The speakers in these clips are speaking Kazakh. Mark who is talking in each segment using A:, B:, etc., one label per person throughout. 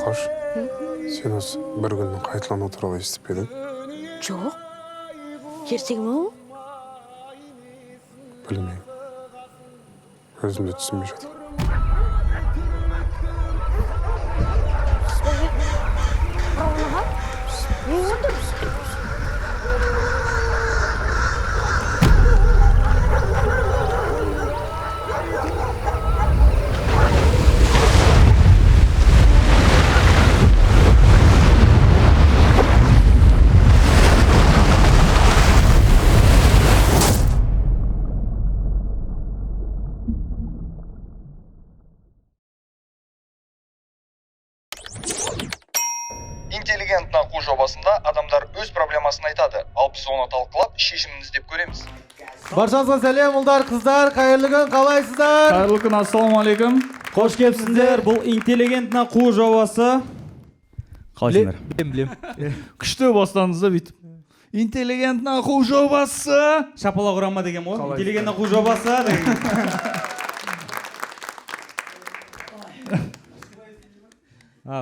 A: Қош, сен осы бір күннің қайталану туралы естіп пе едің?
B: Жоқ. Ертегі ме ол?
A: Білмеймін. Өзім де түсінбей жатырмын.
B: Не болды?
C: Интеллигентті ақу жобасында адамдар өз проблемасын айтады, ал біз оны талқылап, шешімін іздеп көреміз.
D: Баршаңызға сәлем ұлдар, қыздар, қайырлы күн, қалайсыздар?
E: Қайырлы күн, ассалаумағалейкум.
F: Қош келіпсіңдер. Бұл интеллигентна қу жобасы. Қалайсыңдар?
D: Білем.
E: Күшті бастаңыз да бүйтіп. Интеллигентна қу жобасы.
F: Шапалақ ұрама деген ғой. Интеллигентна қу жобасы деген.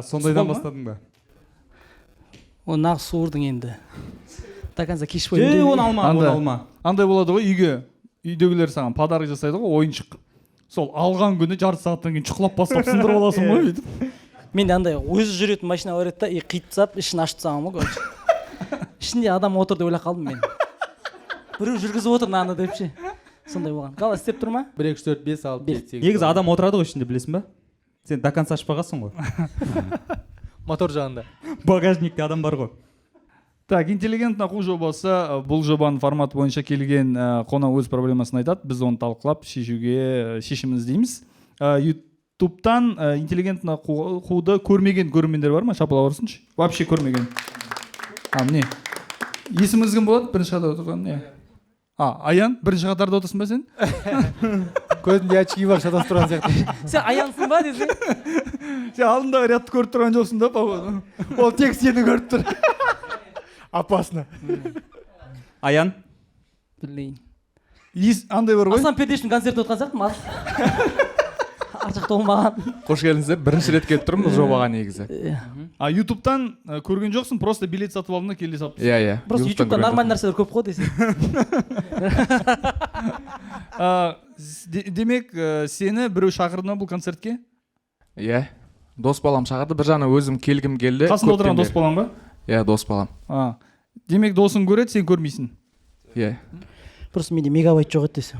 F: Сондайдан бастадың ба?
G: О, нақ суырдың енді. Таканса кеш
F: Оны алма.
E: Андай болады ғой, үйдегілер саған подарок жасайды ғой, ойыншық. Сол алған күні жарты сағаттан кейін шұқылап бастап сындырып аласың ғой бүйтіп.
G: Менде андай өзі жүретін машина бар еді да, қиып тастап, ішін ашып тастағанмын ғой. Ішінде адам отыр деп ойлап қалдым мен. Біреу жүргізіп отыр мынаны деп ше. Сондай болған. Қалай істеп тұр ма?
D: 1, 2, 4, 5, 6, 7, 8.
F: Негізі адам отырады ғой ішінде, білесің ба? Сен до конца ашпағансың ғой.
D: Мотор жағында.
F: Багажникте адам бар ғой.
E: Так, интеллигентна қу жобасы бұл жобаның форматы бойынша келген қонақ өз проблемасын айтады. Біз оны талқылап шешуге шешімін іздейміз. Ютубтан интеллигентна қуды көрмеген көрермендер бар ма? Шапалақ ұрсыншы. Вообще көрмеген. Міне. Есіміңіз кім болады? Бірінші қатарда отырған. Аян, бірінші қатарда отырсың ба сен?
D: Көзінде очки бар, шатасып тұрған сияқты.
G: Сен аянсың ба десең?
E: Сен алдындағы рядты көріп тұрған жоқсың да, походу.
D: Ол тек сені көріп тұр. Опасно.
F: Аян?
G: Білейін.
E: Андай бар ғой?
G: Асан Пердештің концерті өтқан сияқтымын аз. Аржақта болмаған.
H: Қош келдіңіздер. Бірінші рет келіп тұрмын бұл жобаға негізі.
E: Ютубтан көрген жоқсың, просто билет сатып алдың да келе салып.
H: Иә.
G: Просто ютубта нормальный нәрселер көп қой десең.
E: Демек, сені біреу шақырды ма бұл концертке?
H: Иә. Дос балам шақырды. Bir жағынан өзім келгім келді.
E: Қасында отырған дос балам ба?
H: Иә, дос балам.
E: Демек, досың көреді, сен көрмейсің.
H: Иә.
G: Просто менде мегабайт жоқ еді десең.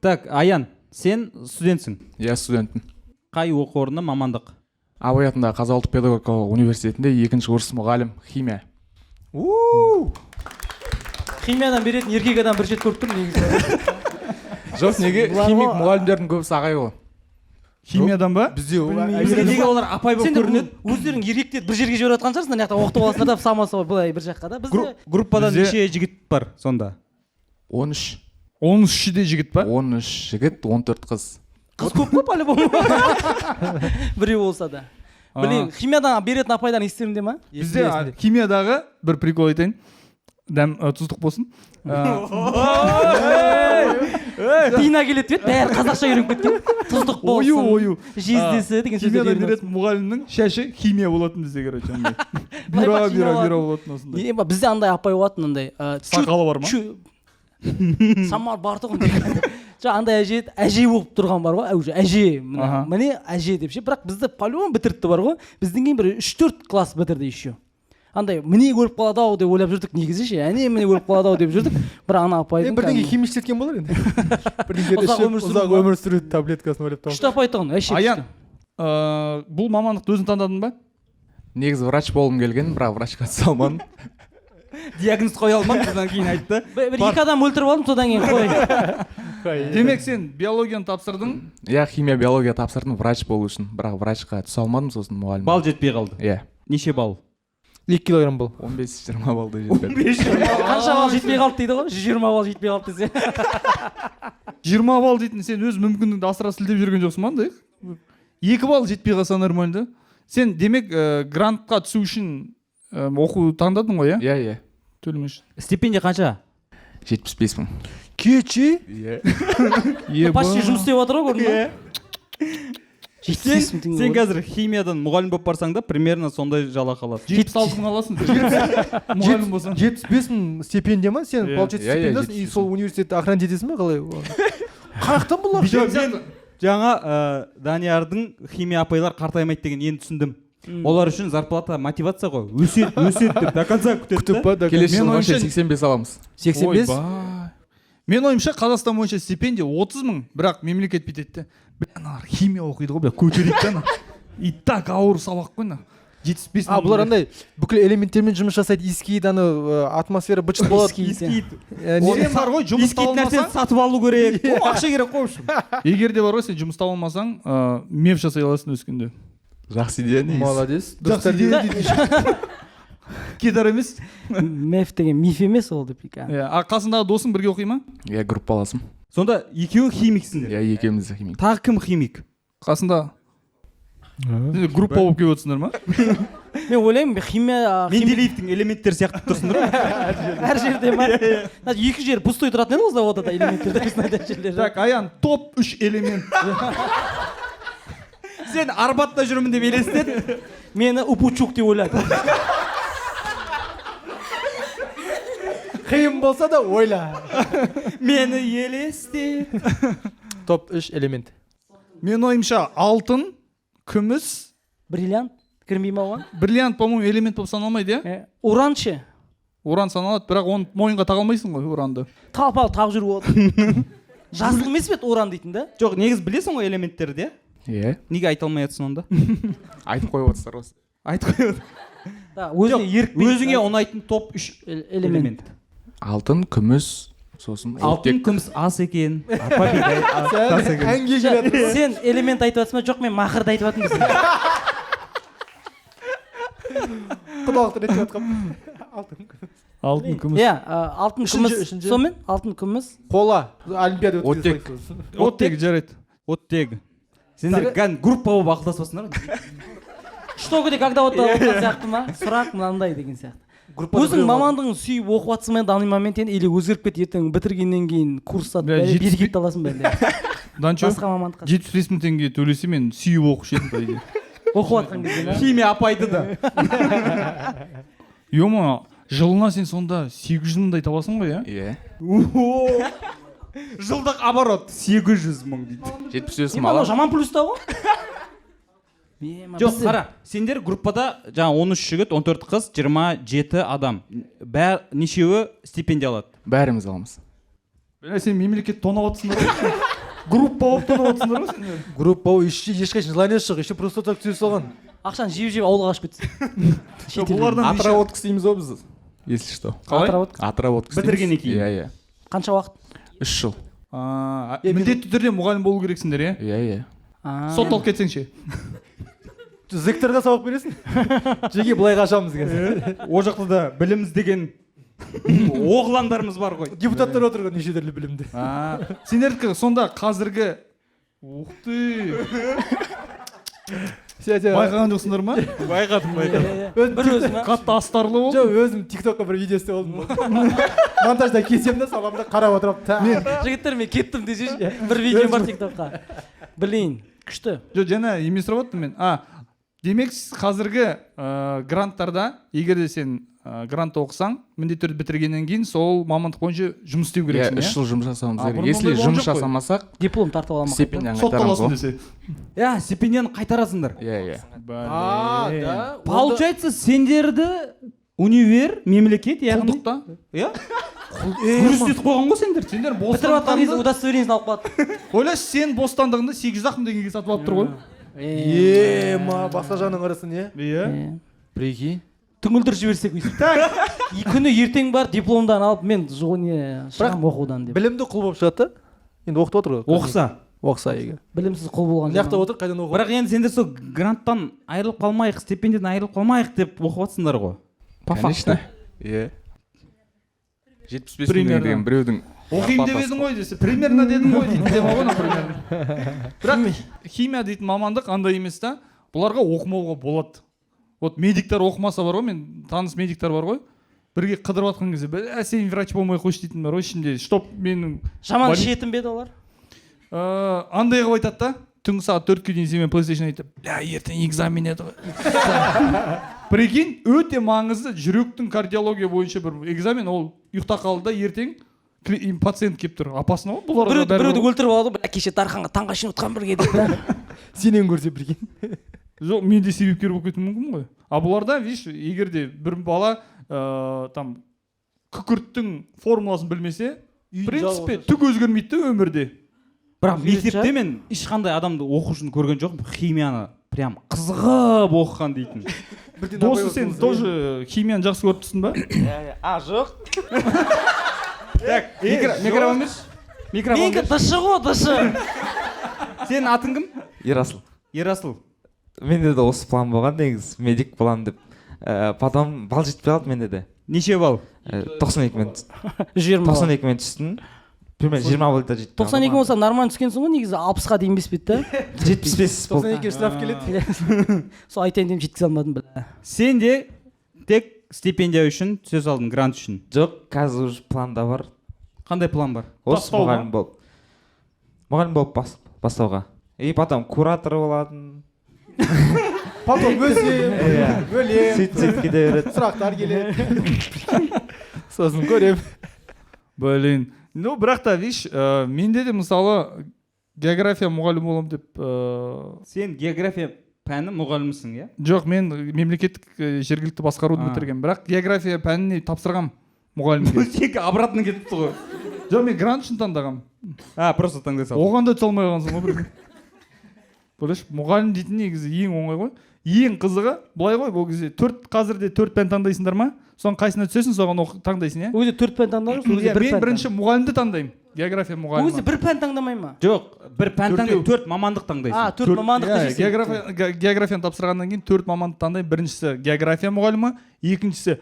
F: Так, Аян, сен студентсің?
H: Иә, студентпін.
F: Қай оқу орны, мамандық?
H: Абай атындағы Қазақ ұлттық педагогикалық университетінде 2-ші курс мұғалім, химия.
G: Химиядан беретін еркек адам бір жет көріп тұр негізі.
H: Жоқ, неге химик мұғалімдердің көбісі ағай ғой.
E: Химиядан ба?
D: Бізде
F: Неге олар апай болып көрінеді?
G: Өздерің еркектер бір жерге жіберіп жатқан шығарсыңдар, мына жақта оқытып аласыңдар да самасы былай бір жаққа да.
F: Группадан неше жігіт бар сонда?
H: 13.
E: 13-шіде жігіт ба?
H: 13 жігіт, 14 қыз.
G: Қыз көп қой по-любому. Біреу болса да. Білейін, химиядан беретін апайдан естеріңде ма?
E: Бізде химиядағы бір прикол айтайын. Дәм тұздық болсын.
G: Тиына келеді деп, бәрі қазақша үйреніп кеткен. Тұздық болсын.
E: Ою.
G: Жездесі деген сөздер
E: Химиядан беретін мұғалімнің шашы химия болатын бізде, короче. Бюро болатын осындай.
G: Бізде андай апай болатын, андай.
E: Сақалы бар ма?
G: Самар бар тұғын. Андай әже болып тұрған бар ғой, әже. Міне әже деп ше, бірақ бізді по-любому бітіртті бар ғой. Біздің кейін бір 3-4 класс бітірді еще. Андай міне көріп қалады ау деп ойлап жүрдік негізі ше. Әне міне көріп қалады ау деп жүрдік. Бір ана апайдың.
D: Бірдеңе химия ішетін болар енді. Ұзақ өмір сүру таблеткасын ойлап тауып.
G: Күшті апай тұғын, әше.
E: Аян, бұл мамандықты өзің таңдадың ба?
H: Негізі врач болғым келген, бірақ врачқа түсе алмадым.
F: Диагноз қоя алмадым, содан кейін айтты.
G: Бір екі адам өлтіріп алдым, содан кейін қой.
E: Демек сен биологияны тапсырдың?
H: Иә, химия биология тапсырдым врач болу үшін, бірақ врачқа түсе алмадым, сосын мұғалім.
F: Бал жетпей қалды.
H: Иә.
F: Неше бал?
D: 2 килограмм бол.
H: 15-20 балды жетпеді.
G: Қанша бал жетпей қалды дейді ғой? 120 бал жетпей қалды десе.
E: 20 бал дейтін сен өз мүмкіндігіңді асыра сілтеп жүрген жоқсың ба андай? 2 бал жетпей қалса нормально. Сен демек грантқа түсу үшін оқу таңдадың ғой, иә?
H: Иә.
E: Төлемеш.
F: Стипендия қанша?
H: 75 мың.
D: Кечи?
H: Иә.
G: Почти жұмыс істеп отыр ғой, көрдің ба?
F: Сен қазір химиядан мұғалім болып барсаң да примерно сондай жалақы аласың.
E: 76 мың аласың. Мұғалім болсаң.
D: 75 мың стипендия ма? Сен получается
H: Иә, иә,
D: стипендиясын и сол университетті охранять етесің ба қалай? Қаяқтан бұлар?
F: Жаңа Даниярдың химия апайлар қартаймайды деген енді түсіндім. Олар үшін зарплата мотивация ғой. Өсет деп до конца күтеді да.
H: Келесі жылы вообще 85 аламыз.
D: 85?
E: Мен ойымша Қазақстан бойынша стипендия 30 мың, бірақ мемлекет бүйтеді. Аналар химия оқиды ғой, көтерейді да. И так ауыр сабақ қой. 75 мың.
D: Бұлар андай бүкіл элементтермен жұмыс жасайды, искейді, атмосфера бычыт болады.
E: Сен бар ғой, жұмыс таба алмасаң,
F: сатып алу керек. Ақша керек қой үшін.
E: егер де бар ғой, сен жұмыс таба алмасаң, мев жасай аласың өскенде.
H: Жақсы идея негізі.
D: Молодец.
E: Жақсы идея дейді. Кедар емес.
G: Меф деген миф емес ол деп.
E: А қасындағы досың бірге оқи ма?
H: Иә, группаласым.
F: Сонда екеуің химиксіңдер.
H: Иә, екеуміз де химик.
F: Тағы кім химик?
E: Қасында группа болып келіп отырсыңдар ма?
G: Мен ойлаймын химия
F: Менделеевтің элементтері сияқты тұрсыңдар.
G: әр жерде бар. Екі жер пустой тұратын еді ғой заводада элементтер.
E: Так, Аян, топ 3 элемент.
F: Сен Арбатта жүрмін деп елестет.
G: Мені Упучук деп ойлады.
D: Қиын болса да ойла.
F: Мені елестет.
D: Топ 3 элемент.
E: Мен ойымша алтын, күміс,
G: Бриллиант кірмей ма оған?
E: бриллиант, по-моему, элемент болып саналмайды, иә?
G: Уран ше?
E: Уран саналады, бірақ оны мойынға таға алмайсың ғой, уранды.
G: Тағып жүріп отыр. Жасыл емес пе уран дейтін да?
F: Жоқ, негіз білесің ғой элементтерді,
H: Иә.
F: неге айта алмай жатсың онда?
H: Айтып қойып отырсыздар осы.
F: Айтып қойып. Өзіңе ұнайтын топ 3 элемент.
H: Алтын, күміс, сосын
F: Алтын, күміс ас екен.
D: Әнге келеді.
G: Сен элемент айтып жатсың ба? Жоқ, мен мақырды айтып жатырмын.
D: Құдалықты реттеп жатқам.
E: Алтын, күміс.
G: Иә, алтын, күміс. Сонымен алтын, күміс.
D: Қола. Олимпиада
H: Оттек.
E: Оттегі жарайды.
F: Оттегі. Сендер группа болып ақылдаспасыңдар.
G: Что где когда вот сияқты ма? Сұрақ мынандай деген сияқты. Өзің мамандығын сүйіп оқып жатсың ба данный момент или өзгеріп кетті ертең бітіргеннен кейін курсқа берекет аласың ба әлде?
E: Данчо,
G: Басқа мамандыққа.
E: 75 мың теңге төлесе мен сүйіп оқушы едім по идее.
G: Оқып жатқан кезде ма?
F: Химия апайды да.
E: Ема, жылына сен сонда 800 мыңдай табасың ғой,
H: Иә.
F: Жылдық оборот 800 мың дейді.
H: 75
G: Мен
H: мың
G: мынау
H: аламын.
G: жаман плюста ғой?
F: Жоқ, қара, сендер группада жаңа 13 жігіт, 14 қыз, 27 адам. Нешеуі стипендия алады?
H: Бәріміз аламыз.
E: Сен мемлекет тонап отырсыңдар ғой. Группа болып тонап отырсыңдар ғой сендер.
D: Группа ешқайсың желание жоқ, еще просто так түсе салған.
G: Ақшаны жеп ауылға қашып кетсін.
E: Бұлардан
H: Отработка істейміз ғой біз. Если что. Отработка.
F: Бітіргеннен кейін.
H: Иә.
G: Қанша уақыт?
H: 3 жыл.
E: Міндетті түрде мұғалім болу керексіңдер, иә?
H: Иә.
E: Сотталып кетсеңше.
D: Зекторға сабақ бересің? Жеге былай қашамыз қазір.
F: О жақта да білім іздеген оғландарымыз бар ғой.
D: Депутаттар отырған неше түрлі білімді.
E: Сендердікі сонда қазіргі... Ух ты! Байқаған жоқсыңдар ма?
F: Байқадым.
G: Бір өзім ма?
E: Қатты астарлы болды.
D: Жоқ, өзім тиктокқа бір видео істеп алдым. Монтажда кесем да салам да қарап отырып.
G: Жігіттер мен кеттім десеші. Бір видео бар тиктокқа. Білейін. Күшті.
E: Жоқ, жаңа емес сұрап мен. Демек қазіргі гранттарда, егер де сен грантты оқысаң, міндетті түрде бітіргеннен кейін сол мамандық бойынша жұмыс істеу керексің,
H: Иә, 3 жыл жұмыс жасауымыз керек. Если жұмыс жасамасақ,
G: диплом тартып аламын.
H: стипендияны қайтарамыз
E: сотталасың
H: ғой.
E: десе.
F: Иә, стипендияны қайтарасыңдар.
H: Иә.
D: Да.
F: Получается, сендерді универ, мемлекет, яғни.
E: Құлдықта?
F: Иә? Күрестетіп қойған ғой сендер.
E: Сендер
G: Бітіріп атқан кезде
E: бостандығында...
G: удостоверениесін алып қалады.
E: Ойлашы, сен бостандығында 800 ақ мың теңгеге сатып алып тұр ғой.
D: Ема, басқа жағынан қарасын, е?
E: Иә.
D: Прикинь.
G: Түңілдір жіберсек өйстіп. Күні ертең бар дипломдан алып мен шығам оқудан деп.
D: Білімді құл болып шығады да? Енді оқытып отыр ғой. Оқса егер.
G: Білімсіз құл болған.
D: Мына отыр, қайдан оқып?
F: Бірақ енді сендер сол гранттан айырылып қалмайық, стипендиядан айырылып қалмайық деп оқып жатсыңдар ғой.
H: Конечно. Иә. 75 мың деген біреудің
E: Оқимын деп едің ғой десе, примерно дедің ғой дейді. Дема ғой, примерно. Бірақ химия дейтін мамандық андай емес та, бұларға оқымауға болады. Вот медиктар оқымаса бар ғой, мен таныс медиктар бар ғой, бірге қыдырып жатқан кезде, сен врач болмай қойшы дейтін бар ғой ішінде, чтоб менің...
G: Жаман шетін беді олар?
E: Андай қылып айтады да, түнгі сағат 4-ке дейін сенімен PlayStation айтып, ертең экзамен еді ғой. Прикинь, өте маңызды жүректің кардиология бойынша бір экзамен, ол ұйықта қалды да ертең пациент келіп тұр. Опасно ғой бұларға.
G: Біреуді өлтіріп алады ғой, кеше Дарханға таңға шейін отқан бірге деп.
D: Сенен көрсе прикинь.
E: Жоқ, мен де себепкер болып кетуім мүмкін ғой. А бұларда, видишь, егер де бір бала там күкірттің формуласын білмесе, в принципе, түк өзгермейді де өмірде.
F: Бірақ мектепте мен ешқандай адамды оқушыны көрген жоқпын, химияны прям қызығып оқыған дейтін.
E: Досы, сен тоже химияны жақсы көріп тұрсың ба?
F: Жоқ. Так, микрофон берші. Микрофон
G: Менікі дышы ғой, дышы.
F: Сенің атың кім?
I: Ерасыл.
F: Ерасыл.
I: Менде де осы план болған, негізі медик боламын деп. Потом бал жетпей қалды менде де.
F: Неше балл?
I: 92-мен
G: 20
I: түстім. Примерно 20 баллда жетті.
G: 92 болса нормально түскенсің ғой, негізі 60-ға дейін беспейді да.
I: 75 болды.
D: 92 штраф келеді.
G: Сол айтайын деп жеткізе алмадым біле.
F: Сен де тек стипендия үшін түсе салдың, грант үшін.
I: Жоқ, қазір уже планда бар.
F: Қандай план бар?
I: Осы мұғалім болып. Мұғалім болып бастауға. И потом куратор болатын.
D: Потом бөлем.
I: Сөйтіп кете береді.
D: Сұрақтар келеді. Сосын көрем.
E: Блин. Ну, бірақ та, видишь, менде де мысалы география мұғалім болам деп.
F: Сен география пәні мұғалімсің, иә?
E: Жоқ, мен мемлекеттік жергілікті басқаруды бітірген. Бірақ география пәніне тапсырғам мұғалімге.
F: Тек обратно кетіпті ғой.
E: Жоқ, мен грант үшін таңдағам.
F: Просто таңдай салдың.
E: Оған да түсе алмай қалғансың ғой бір. Білеш, мұғалім дейтін негізі ең оңай ғой. Ең қызығы, былай ғой, бұл кезде қазірде 4 пән таңдайсыңдар ма? Соған қайсына түсесің, соған таңдайсың, иә?
G: Өзі 4 пән таңдамайсың, өзі 1 пән.
E: Мен бірінші мұғалімді таңдаймын. География мұғалімі.
G: Өзі 1 пән таңдамай ма?
F: Жоқ, 1 пән таңдай, 4 мамандық таңдайсың.
G: 4 мамандықты жесің.
E: Географияны тапсырғаннан кейін 4 мамандықты таңдаймын. Біріншісі география мұғалімі, екіншісі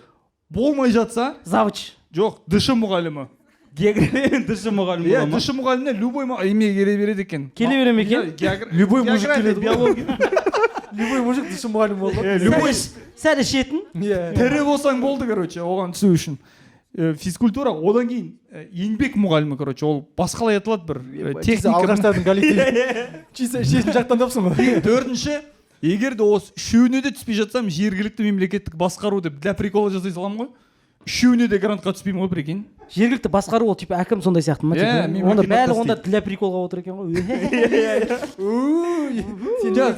E: болмай жатса,
G: завуч.
E: жоқ, ДШ мұғалімі.
F: География ДШ мұғалімі бола ма?
E: ДШ мұғаліміне любой еме келе береді екен.
G: Келе бере ме екен?
D: Любой мужик келеді.
E: Биология.
D: Любой мужик ДШ мұғалім болды.
E: Любой
G: Сәл ішетін.
E: тірі болсаң болды, короче, оған түсу үшін. Физкультура, одан кейін еңбек мұғалімі, короче, ол басқалай аталады бір техника.
D: Алғаштардың коллективі. Чисто шешін жақтан тапсың ғой.
E: Төртінші, егер де осы үшеуіне де түспей жатсам, жергілікті мемлекеттік басқару деп для прикола жасай саламын ғой. Үшеуіне де грантқа түспеймін ғой, прикинь.
G: Жергілікті басқару ол типа әкім сондай сияқты ма? Онда бәрі онда для приколға отыр екен ғой.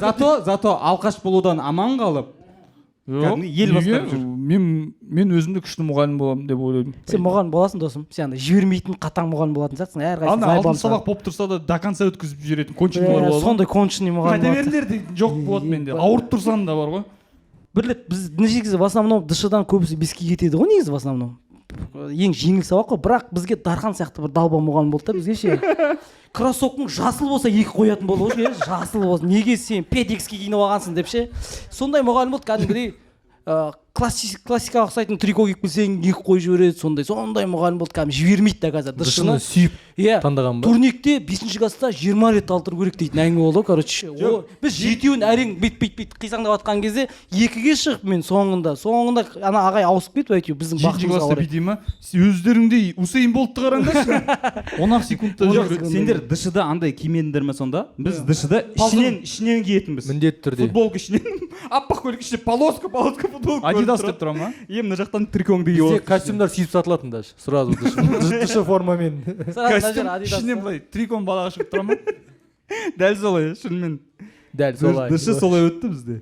F: Зато алқаш болудан аман қалып, ел басқарып жүр.
E: Мен өзімді күшті мұғалім боламын деп ойлаймын.
G: Сен мұғалім боласың, досым. Сен андай жібермейтін қатаң мұғалім болатын сияқтысың.
E: Ана алтын сабақ болып тұрса да до конца өткізіп жүретін конченый болады.
G: Сондай конченый мұғалім болады.
E: Қайта беріңдер де жоқ болады менде. Ауырып тұрсам да бар ғой.
G: Бір рет біз негізі в основном ДШ-дан көбісі беске кетеді ғой негізі в основном. Ең жеңіл сабақ қой, бірақ бізге Дархан сияқты бір далба мұғалім болды да бізге ше. Кроссовкың жасыл болса 2 қоятын болды ғой, жасыл болсын. Неге сен педекске киініп алғансың деп ше. Сондай мұғалім болды, кәдімгідей классикаға ұқсайтын трико киіп келсең 2 қойып жібереді, сондай мұғалім болды, кәдімгі жібермейді да қазір.
D: ДШ-ны сүйіп таңдаған ба?
G: Турникте 5-ші класста 20 рет алдыру керек дейтін әңгіме болды, короче. Біз жетеуін әрең бет қисаңдап жатқан кезде 2-ге шығып мен соңында ана ағай ауысып кетіп әйтеуір біздің бақытымызға қарай.
E: Бүйтей ма? Өздеріңдей Усейн Болтты қараңдаршы. 10 секундта
F: жоқ. Сендер ДШ-да андай кимедіңдер ме сонда? Біз ДШ-да ішінен киетінбіз.
D: Міндетті түрде.
F: Футболка ішінен, аппақ көйлек ішіне полоска футболка.
E: Адидас деп тұрам ма?
F: Мына жақтан трикоңды киіп
D: алып. Костюмдар сүйіп сатылатын даже. Сразу ДШ формамен.
E: Костюм ішінен былай трикон балаға шығып тұра ма?
F: Дәл солай, шынымен.
D: Дәл солай.
F: ДШ солай өтті бізде.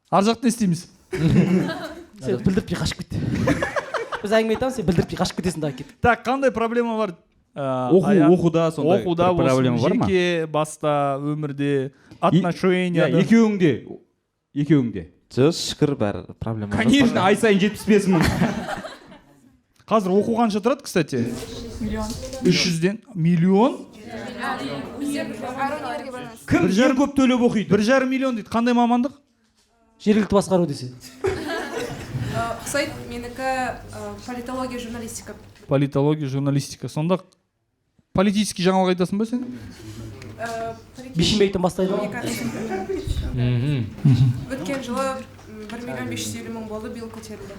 E: Ар жақты не істейміз?
G: Сен білдіртпей қашып кет. Біз әңгіме айтамыз, сен білдіртпей қашып кетесің да кет.
E: Так, қандай проблема бар?
F: Оқуда сондай проблема бар ма?
E: Жеке баста өмірде отношения.
F: Екеуіңде.
I: Жоқ, шүкір бәрі проблема.
F: Конечно, ай сайын 75 мың.
E: Қазір оқу қанша тұрады, кстати?
J: Миллион.
E: 300-ден? Миллион?
F: Кім ең көп төлеп оқиды?
E: 1,5 миллион дейді. Қандай мамандық?
G: Жергілікті басқару десе.
J: Ұқсайды, менікі политология, журналистика.
E: Политология, журналистика. Сонда политический жаңалық айтасың ба сен?
G: Бишімбектен бастайды.
J: Өткен жылы 1,550,000 болды, биыл көтерілді.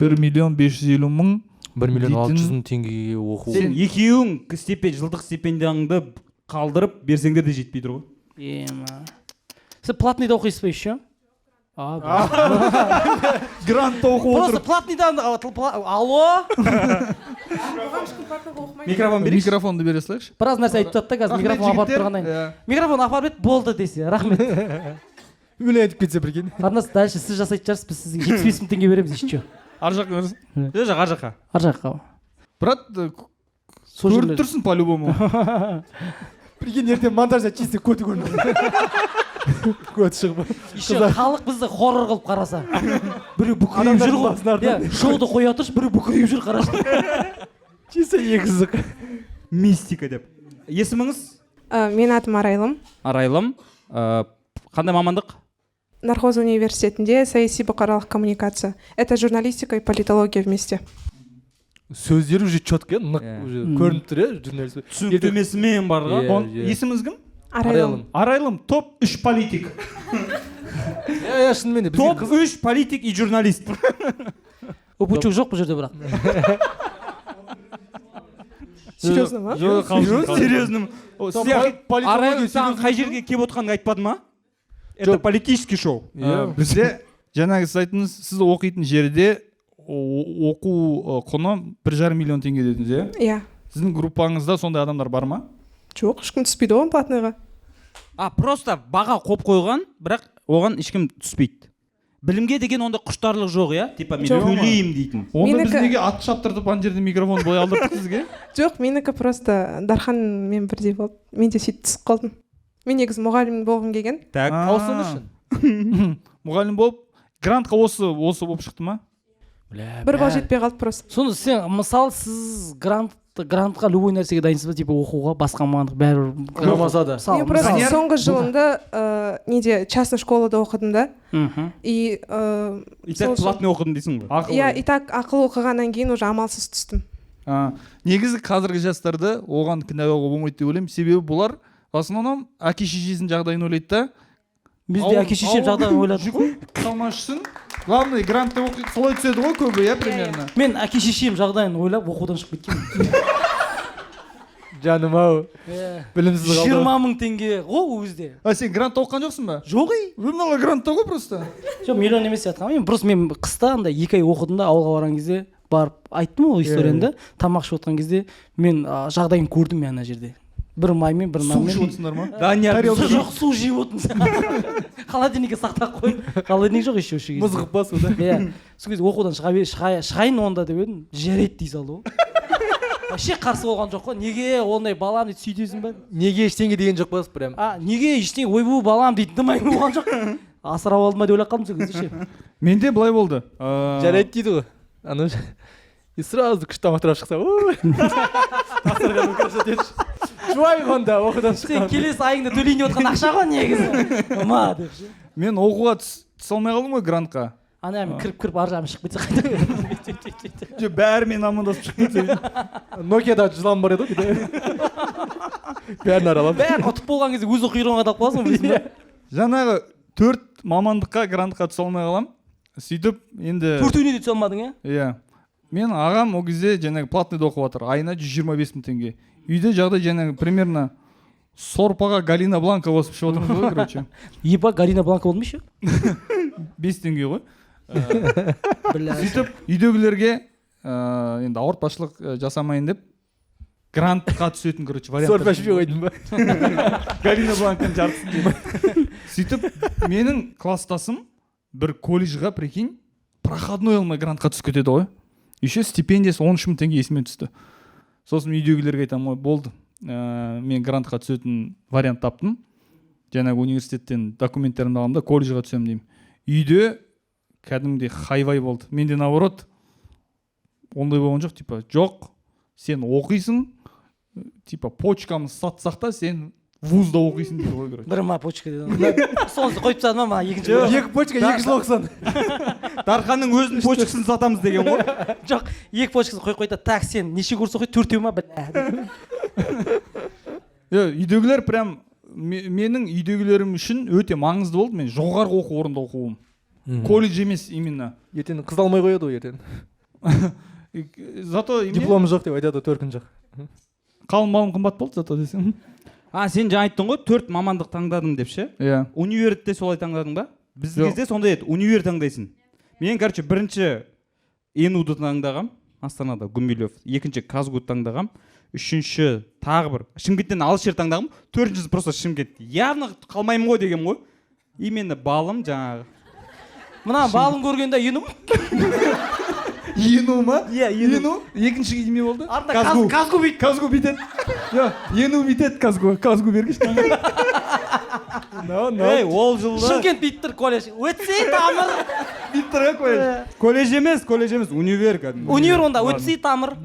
E: 1,550,000.
D: 1,600,000 теңгеге оқу.
F: Сен екеуің жылдық стипендияңды қалдырып берсеңдер де жетпей тұр ғой.
G: Сіз платныйда оқисыз ба еще?
E: Грантта оқып
G: Просто
E: отырып.
G: платныйдан алло.
J: оған ешкім платныйға оқымайды.
F: Микрофон берейікші.
E: Микрофонды бере салайықшы.
G: Біраз нәрсе айтып жатты қазір микрофон апарып тұрғаннан. Микрофон апарып еді болды десе, рахмет.
D: өлең айтып кетсе прикинь.
G: Арнас дальше сіз жасайтын шығарсыз, біз сізге 75 мың теңге береміз еще.
E: Ар жаққа берсін.
F: Ар жаққа.
G: Ар жаққа.
E: Брат, көріп тұрсың по-любому.
D: Прикинь, ертең монтажда чисто көті көрінеді. Көті шығып.
G: Еще халық бізді хоррор қылып қараса. Біреу бүкірейіп жүр ғой. Шоуды қоя тұршы, біреу бүкірейіп жүр қарашы.
D: Чисто егізік.
F: Мистика деп. Есіміңіз?
J: Менің атым Арайлым.
F: Арайлым. Қандай мамандық?
J: Нархоз университетінде саяси бұқаралық коммуникация. Это журналистика и политология вместе.
D: Сөздері уже четко, нық уже көрініп тұр, журналист.
F: Түсініктемесімен барға.
E: Есіміңіз кім?
J: Арайлым.
E: Арайлым, топ 3 политик.
D: Шынымен де.
F: Топ 3 политик и журналист.
G: Опучук жоқ бұл жерде бірақ.
J: Серьезно ма?
F: Серьезно. Арайлым саған қай жерге кеп отқанын айтпады ма? Это политический шоу.
E: Бізде жаңағы сіз айтыңыз, сіз оқитын жерде оқу құны 1,5 миллион теңге дедіңіз, иә?
J: Иә.
E: Сіздің группаңызда сондай адамдар бар ма?
J: Жоқ, ешкім түспейді оған платныйға.
F: Просто баға қойып қойған, бірақ оған ешкім түспейді. Білімге деген онда құштарлық жоқ, иә? Типа мен төлеймін дейтін.
E: Онда біз неге ат шаптыртып ана жерде микрофон бой алдырдық сізге?
J: Жоқ, менікі просто Дарханмен бірдей болды. Мен де сөйтіп түсіп қалдым. Мен негізі мұғалім болғым келген.
F: Так,
D: ауысың үшін.
E: Мұғалім болып, грантқа осы болып шықты ма?
J: Бір бал жетпей қалды просто.
G: Сонда сен, мысалы, сіз грантқа любой нәрсеге дайынсыз ба, типа оқуға, басқа мамандық бәрі
D: болмаса да.
J: Мен просто соңғы жылымда неде частный школада оқыдым да. И
F: так платный оқыдым дейсің ғой.
J: Иә, и так ақыл оқығаннан кейін уже амалсыз түстім.
E: Негізі қазіргі жастарды оған кінәлауға болмайды деп ойлаймын. Себебі бұлар в основном әке-шешесінің жағдайын ойлайды да.
G: Бізде әке-шешем жағдайын ойладық қой.
E: Қалмашсын. Главный грантта оқиды, солай түседі ғой көбі, иә, примерно.
G: Мен әке-шешем жағдайын ойлап оқудан шығып кеткенмін.
D: Жаным ау. Білімсіз қалды.
G: 20 мың теңге ғой өзде.
E: Сен грантта оққан жоқсың ба?
G: Жоқ ей.
E: Мынау грантта ғой просто.
G: Жоқ, миллион емес жатқан. Мен қыста андай 2 ай оқыдым да, ауылға барған кезде барып айттым ғой историяны. Тамақ ішіп отқан кезде мен жағдайын көрдім мен ана жерде. Бір маймен, бір нанмен.
E: Су ішіп отырсыңдар ма?
G: Жоқ, су жеп отырмын. Холодильникке сақтап қойып. Холодильник жоқ еще осы кезде.
D: Мызғып ба суда?
G: Иә. Сол кезде оқудан шығайын онда деп едім, жарайды дей салды ғой. Вообще қарсы болған жоқ қой. Неге ондай балам дейді сөйтесің ба?
D: Неге ештеңе деген жоқ па прям?
G: Неге ештеңе ойбу балам дейді дымай болған жоқ. Асырап алдым ба деп ойлап қалдым сол кезде ше.
E: Менде былай болды.
D: Жарайды дейді ғой. Ана и сразу күшті тамақтар шықса, ой. Асырғаным көрсетеді. Жуай онда оқудан шыққан.
G: Сен келесі айыңда төлейін деп отқан ақша ғой негізі. Ма деп ше.
E: Мен оқуға түсе алмай қалдым ғой грантқа.
G: Ана мен кіріп ар жағына шығып кетсе қайта.
E: Жоқ, бәрімен амандасып шығып кетсе.
D: Nokia'да жылан бар еді ғой. Бәрін аралап.
G: Бәрін ұтып болған кезде өзі құйрығыңа тап қаласың білесің бе?
E: Жаңағы 4 мамандыққа грантқа түсе алмай қалам. Сөйтіп енді
G: 4-іне де түсе алмадың, иә?
E: Иә. Мен ағам ол кезде жаңағы платныйда оқып жатыр. Айына 125 мың теңге. Үйде жағдай жаңағы примерно сорпаға Галина Бланка қосып ішіп отырмыз ғой, короче.
G: Еба, Галина Бланка болды ма еще?
E: 5 теңге ғой. Сөйтіп үйдегілерге енді ауыртпашылық жасамайын деп грантқа түсетін, короче, вариант.
D: Сорпа ішпей қойдың ба?
E: Галина Бланканың жартысын деп. Сөйтіп менің класстасым бір колледжға, прикинь, проходной алмай грантқа түсіп кетеді ғой. Еще стипендиясы 13 мың теңге есіме түсті. Сосын үйдегілерге айтамын, болды, мен грантқа түсетін вариант таптым. Жаңағы университеттен документтерімді аламын да колледжға түсемін деймін. Үйде кәдімгідей хайвай болды. Менде наоборот ондай болған жоқ, типа жоқ, сен оқисың, типа почкамыз сатсақ та сен вузда оқисың дейді ғой, короче.
G: Бір ма почка деді. Соны қойып тастады ма екінші.
D: Екі почка 2 жыл оқысан.
F: Дарханның өзінің почкасын сатамыз деген ғой.
G: Жоқ, 2 почкасын қойып қойды. Так, сен неше курс оқиды? 4-еу ма?
E: Үйдегілер прям менің үйдегілерім үшін өте маңызды болды. Мен жоғарғы оқу орнында оқуым. Колледж емес именно.
D: Ертең қыз алмай қояды ғой ертең.
E: Зато
D: диплом жоқ деп айтады, 4 күн жоқ.
E: Қалың малым қымбат болды зато десең.
F: Сен жаңа айттың ғой 4 мамандық таңдадым деп ше.
E: Иә.
F: Универде солай таңдадың ба? Біздің кезде сондай еді, универ таңдайсың. Мен, короче, бірінші НУ-ды таңдағам, Астанада, Гумилев. Екінші Казгуд таңдағам. Үшінші тағы бір Шымкенттен алыс жер таңдағам. Төртіншісі просто Шымкент. Явно қалмаймын ғой дегем ғой. Именно балым жаңағы.
G: Мына балын көргенде ену.
E: Ену ма?
G: Иә, ену.
E: Екінші неме болды?
G: Казгу бит.
E: Казгу битет. Жоқ, ену битет Казгу. Казгу бергіш.
F: Ей, ол жылы
G: Шымкент биттір колледж. Өтсе тамыр.
E: Биттір ғой колледж.
F: Колледж емес, универ кәдімгі.
G: Универ онда өтсе тамыр.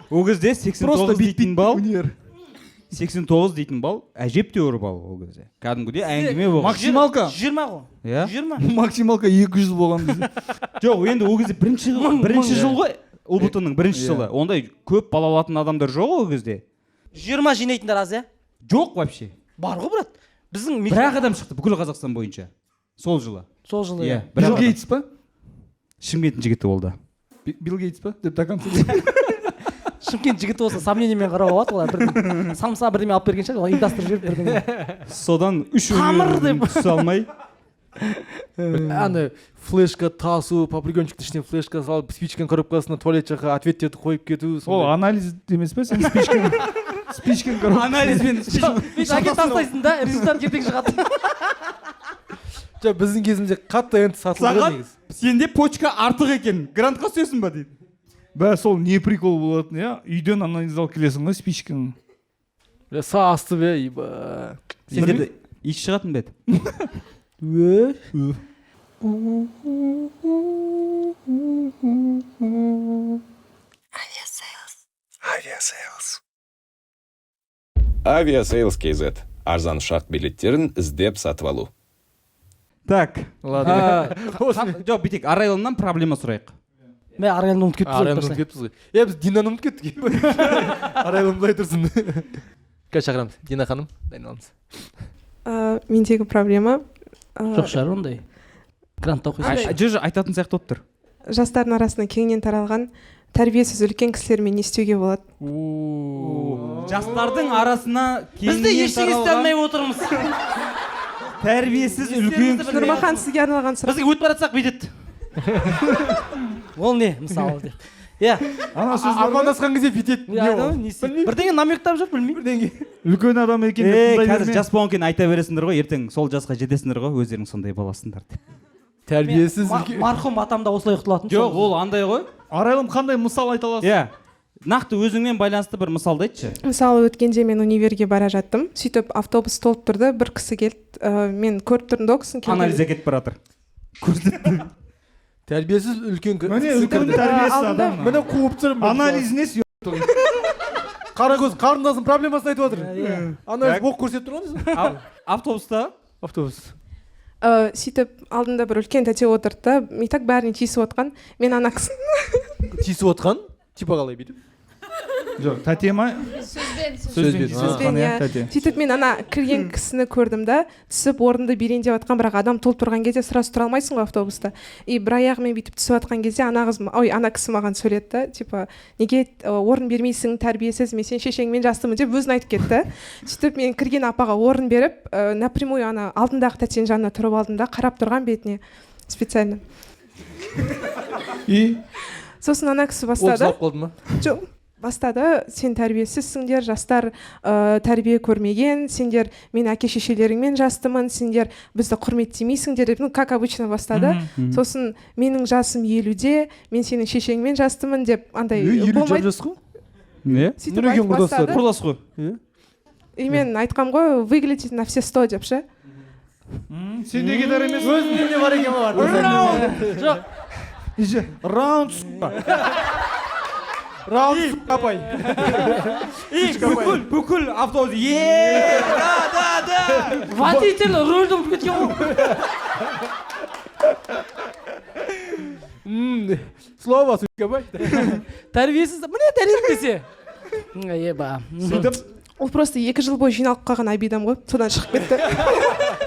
F: Ол кезде 89 дейтін бал.
E: Универ.
F: 89 дейтін бал, әжептәуір бал ол кезде. Кәдімгідей әңгіме болған.
E: Максималка.
G: 20 ғой.
F: Иә?
G: 20.
E: Максималка 200 болған бізде.
F: Жоқ, енді ол кезде бірінші жыл ғой. УБТ-ның бірінші жылы. Ондай көп бала алатын адамдар жоқ ол кезде.
G: 20 жинайтындар аз, иә?
F: Жоқ вообще.
G: Бар ғой, брат. Біздің
F: Бір-ақ адам шықты бүкіл Қазақстан бойынша. Сол жылы.
G: Сол жылы.
F: Иә.
E: Билл Гейтс па?
F: Шымкенттің жігіті болды.
E: Билл Гейтс па? Деп такам.
G: Шымкент жігіті болса сомнениемен қарап алады олар. Бірден самса бірдеме алып берген шығар, ол ұйымдастырып жіберіп бірдеңе.
F: Содан 3
G: Тамыр деп
F: түсе алмай.
D: Аны флешка тасу, попрыгенчиктің ішіне флешка салып, спичканың коробкасына туалет жаққа ответтерді қойып кету.
E: Ол анализ емес па? Сен спичканың коробкасы.
F: Анализбен
G: Әкет тастайсың да, результат ертең шығады.
D: Жоқ, біздің кезімізде қатты енді сатылды негіз.
F: Сенде почка артық екен. Грантқа түсесің ба дейді.
E: Бә, сол не прикол болатын, иә? Үйден анализ алып келесің ғой спичканың.
D: Састы бе, иба.
F: Сенде иш шығатын бет.
K: Авиасейлс KZ. Арзан ұшақ билеттерін іздеп сатып алу.
F: Так.
D: Ладно.
F: Жоқ, битек, Арайлымнан проблема сұрайық.
G: Мен Арайлымды ұмытып
D: Арайлымды
G: кеттім.
D: ұмытып кеттіңіз ғой. Біз Динаны ұмытып кеттік. Арайлым былай тұрсын. Қазір шақырамыз. Дина ханым, дайыналамыз.
J: Мендегі проблема
G: Жоқ шығар ондай. Грантта оқисың.
F: Жүр, айтатын сияқты болып тұр.
J: жастардың арасында кеңінен таралған тәрбиесіз үлкен кісілермен не істеуге болады?
F: Жастардың арасына
G: Бізді ештеңе істей алмай отырмыз.
F: Тәрбиесіз үлкен кісілер.
J: Нұрмахан, сізге арналған сұрақ.
G: Бізге өтіп баратсақ бүйтеді. Ол не, мысалы деп. Иә.
D: Амандасқан кезде бүйтеді.
G: Бірдеңе намектап жүр, білмеймін.
E: Үлкен адам екен.
F: Қазір жас болған кейін айта бересіңдер ғой, ертең сол жасқа жетесіңдер ғой, өздерің сондай боласыңдар деп.
D: Тәрбиесіз
G: марқұм атам да осылай құтылатын.
F: Жоқ, ол андай ғой.
E: Арайлым қандай мысал айта аласың?
F: Иә. Нақты өзіңмен байланысты бір мысалды айтшы.
J: Мысалы өткенде мен универге бара жаттым, сөйтіп автобус толып тұрды, бір кісі келді, мен көріп тұрдым да, кісінің келген.
F: Анализге кетіп бара жатыр.
D: тәрбиесіз үлкен
E: Міне үлкен тәрбиесіз адам.
D: Міне қуып тұр.
E: Анализіне
D: Қара көз қарындасының проблемасын айтып отыр. Анализ боқ көрсетіп тұрған.
F: Автобуста?
D: Автобус.
J: Сөйтіп алдында бір үлкен тәте отырды да, и так бәріне тиісіп отқан. Мен ана кісі
D: Тиісіп отқан? Типа қалай бүйтіп?
E: Жоқ, тәте ма? Сөзбен
J: сөзбен, иә. Сөйтіп мен ана кірген кісіні көрдім да, түсіп орынды берейін деп жатқан, бірақ адам толып тұрған кезде сразу тұра алмайсың ғой автобуста. И бір аяғымен бүйтіп түсіп жатқан кезде ана кісі маған сөйледі да, типа, неге орын бермейсің, тәрбиесіз, мен сен шешеңмен жастымын деп өзін айтып кетті. Сөйтіп мен кірген апаға орын беріп, напрямую ана алдындағы тәтенің жанына тұрып алдым да, қарап тұрған бетіне специально.
E: И
J: сосын ана кісі бастады.
D: Ол салып қалды ма?
J: Жоқ, бастады, сен тәрбиесізсіңдер, жастар тәрбие көрмеген, сендер мен әке шешелеріңмен жастымын, сендер бізді құрметтемейсіңдер деп, как обычно бастады. Сосын менің жасым 50-де, мен сенің шешеңмен жастымын деп, андай болмайды.
F: Не?
J: Сөйтіп айтып бастады.
F: Құрдас қой.
J: И мен айтқам ғой, выглядите на все 100 деп ше.
E: Сен неге дар емес?
D: Өзінде не бар екен бар?
G: Жоқ.
E: Раунд.
D: Раунд апай.
F: Бүкіл автобус. Да.
G: Водитель рөлді ұмытып кеткен ғой.
D: Слово апай.
G: Тәрбиесіз, міне дәлел десе. Еба.
J: Сөйтіп ол просто 2 жыл бойы жиналып қалған обидам ғой, содан шығып кетті.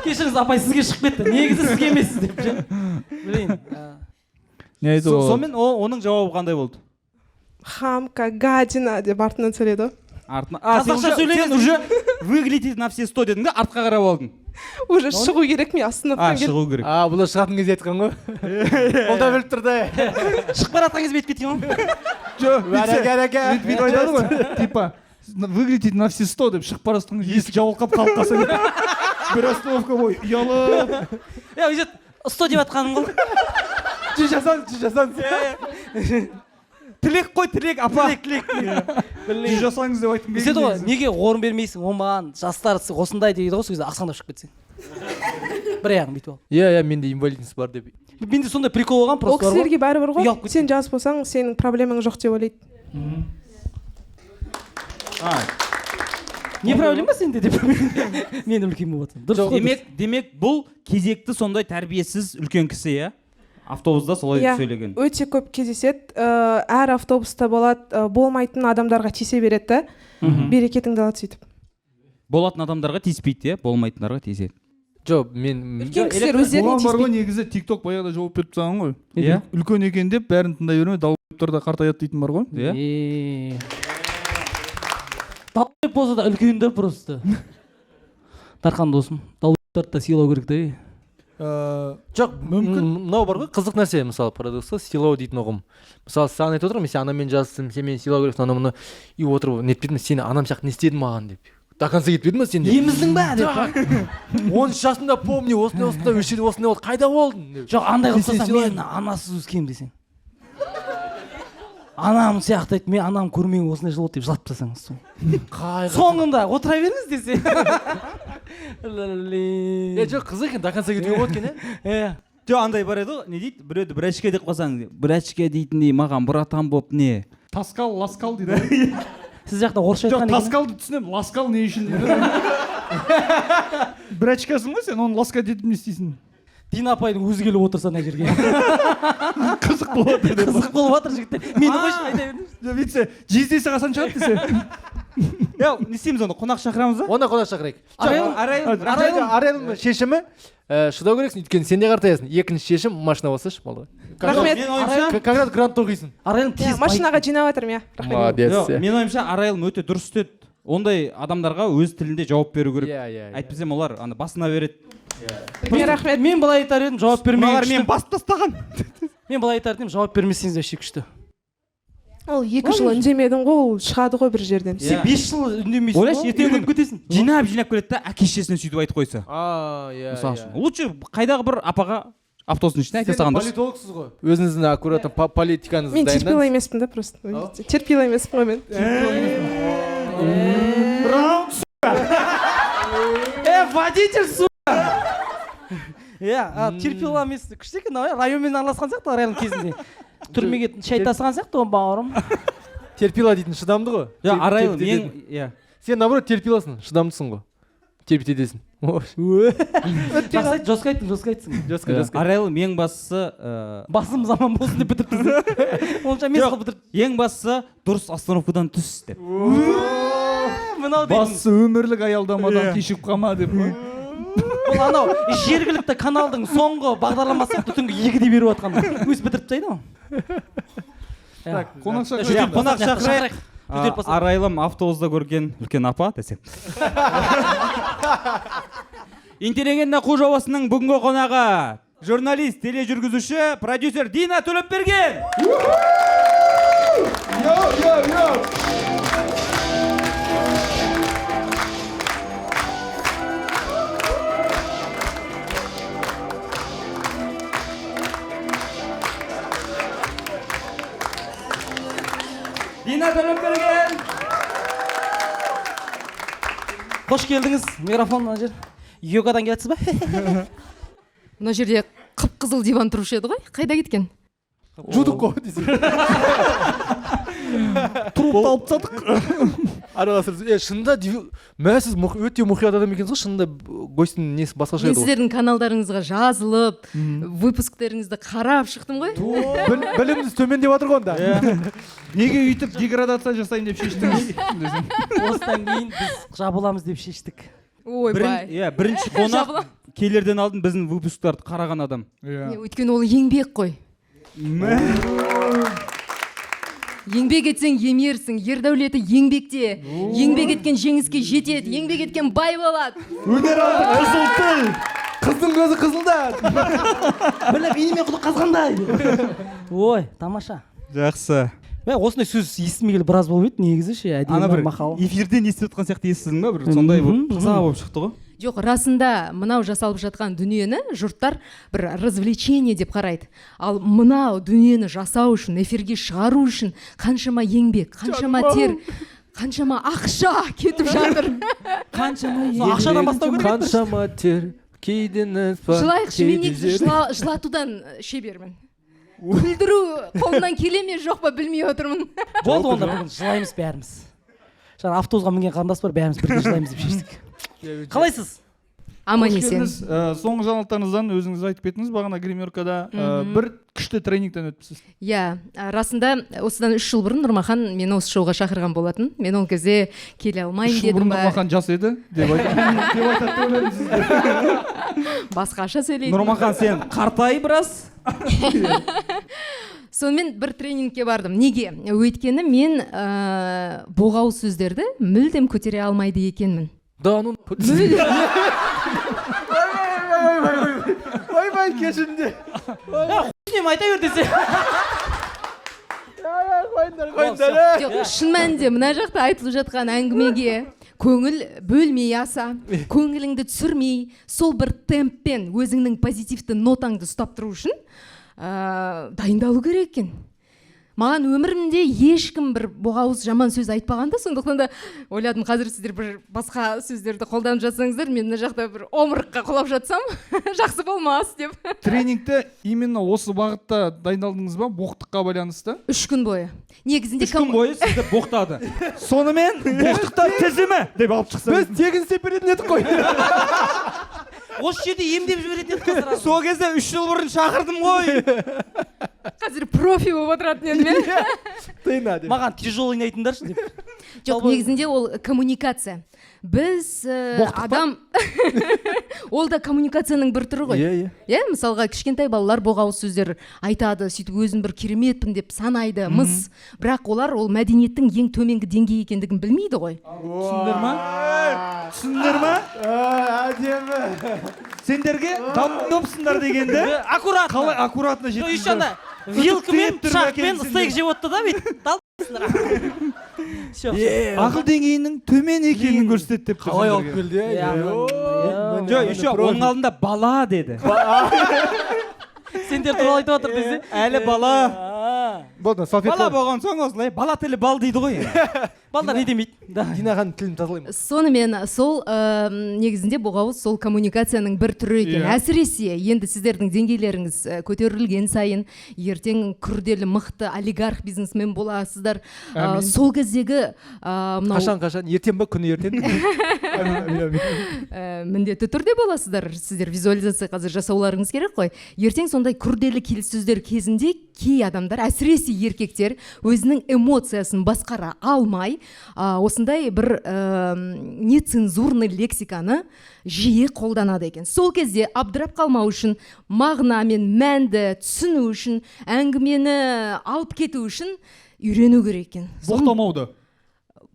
G: Кешіріңіз, апай сізге шығып кетті. Негізі сізге емессіз деп ше. Білейін.
E: Не айтты ол?
F: Сонымен оның жауабы қандай болды?
J: Хамка, гадина деп артынан сөйледі.
F: артына
G: Қазақша сөйлеген
F: уже выглядит на все 100 дедің да, артқа қарап алдың.
J: Уже шығу керек мен остановкадан келіп.
F: Шығу керек.
D: Бұлар шығатын кезде айтқан ғой. Ол да біліп тұрды.
G: шығып бара жатқан кезде бүйтіп кеткен ғой.
E: бүйтіп айтады ғой, типа выглядит на все 100 деп шығып бара жатқан кезде есік жабылып қалып қалса бір остановка бойы ұялып.
G: Өйтіп 100 деп жатқаным ғой.
D: Жүз
F: Тілек қой, тілек, апа.
G: Тілек.
E: Жүз жасаңыз деп айтқым
G: Деседі ғой, неге орын бермейсің, оңбаған, жастар осындай дейді ғой, сол кезде ақсаңдап шығып кетсең. Бір аяғың бүйтіп ал.
D: Иә, менде инвалидность бар деп.
G: Менде сондай прикол болған,
J: Ол
G: просто бар ғой.
J: кісілерге бәрібір ғой.
G: Ұялып кетті.
J: Сен жас болсаң, сенің проблемаң жоқ деп ойлайды.
G: Не проблема сенде деп. Мен үлкен болып жатсам. Дұрыс қой.
F: Демек бұл кезекті сондай тәрбиесіз үлкен кісі, иә? Автобуста солай сөйлеген.
J: Өте көп кездеседі. Әр автобуста болады, болмайтын адамдарға тиісе береді да. Берекетіңді алады сөйтіп.
F: Болатын адамдарға тиіспейді, иә? Болмайтындарға тиіседі.
D: Жоқ, мен
J: Үлкен кісілер өздеріне
E: Оған бар ғой
J: тиіспейді.
E: негізі TikTok баяғыда жауап беріп тастаған ғой.
F: Иә?
E: Үлкен екен деп бәрін тыңдай бермей далбайыптарда қартаяды дейтін бар ғой.
F: Иә?
G: Далбайып болса да үлкендер просто. Тарқан досым, далбайыптарды да сыйлау керек та.
D: жоқ, мүмкін мынау бар ғой, қызық нәрсе, мысалы парадоксы сыйлау дейтін ұғым. Мысалы саған айтып отырмын, мен сен анаммен жассың, сен мені сыйлау керексің, анау мұны үй отырып нетпедім, сені анам сияқты не істедің маған деп. До конца кетпеді ма сен деп?
G: Еміздің ба деп.
D: 13 жасында помни, осындай өшеді, осындай болды, қайда болдың деп.
G: Жоқ, андай қылып тұрсаң, мен анасыз өскем десең. Анам сияқты айтып, мен анам көрмеген осындай жыл болды деп жылап тастасаңыз. Соңында отыра беріңіз десе.
D: Жоқ, қызық екен, до конца кетуге болады екен,
G: иә?
F: Жоқ, андай бар еді ғой, не дейді? Біреуді брачка деп қалсаң, брачка дейтіндей маған братан боп не?
E: Таскал, ласкал дейді.
G: Сіз жақта орысша айтқан
E: екен. Жоқ, таскалды түсінемін, ласкал не үшін дейді. Брачкасың ғой сен, оны ласка детіп не істейсің?
G: Дина апайдың өзі келіп отырса ана жерге.
E: Қызық болып жатыр.
G: Қызық болып жатыр жігіттер. Мені қойшы айта беріңіз.
E: Бүйтсе, жездесі қасан шығады десе.
F: Я, не істейміз оны, қонақ шақырамыз ба?
D: Онда қонақ шақырайық. Арайлым шешімі шыдау керексің, өйткені сен де қартаясың. Екінші шешім машина болсашы, малға.
J: Рахмет.
D: Как раз грант оқисың.
G: Арайлым тез
J: машинаға жинап жатырмын, иә.
D: Молодец.
F: Мен ойымша Арайлым өте дұрыс істеді. Ондай адамдарға өз тілінде жауап беру керек. Әйтпесем олар басына береді.
J: Мен рахмет.
G: Мен былай айтар едім, жауап бермеген күшті.
F: Мен басып тастаған.
G: Мен былай айтар едім, жауап бермесеңіз вообще күшті.
J: Ол 2 жыл үндемедің ғой, ол шығады ғой бір жерден.
G: Сен 5 жыл үндемейсің.
F: Ойлашы, ертең күн
G: кетесің.
F: Жинап келеді да, әке-шешесіне сөйтіп айтып қойса.
D: Мысал
F: үшін. Лучше қайдағы бір апаға автобустың ішіне айта салған дұрыс.
D: Политологсыз ғой. Өзіңіздің аккуратно политикаңызды
J: Мен
D: дайындаңыз.
J: терпила емеспін да просто. Терпила емеспін ғой мен.
G: Водитель, сука! Терпила емес. Күшті екен, районмен араласқан сияқты Арайлым кезінде. Түрмеге шай тасыған сияқты ғой бауырым.
D: Терпила дейтін шыдамды ғой.
F: Арайлым, мен, иә.
D: Сен наоборот терпиласың, шыдамдысың ғой. Терпит етесің.
G: Жосқа айтсың.
F: Арайлым, ең бастысы...
G: Басым заман болсын деп бітірттіңіз. Онша мен сол бітірттім.
F: Ең бастысы дұрыс остановкадан түс деп.
E: Бастысы өмірлік аялдамадан кешіп қалма деп.
G: Ол анау жергілікті каналдың соңғы бағдарламасы түнгі 2-де беріп жатқан. Өз бітіріп тастайды ғой.
F: Қонақ шақырайық. Арайлым автобуста көрген үлкен апа десек. Интеллигентна қу жобасының бүгінгі қонағы журналист, тележүргізуші, продюсер Дина Төлепберген. Дина Төлепберген.
G: Қош келдіңіз. Микрофон мына жер. Йогадан келесіз ба?
L: Мына жерде қып-қызыл диван тұрушы еді ғой. Қайда кеткен?
D: Жудық қой десең.
E: Тұрып алып тастадық.
D: Араласырсыз. Шынында сіз өте мұқият адам екенсіз ғой. Шынында гостьтің несі басқаша еді ғой.
L: Мен сіздердің каналдарыңызға жазылып, выпусктеріңізді қарап шықтым ғой.
D: Біліміңіз төмендеп жатыр ғой онда.
E: Неге үйтіп деградация жасайын деп шештіңіз?
G: Осыдан кейін біз жабыламыз деп шештік.
L: Ойбай.
F: Бірінші қонақ келерден алдын біздің выпусктарды қараған адам.
L: Өйткені ол еңбек қой. еңбек етсең емерсің, ердәулеті еңбекте. Еңбек еткен жеңіске жетеді, еңбек еткен бай болады.
E: Өнер алды қызыл тіл.
D: Қыздың көзі қызылда.
G: Міне бейнемен құдық қазғандай. Ой, тамаша.
F: Жақсы.
G: Мен осындай сөз естімегелі біраз болып еді, негізі ше, әдемі мақал.
F: Эфирден естіп отқан сияқты естідің ба? Бір сондай болып қыза болып шықты ғой.
L: Жоқ, расында мынау жасалып жатқан дүниені жұрттар бір развлечение деп қарайды. Ал мынау дүниені жасау үшін, эфирге шығару үшін қаншама еңбек, қаншама тер, қаншама ақша кетіп жатыр.
G: Қаншама ақшадан бастау керек.
D: Қаншама тер, кейден
L: Жылайықшы, мен негізі жылатудан шебермін. Күлдіру қолымнан келе ме жоқ па білмей отырмын.
G: Болды онда бүгін жылаймыз бәріміз. Жаңа автобусқа мінген қарындас бар, бәріміз бірге жылаймыз деп шештік. Қалайсыз?
L: Аман есен.
E: Соңғы жаңалықтарыңыздан өзіңіз айтып кеттіңіз, бағана гримеркада бір күшті тренингтен өтіпсіз.
L: Иә, расында осыдан 3 жыл бұрын Нұрмахан мені осы шоуға шақырған болатын. Мен ол кезде келе алмайын дедім ба.
E: Нұрмахан жас еді деп айтады.
L: Басқаша сөйлейді.
F: Нұрмахан, сен қартай біраз.
L: Сонымен бір тренингке бардым. Неге? Өйткені мен боғау сөздерді мүлдем көтере алмайды екенмін.
D: Ойбай кешінде.
G: Нем айта бер десе.
L: Жоқ, шын мәнінде мына жақта айтылып жатқан әңгімеге көңіл бөлмей аса, көңіліңді түсірмей, сол бір темппен өзіңнің позитивті нотаңды ұстап тұру үшін дайындалу керек екен. Маған өмірімде ешкім бір боғауыз жаман сөз айтпаған да, сондықтан да ойладым, қазір сіздер бір басқа сөздерді қолданып жатсаңыздар, мен мына жақта бір омырыққа құлап жатсам, жақсы болмас деп.
E: Тренингті именно осы бағытта дайындалдыңыз ба, боқтыққа байланысты?
L: 3 күн бойы. Негізінде
F: 3 күн бойы сіздер боқтады. Сонымен боқтықтар тізімі деп алып шықсаңыз.
D: Біз тегін істеп беретін едік қой.
G: Осы жерде емдеп жіберетін едік қазір.
F: Сол кезде 3 жыл бұрын шақырдым ғой.
L: Қазір профи болып отыратын едім.
G: Маған тяжелый ойнайтындаршы деп.
L: Жоқ, негізінде ол коммуникация. Біз адам ол да коммуникацияның бір түрі ғой. Иә, мысалға кішкентай балалар боғауыз сөздер айтады, сөйтіп өзін бір кереметпін деп санайды, мыс. Бірақ олар ол мәдениеттің ең төменгі деңгейі екендігін білмейді ғой.
F: Түсіндір ма? Әдемі. Сендерге дамнопсыңдар дегенде
G: аккуратно.
F: Қалай аккуратно жеткізді?
G: Еще анда вилкамен, пышақпен стейк жеп отты да бүйтіп.
F: Ақыл деңгейінің төмен екенін көрсетеді деп.
D: Қалай алып келді?
F: Жоқ, еще оның алдында бала деді.
G: Сендер туралы айтып отыр десе.
F: Әлі бала.
D: Болды, салфетка.
F: Бала болған соң осылай. Бала тілі бал дейді ғой.
G: Балдар не демейді.
D: Динаған тілін тазалаймын.
L: Сонымен сол негізінде боғауыз сол коммуникацияның бір түрі екен. Әсіресе енді сіздердің деңгейлеріңіз көтерілген сайын, ертең күрделі мықты олигарх бизнесмен боласыздар. Сол кездегі
D: Қашан, ертең ба, күні ертең?
L: Міндетті түрде боласыздар. Сіздер визуализация қазір жасауларыңыз керек қой. Ертең сондай күрделі келіссөздер кезінде кей адамдар, әсіресе еркектер, өзінің эмоциясын басқара алмай, осындай бір нецензурный лексиканы жиі қолданады екен. Сол кезде абдырап қалмау үшін, мағына мен мәнді түсіну үшін, әңгімені алып кету үшін үйрену керек екен.
E: Боқтамауды.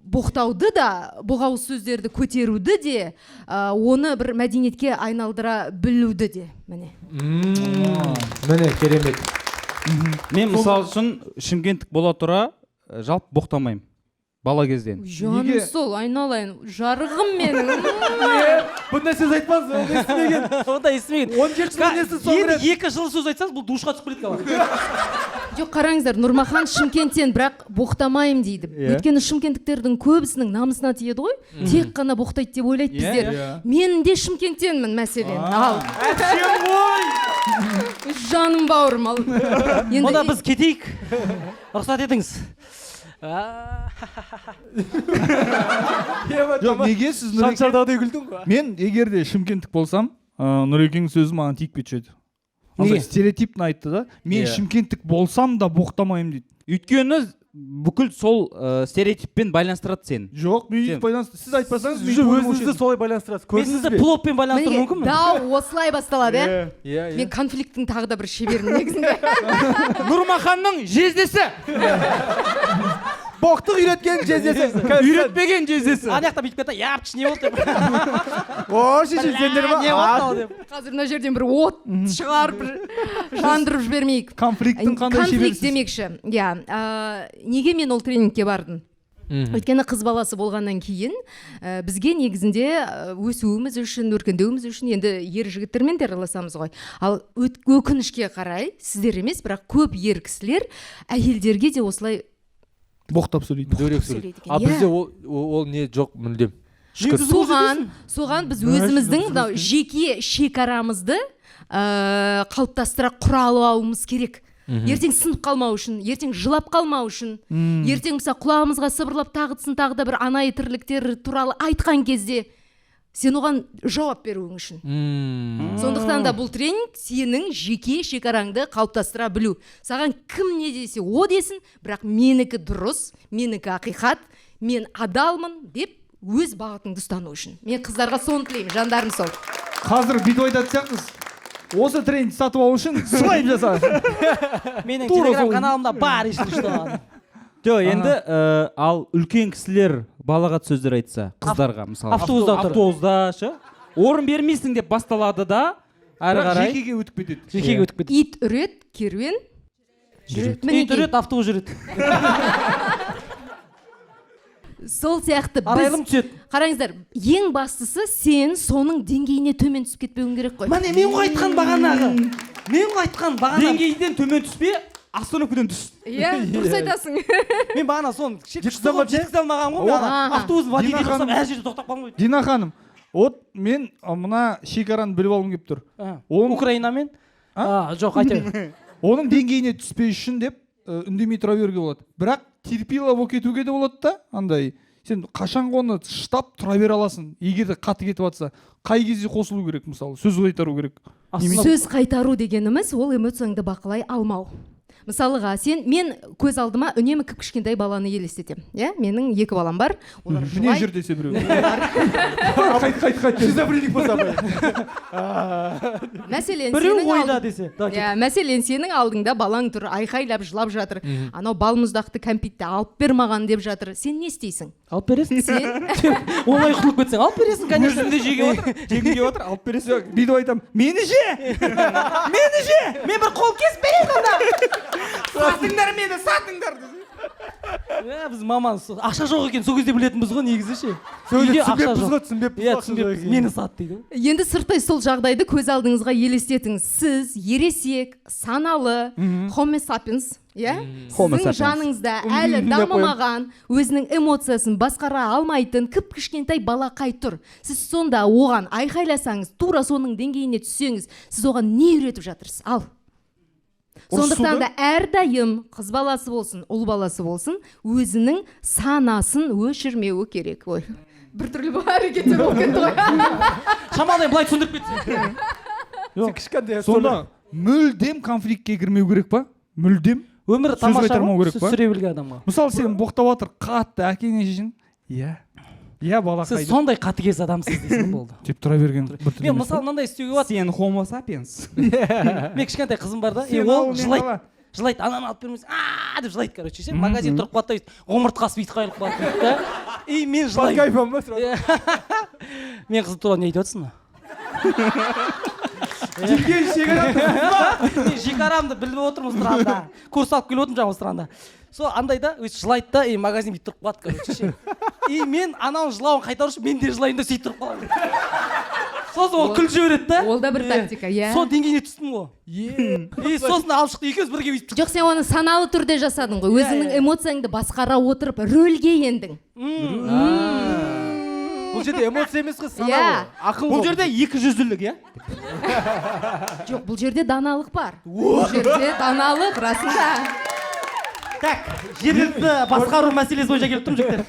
L: Боқтауды да, боғауыз сөздерді көтеруді де, оны бір мәдениетке айналдыра білуді де. Міне
D: керемет.
F: Мен мысал үшін шымкенттік бола тұра жалпы боқтамаймын. Бала кезден.
L: Жаным сол, айналайын, жарығым менің.
D: Бұндай сөз айтпаңыз, онда естімеген.
G: Онда естімеген.
D: 17 жыл несі соңыры.
G: Енді 2 жылы сөз айтсаңыз, бұл душқа түсіп келеді қалады.
L: Жоқ, қараңыздар, Нұрмахан Шымкенттен, бірақ боқтамайым дейді. Өйткені шымкенттіктердің көбісінің намысына тиеді ғой. Тек қана боқтайды деп ойлайды біздер. Мен де Шымкенттенмін мәселен. Ал.
F: Әпшем ғой!
L: Жаным бауырым.
G: Онда біз кетейік. Рұқсат етіңіз.
E: Жоқ, неге сіз Нұрекең? Мен егер де шымкенттік болсам, Нұрекең сөзі маған тиіп кетшеді. Стереотипін айтты да, мен шымкенттік болсам да боқтамайым дейді.
F: Өйткені бүкіл сол стереотиппен байланыстырады сені.
E: Жоқ, мен байланысты. Сіз айтпасаңыз,
D: Сіз өзіңізді солай байланыстырасыз.
G: Мен сізді плотпен байланыстыру мүмкін бе?
L: Дау осылай басталады,
D: Иә,
L: Мен конфликттің тағы да бір шеберім негізінде.
F: Нұрмаханның жездесі.
D: Боқтық үйреткен жездесі.
F: Үйретпеген жездесі.
G: Ана жақта бүйтіп кетті, япчы не болды деп.
D: О, шешен сендер ма?
G: Не болды ал деп.
L: Қазір мына жерден бір от шығарып жандырып жібермейік.
E: Конфликттің қандай
L: Конфликт
E: шеберсіз?
L: демекші. Иә, неге мен ол тренингке бардым? Өйткені қыз баласы болғаннан кейін бізге негізінде өсуіміз үшін, өркендеуіміз үшін енді ер жігіттермен де араласамыз ғой. Ал өкінішке қарай, сіздер емес, бірақ көп ер кісілер әйелдерге де осылай
E: боқтап сөйлейді.
D: Дөрекі сөйлейді. А бізде ол не жоқ мүлдем.
L: Соған біз өзіміздің жеке шекарамызды қалыптастыра құралауымыз керек. Ертең сынып қалмау үшін, ертең жылап қалмау үшін, ертең мысалы құлағымызға сыбырлап тағы да бір анайы тірліктер туралы айтқан кезде сен оған жауап беруің үшін. Сондықтан да бұл тренинг сенің жеке шекараңды қалыптастыра білу. Саған кім не десе о десін, бірақ менікі дұрыс, менікі ақиқат, мен адалмын деп өз бағытыңды ұстану үшін. Мен қыздарға соны тілеймін, жандарым сол.
E: Қазір бүйтіп айтатын сияқтысыз. Осы тренинг сатып алу үшін слайд жаса.
G: Менің телеграм каналымда бар ешті что.
F: Жоқ, енді ал үлкен кісілер балағат сөздер айтса, қыздарға мысалы. Автобузда, шы? Орын бермейсің деп басталады да, әрі қарай
E: жекеге өтіп кетеді.
G: Жекеге өтіп кетеді.
L: Ит үрет, керуен жүреді.
G: Ит үрет, автобус жүреді.
L: Сол сияқты
G: Арайлым
L: біз, қараңыздар, ең бастысы сен соның деңгейіне төмен түсіп кетпеуің керек қой.
G: Міне мен ғой айтқан бағанағы.
F: Деңгейден төмен түспе, остановкадан түс.
L: Иә, дұрыс айтасың.
G: Мен бағана соны жеткізе алмаған ғой. Автобус водитель жасап әр жерде тоқтап қалған ғой.
E: Дина ханым, мен мына шекараны біліп алғым келіп тұр.
G: Украинамен? Жоқ, айтайын.
E: Оның деңгейіне түспей үшін деп үндемей тұра беруге болады. Бірақ терпила болып кетуге де болады да, андай. Сен қашанғы оны штап тұра бере аласың. Егер де қаты кетіп жатса, қай кезде қосылу керек мысалы, сөз қайтару керек.
L: Сөз қайтару дегеніміз ол эмоцияңды бақылай алмау. Мысалыға, мен көз алдыма үнемі кішкентай баланы елестетемін. Менің 2 балам бар. Олар жылай.
E: Міне жүр десе біреу. Қайт.
D: Шизофреник болса бай.
L: Мәселен сенің алдыңда балаң тұр, айқайлап жылап жатыр. Анау балмұздақты кәмпитті алып бер маған деп жатыр. Сен не істейсің?
G: Алып бересің. Олай құтылып кетсең, алып бересің, конечно.
F: Өзімде жегім келіп отыр, алып бересің.
E: Бүйтіп айтамын, мені же!
G: Мен бір қол кесіп берейін онда.
F: Сатыңдар мені, сатыңдар.
G: Біз маман ақша жоқ екен, сол кезде білетінбіз ғой негізі ше.
D: Түсінбеппіз.
G: Мені сат дейді.
L: Енді сырттай сол жағдайды көз алдыңызға елестетіңіз. Сіз ересек, саналы, homo sapiens, сіздің жаныңызда әлі дамымаған, өзінің эмоциясын басқара алмайтын кішкентай балақай тұр. Сіз сонда оған айқайласаңыз, тура соның деңгейіне түссеңіз, сіз оған не үйретіп жатырсыз? Ал. Сондықтан да әрдайым қыз баласы болсын, ұл баласы болсын, өзінің санасын өшірмеуі керек. Ой, біртүрлі бұл әрекеттер болып кетті ғой.
G: Шамалдайын былай түсіндіріп кетсін.
E: Сонда мүлдем конфликтке кірмеу керек па? Мүлдем?
G: Өмір тамаша ғой, сүре білген адамға.
E: Мысалы сен боқтап жатыр, қатты әкеңе шешін. Иә, балақайды.
G: Сіз сондай қатыгез адамсыз дейсің болды.
E: Деп тұра берген.
G: Мен мысалы мынандай істеуге болады.
F: Сен homo sapiens.
G: Мен кішкентай қызым бар да, ол жылайды, ананы алып бермейсің, деп жылайды, короче, ше, магазин тұрып қалады да, омыртқасы бүйтіп қайырылып қалады да. И мен жылаймын. Мен қызым туралы не айтып жатсың? Шекарамды біліп отырмыз тұрғанда. Курс алып келіп отырмын жаңа осы тұрғанда. Сол андайда жылайды да, магазин бүйтіп тұрып қалады, короче, ше. И мен анауын жылауын қайтару үшін мен де жылайын да сөйтіп тұрып қаламын. Сосын ол күліп жібереді да.
L: Ол да бір тактика, иә.
G: Сол деңгейіне түстім ғой. И сосын алып шықты, екеуміз бірге бүйтіп.
L: Жоқ, сен оны саналы түрде жасадың ғой. Өзіңнің эмоцияңды басқара отырып рөлге ендің.
D: Бұл жерде эмоция емес қой, сана ғой.
F: Бұл жерде 200-лік, иә?
L: Жоқ, бұл жерде даналық бар. Бұл жерде даналық, расында.
G: Так, жергілікті басқару мәселесі бойынша келіп тұрмын жігіттер.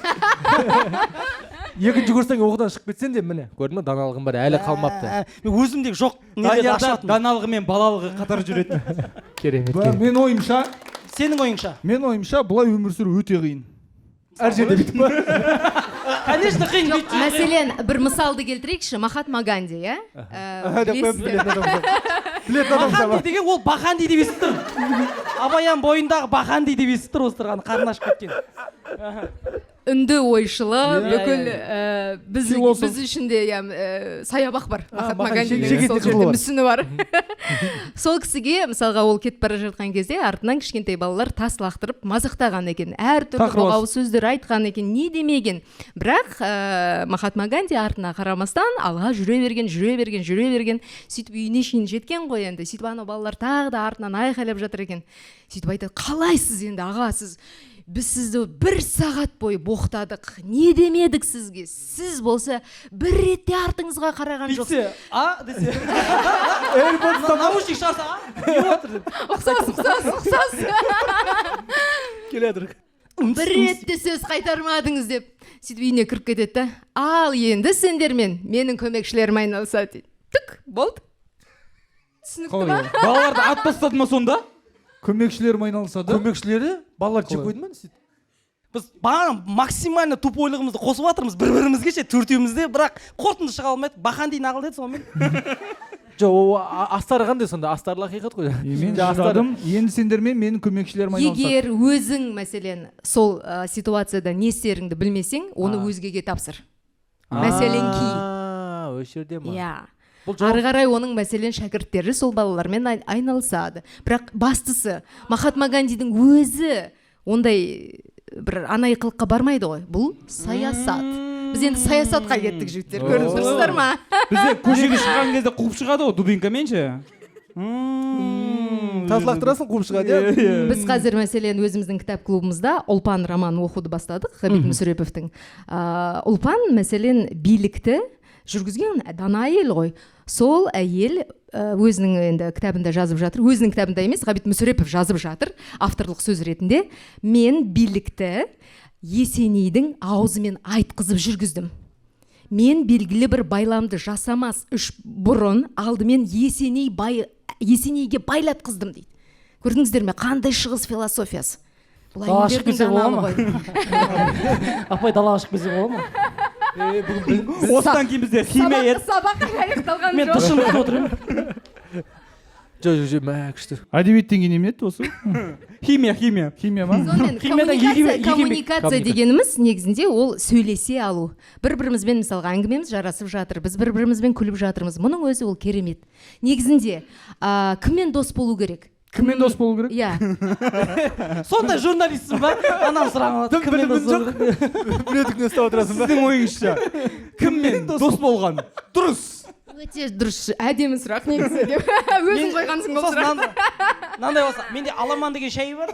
D: Екінші курстан оқудан шығып кетсен де, міне, көрдің ме, даналығым бар, әлі қалмапты.
G: Мен өзімдегі жоқ нелерді ашатым.
F: Даналығы мен балалығы қатар жүретін.
D: Керемет.
E: Мен ойымша,
G: сенің ойыңша?
E: Мен ойымша былай өмір сүру өте қиын. Әр жерде бүйтіп па?
G: Конечно қиын.
L: Мәселен, бір мысалды келтірейікші, Махатма Ганди, иә?
G: Баханди деген ол Баханди деп естіп тұр. Абаян бойындағы Баханди деп естіп тұр, осы тұрған қарын ашып кеткен.
L: Үнді ойшылы, бүкіл біз үшін де саябақ бар. Махатма Гандидің сол жерде мүсіні бар. Сол кісіге, мысалға, ол кетіп бара жатқан кезде артынан кішкентай балалар тас лақтырып мазақтаған екен. Әр түрлі боғау сөздер айтқан екен, не демеген. Бірақ Махатма Ганди артына қарамастан алға жүре берген. Сөйтіп үйіне шейін жеткен ғой енді. Сөйтіп ана балалар тағы да артынан айқайлап жатыр екен. Сөйтіп айтады, қалайсыз енді аға, сіз? Біз сізді 1 сағат бойы боқтадық, не демедік сізге? Сіз болса бір ретте артыңызға қараған жоқсыз.
G: Битсе, а десе. Наушник шығарса, а? Не отыр деп.
L: Ұқсас.
G: Келедір.
L: Бір ретте сөз қайтармадыңыз деп. Сөйтіп үйіне кіріп кетеді да. Ал енді сендермен менің көмекшілерім айналысады дейді. Түк, болды. Түсінікті ма?
F: Балаларды ат тастады ма сонда?
E: Көмекшілерім айналысады.
D: Көмекшілері балалар жеп қойды ма не істейді?
G: Біз максимально тупойлығымызды қосып жатырмыз бір-бірімізге ше, төртеумізде, бірақ қорытынды шыға алмайдық. Баханди нағыл деді сонымен.
D: Жоқ, астары қандай сонда? Астарлы ақиқат қой.
E: Мен жадым, енді сендермен менің көмекшілерім айналысады.
L: Егер өзің, мәселен, сол ситуацияда не істеріңді білмесең, оны өзгеге тапсыр. Мәселен ки.
D: Осы жерде ма?
L: Иә. Ары қарай оның мәселен шәкірттері сол балалармен айналысады. Бірақ бастысы, Махатма Гандидің өзі ондай бір анайқылыққа бармайды ғой. Бұл саясат. Біз енді саясатқа кеттік, жігіттер. Көріп тұрсыздар ма?
F: Бізде көшеге шыққан кезде қуып шығады ғой, дубинкамен ше.
D: Тас лақтырасың, қуып шығады.
L: Біз қазір мәселен өзіміздің кітап клубымызда Ұлпан романын оқуды бастадық, Ғабит Мүсіреповтің. Ұлпан мәселен билікті жүргізген дана әйел ғой. Сол әйел өзінің енді кітабында жазып жатыр, өзінің кітабында емес, Ғабит Мүсірепов жазып жатыр, авторлық сөз ретінде. Мен билікті Есенейдің аузымен айтқызып жүргіздім. Мен белгілі бір байламды жасамас бұрын алдымен Есенейге байлатқыздым дейді. Көрдіңіздер ме, қандай шығыс философиясы?
G: Далаға шығып келсе бола ма? Апай, далаға шығып келсе бола ма?
F: Осыдан кейін бізде химия еді.
L: Сабақ аяқталған
G: мен тұшынып отырмын.
D: Жоқ, күшті.
E: Әдебиеттен кейін не еді осы?
F: Химия ма?
L: Коммуникация дегеніміз негізінде ол сөйлесе алу. Бір-бірімізбен мысалға әңгімеміз жарасып жатыр, біз бір-бірімізбен күліп жатырмыз. Мұның өзі ол керемет. Негізінде кіммен дос болу керек?
E: Кіммен дос болу керек?
L: Иә.
G: Сондай журналистсің ба? Анам сұраған алады. Кіммен дос болу керек?
D: Білетіңнен ұстап отырасың ба?
F: Сіздің ойыңызша кіммен дос болған? Дұрыс.
L: Өте дұрыс, әдемі сұрақ негізі деп. Өзің қойғансың бұл сұрақ.
G: Мынандай болса, менде аламан деген шайы бар.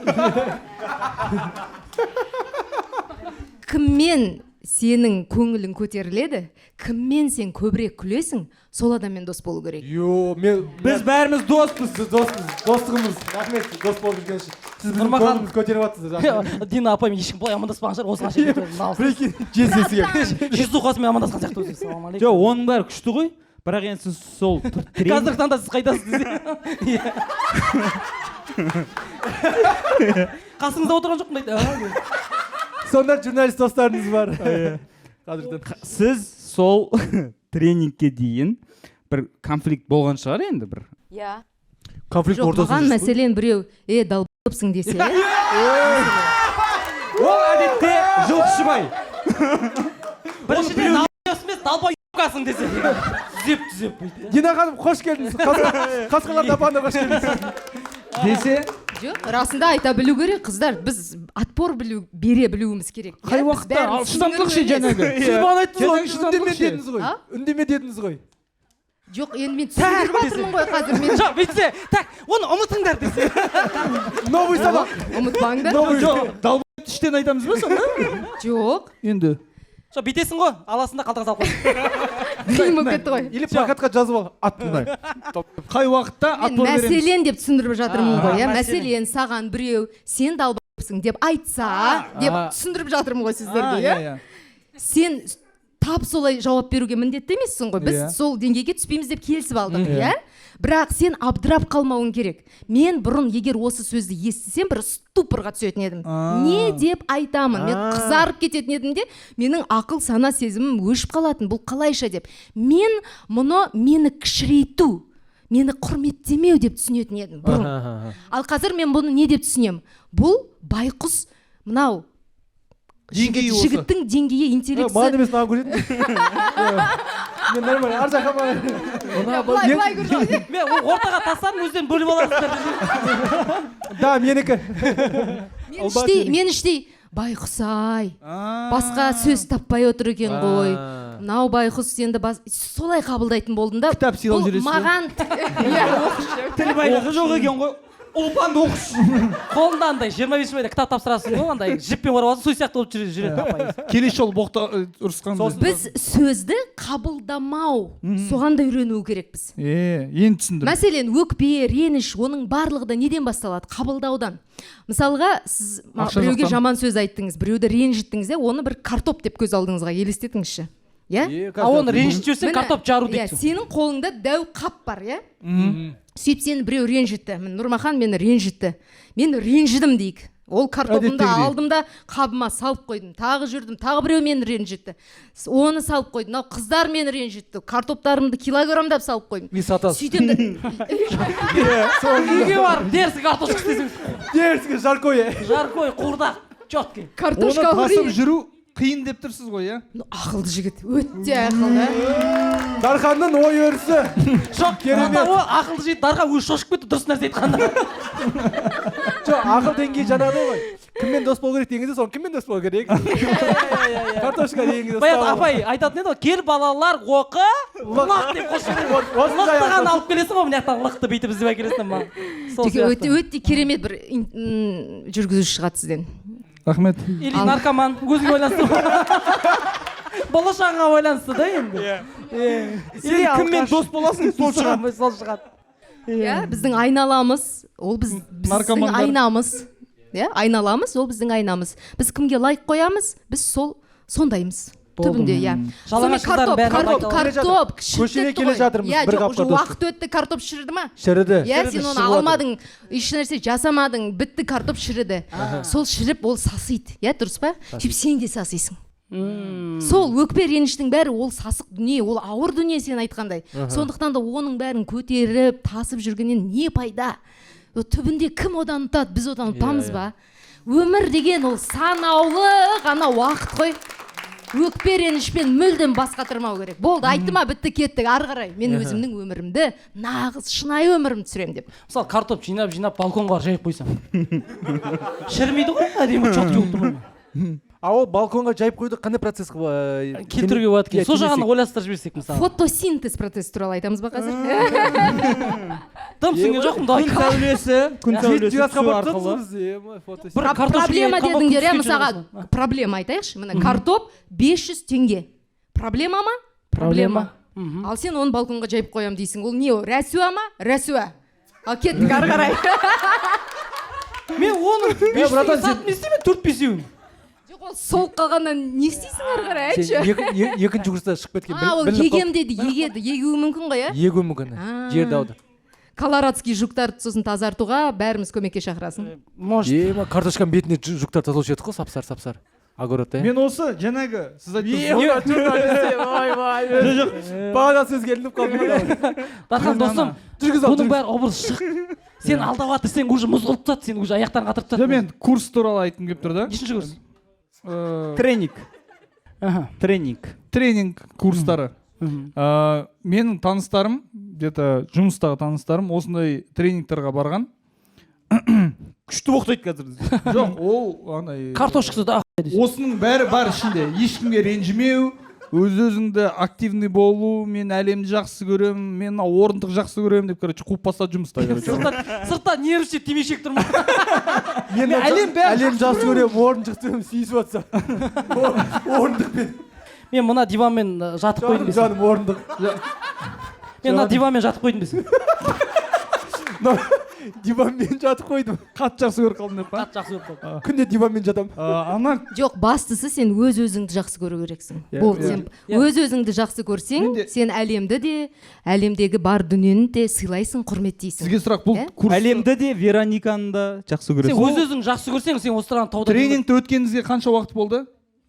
L: Кіммен сенің көңілің көтеріледі, кіммен сен көбірек күлесің, сол адаммен дос болу керек.
F: Біз бәріміз доспыз.
D: Достығымыз. Рахмет, дос болып жүрген үшін. Сіз біздің көңілімізді көтеріп жатсыз.
G: Дина апаймен ешкім былай амандаспаған шығар, осыған шейін.
D: Жездесіге.
G: Жүздуқасымен амандасқан сияқты өзі. Салам алейкум.
F: Жоқ, оның бәрі күшті ғой. Бірақ енді сіз сол
G: қазіргі таңда сіз қайдасыз десе. Қасыңызда отырған жоқпын дейді.
D: Сонда журналист достарыңыз бар.
F: Сіз сол тренингке дейін бір конфликт болған шығар енді бір.
L: Иә.
D: Конфликт
L: ортасында. Жоқ, маған мәселен біреу, далбыпсың десе.
F: Ол әдетте жылқышыбай.
G: Біріншіден далбай юбкасың десе. Түзеп.
D: Дина ханым, қош келдіңіз. Қасқалар апанда қош келдіңіз.
E: Десе?
L: Жоқ, расында айта білу керек, қыздар. Біз отпор бере білуіміз керек.
E: Қай уақытта? Шыдамдылық ше жаңағы.
D: Сіз маған айттыңыз ғой, үндеме дедіңіз ғой.
L: Жоқ, енді мен түсіндіріп жатырмын ғой қазір.
G: Жоқ, бүйтсе, так, оны ұмытыңдар десе.
D: Новый сабақ.
L: Ұмытпаңдар.
F: Жоқ, далбайды іштен айтамыз ба сонда?
L: Жоқ.
E: Енді.
G: Жоқ, бүйтесің ғой, аласында қалтаға салып қой.
L: Қиын болып кетті ғой.
D: Или плакатқа жазып ал, атпындай.
E: Қай уақытта отпор береміз?
L: Мәселен деп түсіндіріп жатырмын ғой. Мәселен, саған біреу, сен далбайсың деп айтса, деп түсіндіріп жатырмын ғой сіздерге. Сен тап солай жауап беруге міндетті емессің ғой. Біз сол деңгейге түспейміз деп келісіп алдық, иә? Бірақ сен абдырап қалмауың керек. Мен бұрын егер осы сөзді естісем, бір ступорға түсетін едім. Не деп айтамын? Мен қызарып кететін едім де, менің ақыл сана сезімім өшіп қалатын. Бұл қалайша деп. Мен мұны мені кішірейту, мені құрметтемеу деп түсінетін едім бұрын. Ал қазір мен бұны не деп түсінем? Бұл байқұс, мынау жігіттің деңгейі, интеллектісі.
D: Маған емес, маған көрсетті. Мен нормально, ар жаққа
L: былай көрсетті.
G: Мен ортаға тастадым, өзден бөліп аларсыздар.
D: Да, менікі.
L: Мен іштей, байқұс-ай, басқа сөз таппай отыр екен ғой. Мынау байқұс енді солай қабылдайтын болдым да.
D: Кітап сыйлап жүресіз.
L: Маған
F: тіл байлығы жоқ екен ғой. Ұлпанды оқышы.
G: Қолында андай 25 майда кітап тапсырасың ғой, андай жіппен орап аласың, сол сияқты болып жүреді.
E: Келесі жолы боқта ұрысқан.
L: Біз сөзді қабылдамау, соған да үйренуі керекпіз.
E: Енді түсіндім.
L: Мәселен, өкпе, реніш, оның барлығы да неден басталады? Қабылдаудан. Мысалға, сіз біреуге жаман сөз айттыңыз, біреуді ренжіттіңіз, оны бір картоп деп көз алдыңызға елестетіңізші.
G: А оны ренжітіп жүрсең, картоп жару дейсің.
L: Сенің қолыңда дәу қап бар, иә? Сөйтіп сені біреу ренжітті. Нұрмахан мені ренжітті. Мен ренжідім дейік. Ол картопымды алдым да қабыма салып қойдым. Тағы жүрдім, тағы біреу мені ренжітті. Оны салып қойдым. Мынау қыздар мені ренжітті. Картоптарымды килограммдап салып қойдым.
D: Үй сатасың.
L: Сөйтем
G: Үйге барып дерсің картошка істесің.
D: Дерсің, жаркой.
G: Жаркой, қуырдақ, четкий.
L: Картошка
E: оны тасып жүру қиын деп тұрсыз ғой, иә?
L: Ақылды жігіт, өте ақылды.
D: Дарханның ой өрісі.
G: Жоқ, керемет. Ақылды жігіт, Дархан өзі шошып кетті, дұрыс нәрсе айтқанда.
D: Жоқ, ақыл деңгейі жаңағыдай ғой. Кіммен дос болу керек дегенде, соны кіммен дос болу керек? Картошка дегенде.
G: Баяғы апай айтатын еді ғой, кел балалар оқы, лақ деп қосып. Лықтыған алып келесің ғой, мына жақтан лықты бүйтіп іздеп әкелесің ба?
L: Өте керемет бір жүргізуші шығады сізден.
E: Рахмет.
G: Или наркоман, өзіңе ойлансты. Болашағыңа ойлансты да енді.
F: Сен кіммен дос боласың, сол шығады.
G: Сол шығады.
L: Иә, біздің айналамыз, ол біздің айнамыз. Иә, айналамыз, ол біздің айнамыз. Біз кімге лайк қоямыз, біз сондаймыз. Түбінде, иә. Картоп,
D: көшеде келе жатырмыз, бір қап картоп.
L: Уақыт өтті, картоп шіріді ма?
D: Шіріді.
L: Иә, сен оны алмадың, еш нәрсе жасамадың, бітті, картоп шіріді. Сол шіріп, ол сасиды, иә, дұрыс па? Сөйтіп сен де сасисың. Сол өкпе реніштің бәрі ол сасық дүние, ол ауыр дүние сен айтқандай. Сондықтан да оның бәрін көтеріп, тасып жүргеннен не пайда? Түбінде кім одан ұтады, біз одан ұтамыз ба? Өмір деген ол санаулы ғана уақыт қой. Өкпе ренішпен мүлдем басқа тұрмау керек. Болды, айтты ма, бітті, кеттік, ары қарай. Мен өзімнің өмірімді, нағыз шынайы өмірімді түсірем деп.
G: Мысалы, картоп жинап балконға жайып қойсам. Шірмейді ғой, әдемі чот жоқ тұрмай.
D: А ол балконға жайып қойды, қандай процесс
G: келтіруге болады екен? Сол жағаны ойластырып жіберсек мысалы.
L: Фотосинтез процесі туралы айтамыз ба қазір?
G: Тым түсінген жоқпын да.
F: Күн сәулесі түсу арқылы.
L: Проблема дедіңдер, мысалға проблема айтайықшы. Міне картоп 500 теңге. Проблема ма? Проблема. Ал сен оны балконға жайып қоям дейсің. Ол не? Рәсуа ма? Рәсуа. Ал кеттік ары қарай.
G: Мен оны 500 сатып не істеймін? 4-5-еуін.
L: Ол солып қалғаннан не істейсің ары қарай, айтшы.
D: Екінші курста шығып кеткен.
L: Ол егем деді, егеді. Егуі мүмкін ғой, иә?
D: Егуі мүмкін. Жерді ауды.
L: Колорадский жүктарды сосын тазартуға бәріміз көмекке шақырасың.
D: Картошканың бетіне жүктар тазалушы еді ғой, сапсар. Огородта.
E: Мен осы жаңағы сіз
D: бағана сөзге ілініп қалдым.
G: Дархан досым, бұның бәрі образ шық. Сен алдап жатыр, сен уже мұз қылып тастады, сен уже аяқтарын қатырып тастады.
E: Мен курс туралы айтқым келіп тұр да.
G: Нешінші курс?
E: Тренинг курстары. Менің таныстарым, где-то жұмыстағы таныстарым осындай тренингтерға барған.
F: Күшті оқытайды қазір.
E: Жоқ, ол андай
G: картошкасы да
E: осының бәрі бар ішінде. Ешкімге ренжімеу, өз-өзіңді активный болу, мен әлемді жақсы көрем, мен орындық жақсы көрем деп, короче, қуып бастады жұмыста.
G: Сыртта нервші темешек тұрмын.
D: Мен әлем жақсы көрем, орындық тұрмын, сүйісіп атса. Орындықпен.
G: Мен мына диванмен жатып қойдым.
D: Жаным, орындық.
G: Мен мына диванмен жатып қойдым десің.
D: диванмен жатып қойдым.
E: Қатты жақсы көріп қалдым деп па?
G: Қатты жақсы көріп қалдым.
D: Күнде диванмен жатамын.
E: Ана
L: жоқ, бастысы сен өз өзіңді жақсы көру керексің. Болды, сен өз өзіңді жақсы көрсең, сен әлемді де, әлемдегі бар дүниені де сыйлайсың, құрметтейсің.
E: сізге сұрақ, бұл курс
F: әлемді де Верониканы да жақсы
G: Сен
F: көресің.
G: өз өзіңді жақсы көрсең, сен осы тұрған тауда
E: тренингті өткеніңізге қанша уақыт болды?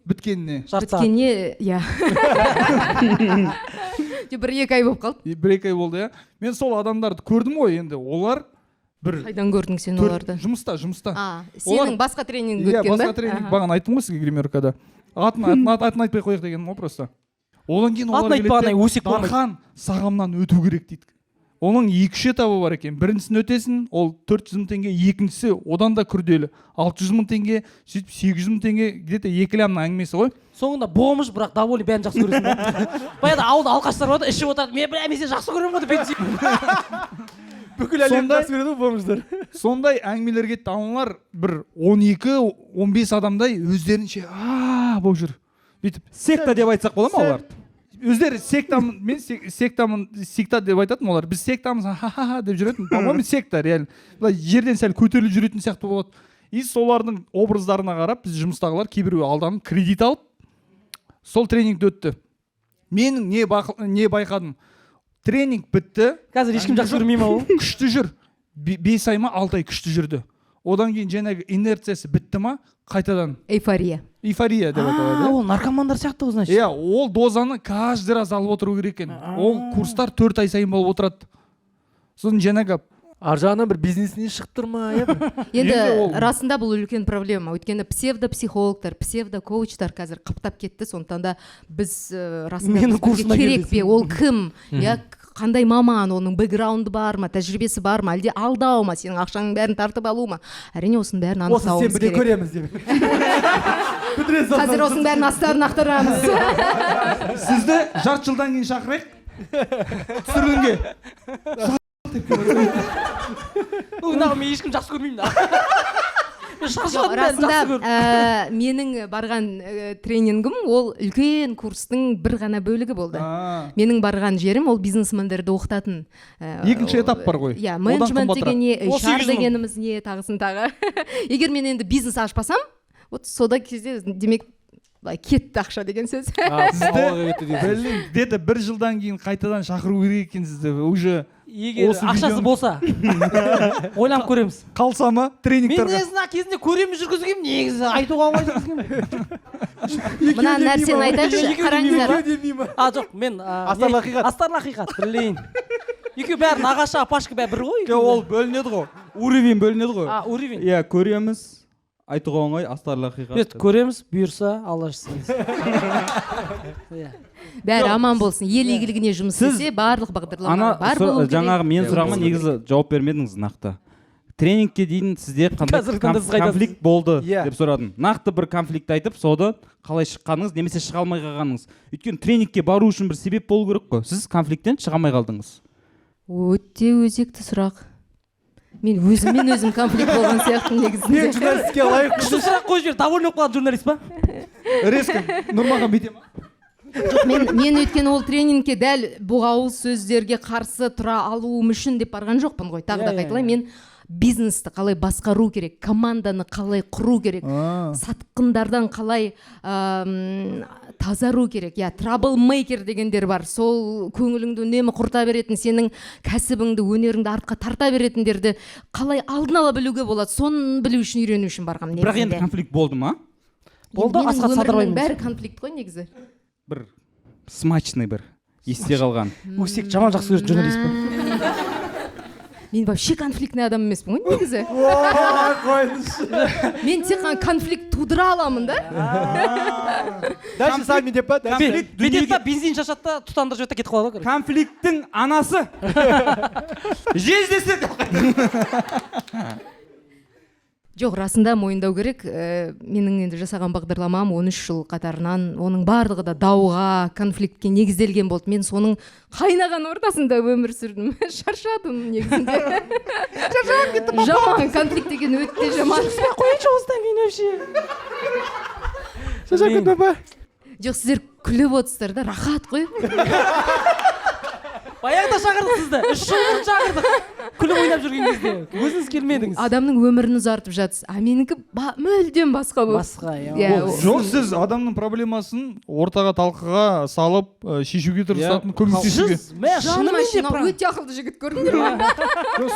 E: Біткеніне?
L: Біткеніне, иә. 1-2 ай болып қалды.
E: 1-2 ай болды, иә. Мен сол адамдарды көрдім ғой, енді олар бір
L: Қайдан көрдің сен оларды?
E: Жұмыста.
L: Сенің басқа тренинг өткен ба?
E: Иә, басқа тренинг. Бағана айттым ғой сізге гримеркада. Атын айтпай қояйық дегенім ғой просто. Одан кейін олар келеді, Дархан сағымнан өту керек дейді. Оның 2-3 этабы бар екен. Біріншісін өтесің, ол 400 мың теңге, екіншісі одан да күрделі. 600 мың теңге, сөйтіп 800 мың теңге, где-то 2 лямның әңгімесі ғой.
G: Соңында болмыш, бірақ довольно бәрін жақсы көресің ба? Баяғыда ауылда алқаштар бар да, ішіп отырады. Мен сені жақсы көремін ғой деп бүкіл әлемді жақсы көреді ғой болмыштар.
E: Сондай әңгімелерге аналар бір 12-15 адамдай өздерінше болып жүр. Бүйтіп
F: секта деп айтсақ бола ма олар?
E: Өздері сектамын, мен секта деп айтатын олар. Біз сектамыз ха-ха-ха деп жүретін. По-моему, секта реально. Былай жерден сәл көтеріліп жүретін сияқты болады. И солардың образдарына қарап, біз жұмыстағылар кейбіреуі алданып, кредит алып, сол тренингті өтті. Менің не байқадым? Тренинг бітті.
G: Қазір ешкім жақсы көрмей ма ол?
E: Күшті жүр. 5 ай ма 6 ай күшті жүрді. Одан кейін жаңағы инерциясы бітті ма, қайтадан
L: эйфория
E: деп аталады.
G: Ол наркомандар сияқты ғой, значит.
E: Иә, ол дозаны каждый раз алып отыру керек екен. Ол курстар 4 ай сайын болып отырады. Сосын жаңағы
D: ар жағынан бір бизнесіне шығып тұр ма?
L: Енді расында бұл үлкен проблема. Өйткені псевдопсихологтар, псевдокоучтар қазір қаптап кетті. Сондықтан да біз расында керек пе? Ол кім? Қандай маман, оның бэкграунды бар ма, тәжірибесі бар ма, әлде алдау ма, сенің ақшаңның бәрін тартып алу ма? Әрине осының бәрін анықтауымыз керек.
D: Осы сен көреміз деп.
L: Қазір осының бәрін астарын ақтарамыз.
E: Сізді жарты жылдан кейін шақырайық. Түсірілімге.
G: Мен ешкім жақсы көрмеймін да.
L: Расында менің барған тренингім ол үлкен курстың бір ғана бөлігі болды. Менің барған жерім ол бизнесмендерді оқытатын.
E: Екінші этап бар ғой.
L: Иә, менеджмент деген не, HR дегеніміз не, тағысын тағы. Егер мен енді бизнес ашпасам, вот сода кезде демек кетті ақша деген сөз.
E: Сізді где-то 1 жылдан кейін қайтадан шақыру керек екен сізді. Уже
G: егер ақшасы болса ойланып көреміз.
E: Қалса ма тренингтарға?
G: Мен негізі кезінде көремін жүргізгенмін, негізі айтуға алмай жүргізгенмін.
L: Мына нәрсені айтайықшы, қараңыздар.
G: Жоқ, мен астарлы ақиқат білейін. Екеу бәрі нағашы апашка бәрі бір ғой.
F: Ол бөлінеді ғой. Уровень бөлінеді ғой.
G: Уровень.
F: Иә, көреміз. Айтуға оңай, астарлы ақиқат.
G: Көреміз, бұйырса, Алла жазсын.
L: Бәрі аман болсын. Ел игілігіне жұмыс істесе, барлық бағдарлама бар болу керек.
F: Жаңағы мен сұрағыма негізі жауап бермедіңіз нақты. Тренингке дейін сізде қандай конфликт болды деп сұрадым. Нақты бір конфликт айтып, соды қалай шыққаныңыз, немесе шыға алмай қалғаныңыз. Өйткені тренингке бару үшін бір себеп болу керек қой. Сіз конфликттен шыға алмай қалдыңыз.
L: Өте өзекті сұрақ. Мен өзім конфликт болған сияқты негізінде.
D: Мен журналистке лайық.
G: Күшті сұрақ қойып жібер, довольно болып қалады журналист па?
E: Резко Нұрмахан бүйте ма?
L: Жоқ, мен өйткені ол тренингке дәл бұғауыз сөздерге қарсы тұра алуым үшін деп барған жоқпын ғой. Тағы да қайталай, мен бизнесті қалай басқару керек, команданы қалай құру керек, сатқындардан қалай тазару керек. Я траблмейкер дегендер бар. Сол көңіліңді үнемі құрта беретін, сенің кәсібіңді, өнеріңді артқа тарта беретіндерді қалай алдын ала білуге болады. Соны білу үшін, үйрену үшін барғам негізінде.
F: Бірақ енді конфликт болды ма?
G: Болды, Асқат Садырбай.
L: Бәрі конфликт қой негізі.
F: Бір смачный бір есте қалған.
G: Өсек жаман жақсы көретін журналист па?
L: Мен вообще конфликтный адам емеспін ғой негізі. Мен тек конфликт тудыра аламын да.
D: Дальше сами деп па?
G: Бетет па, бензин шашады да, тұтандырып жіберді кетіп қалады ғой.
F: Конфликттің анасы. Жездесі.
L: Жоқ, расында мойындау керек, менің енді жасаған бағдарламам 13 жыл қатарынан, оның барлығы да дауға, конфликтке негізделген болды. Мен соның қайнаған ортасында өмір сүрдім. Шаршадым негізінде. Шаршап кеттім. Жаман конфликт деген өте жаман.
G: Шаршап қойыншы осыдан кейін вообще.
D: Шаршап кеттім ба?
L: Жоқ, сіздер күліп отырсыздар да, рахат қой.
G: Баяғыда шақырдық сізді, 3 жыл бұрын шақырдық. Күліп ойнап ойлап жүрген кезде өзіңіз келмедіңіз.
L: Адамның өмірін ұзартып жатсыз. А менікі мүлдем басқа болып.
G: Басқа,
E: жоқ, сіз адамның проблемасын ортаға талқыға салып шешуге тырысатын, көмектесуге.
L: Өте ақылды жігіт көрдіңдер ме?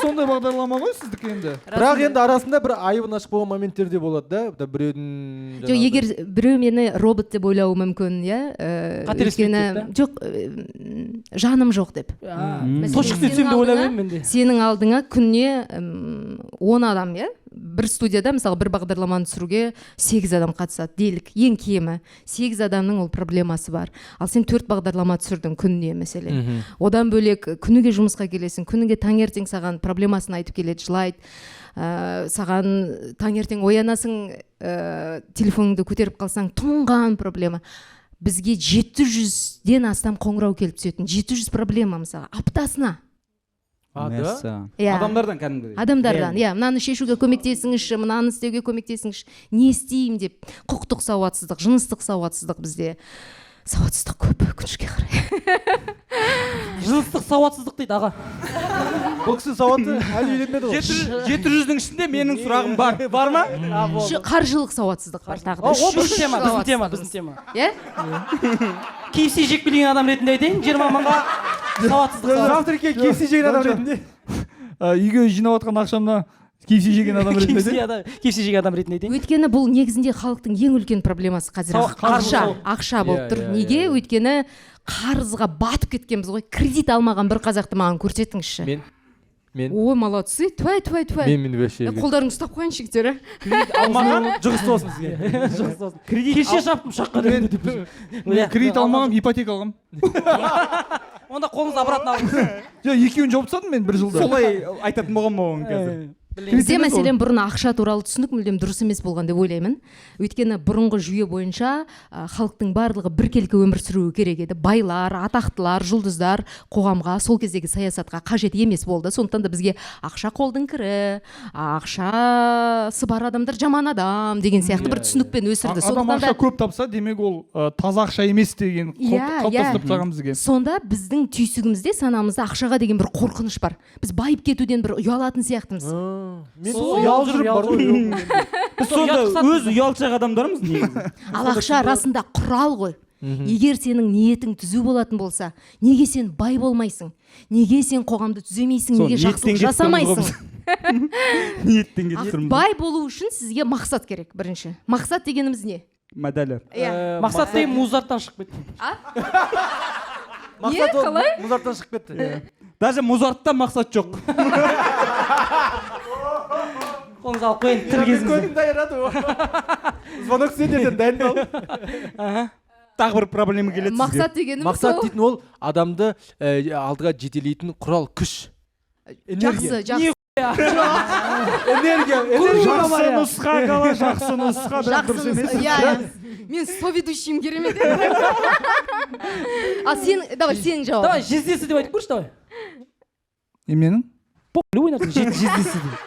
E: Сондай бағдарлама ғой сіздікі енді.
D: Бірақ енді арасында бір айыбын ашып қойған моменттер де болады да, біреудің.
L: Жоқ, егер біреу мені робот деп ойлауы мүмкін, иә.
G: Қателеспейді.
L: Жоқ, жаным жоқ деп.
G: Тошық сөйтсем де ойлап едім мен де.
L: Сенің алдыңа күніне 10 адам, иә? Бір студияда мысалы бір бағдарламаны түсіруге 8 адам қатысады делік, ең кемі 8 адамның ол проблемасы бар. Ал сен 4 бағдарлама түсірдің күніне мәселен. Одан бөлек күніге жұмысқа келесің, күніге таңертең саған проблемасын айтып келеді, жылайды. Саған таңертең оянасың, телефоныңды көтеріп қалсаң тұнған проблема. Бізге 700-ден астам қоңырау келіп түсетін, 700 проблема мысалы аптасына.
F: Адамдардан кәдімгідей.
L: Адамдардан, иә, мынаны шешуге көмектесіңізші, мынаны істеуге көмектесіңізші, не істеймін деп. Құқықтық сауатсыздық, жыныстық сауатсыздық бізде. Сауатсыздық көп, өкінішке қарай.
G: Жыныстық сауатсыздық дейді аға.
D: Бұл кісі сауатты әлі үйленмеді ғой.
F: 700-дің ішінде менің сұрағым бар. Бар ма?
L: Қаржылық сауатсыздық бар тағы да.
G: Біздің тема.
L: Иә?
G: KFC жеп келген адам ретінде айтайын, 20 мыңға сауатсыздық.
D: Завтракке KFC жеген адам ретінде.
E: Үйге жинап отқан ақшамда KFC жеген адам ретінде.
G: KFC жеген адам ретінде айтайын.
L: Өйткені бұл негізінде халықтың ең үлкен проблемасы қазір ақша болып тұр. Неге? Өйткені қарызға батып кеткенбіз ғой. Кредит алмаған бір қазақты маған көрсетіңізші.
D: Мен.
L: Ой, молодцы, твай.
D: Мен вообще.
L: Қолдарыңды ұстап қойын жігіттер.
G: Алмаған жұғысты болсын сізге. Кеше шаптым шаққа деп.
E: Кредит алмағам, ипотека алғам.
G: Онда қолыңызды обратно алыңыз.
E: Жоқ, екеуін жауып тастадым мен бір жылда.
F: Солай айтатын болған ма қазір?
L: Бізде мәселен бұрын ақша туралы түсінік мүлдем дұрыс емес болған деп ойлаймын. Өйткені бұрынғы жүйе бойынша халықтың барлығы біркелкі өмір сүруі керек еді. Байлар, атақтылар, жұлдыздар қоғамға, сол кездегі саясатқа қажет емес болды. Сондықтан да бізге ақша қолдың кірі, ақшасы бар адамдар жаман адам деген сияқты бір түсінікпен өсірді.
E: Адам ақша көп тапса, демек ол таза ақша емес деген қалыптастырып тастаған бізге.
L: Сонда біздің түйсігімізде, санамызда ақшаға деген бір қорқыныш бар. Біз байып кетуден бір ұялатын сияқтымыз.
D: Мен ұялып жүріп бар ғой.
F: Біз сонда өз ұялшақ адамдармыз негізі.
L: Ал ақша арасында құрал ғой. Егер сенің ниетің түзу болатын болса, неге сен бай болмайсың? Неге сен қоғамды түземейсің? Неге жақсылық жасамайсың?
F: Ниеттен кетіп
L: Бай болу үшін сізге мақсат керек, бірінші. Мақсат дегеніміз не?
F: Медалі.
G: Мақсат деген музарттан шығып кетті.
L: Не, қалай?
D: Музарттан шығып кетті.
F: Даже музартта мақсат жоқ.
G: Қолыңызды алып қойын, тір кезіңізді.
D: Көңім дайырады. Звонок сендерден дайындал.
F: Тағы бір проблема келеді сізге.
L: Мақсат дегеніміз
D: Мақсат дейтін ол адамды алдыға жетелейтін құрал, күш.
L: Жақсы.
D: Энергия.
E: Жақсы нұсқа қала, жақсы нұсқа.
L: Жақсы нұсқа. Мен соведущим керемет. А сен, давай, сен жауап.
G: Давай, жездесі деп айтып көрші, давай.
E: Менің?
G: Ойнадың, жездесі деп.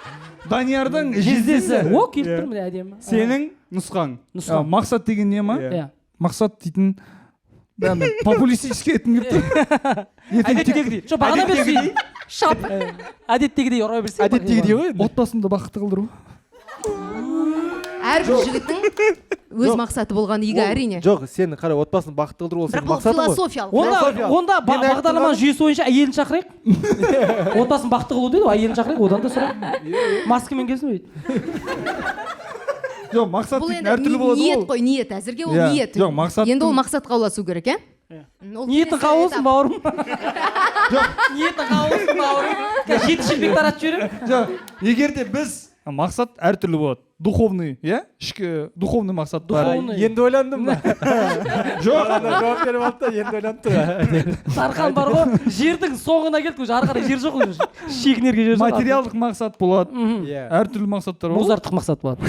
E: Даниярдың жездесі.
G: О, келіп тұр міне әдемі.
F: Сенің нұсқаң.
E: Мақсат деген не ма? Мақсат дейтін популистический етім келіп тұр.
G: Әдеттегідей. Жоқ, бағана берсей. Шап. Әдеттегідей ұра берсей.
D: Әдеттегідей ғой.
E: Отбасымды бақытты қылдыру.
L: Әрбір жігіттің өз мақсаты болған игі әрине.
D: Жоқ, сен қара отбасын бақытты қылдыру ол сенің мақсатың ғой.
L: Философиялық.
G: Онда бағдарламаның жүйесі бойынша әйелін шақырайық. Отбасын бақытты қылу дейді, әйелін шақырайық, одан да сұрайық. Маскамен келсін дейді.
E: Жоқ, мақсат дейтін әртүрлі болады ғой.
L: Ниет қой, ниет. Әзірге ол ниет. Енді ол мақсатқа ұласу керек, ә?
G: Ниетін қауылсын, бауырым. Ниетін қауылсын, бауырым. Жеті шілбек таратып жіберем.
E: Жоқ, егер де біз мақсат әртүрлі болады. Духовный, иә? Ішкі духовный мақсат бар.
D: Енді ойландым ба?
E: Жоқ,
D: жауап беріп алды да, енді ойланып тұр.
G: Тарқан бар ғой, жердің соңына келдік, уже ары қарай жер жоқ қой. Шегінерге жер жоқ.
E: Материалдық мақсат болады. Әртүрлі мақсаттар болады.
G: Музарттық мақсат болады.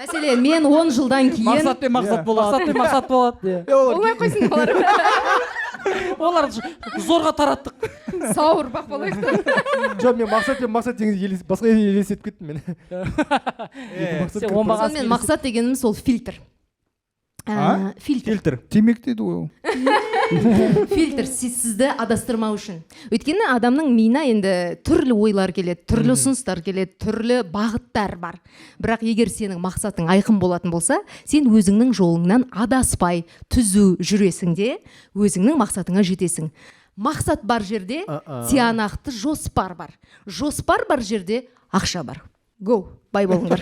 L: Мәселен, мен 10 жылдан кейін
F: Мақсат пен мақсат болады.
G: Мақсат пен мақсат болады.
L: Олмай қойсын олар.
G: Олар зорға тараттық.
L: Сауыр бақпалайық.
D: Жоқ, мен мақсат дегенде басқа елестетіп кеттім мен.
L: Сонымен мақсат дегеніміз ол фильтр. Фильтр.
E: Темек дейді ғой ол.
L: Фильтр сізді адастырмау үшін. Өйткені адамның миына енді түрлі ойлар келеді, түрлі ұсыныстар келеді, түрлі бағыттар бар. Бірақ егер сенің мақсатың айқын болатын болса, сен өзіңнің жолыңнан адаспай түзу жүресің де, өзіңнің мақсатыңа жетесің. Мақсат бар жерде тиянақты жоспар бар. Жоспар бар жерде ақша бар. Go, бай болыңдар.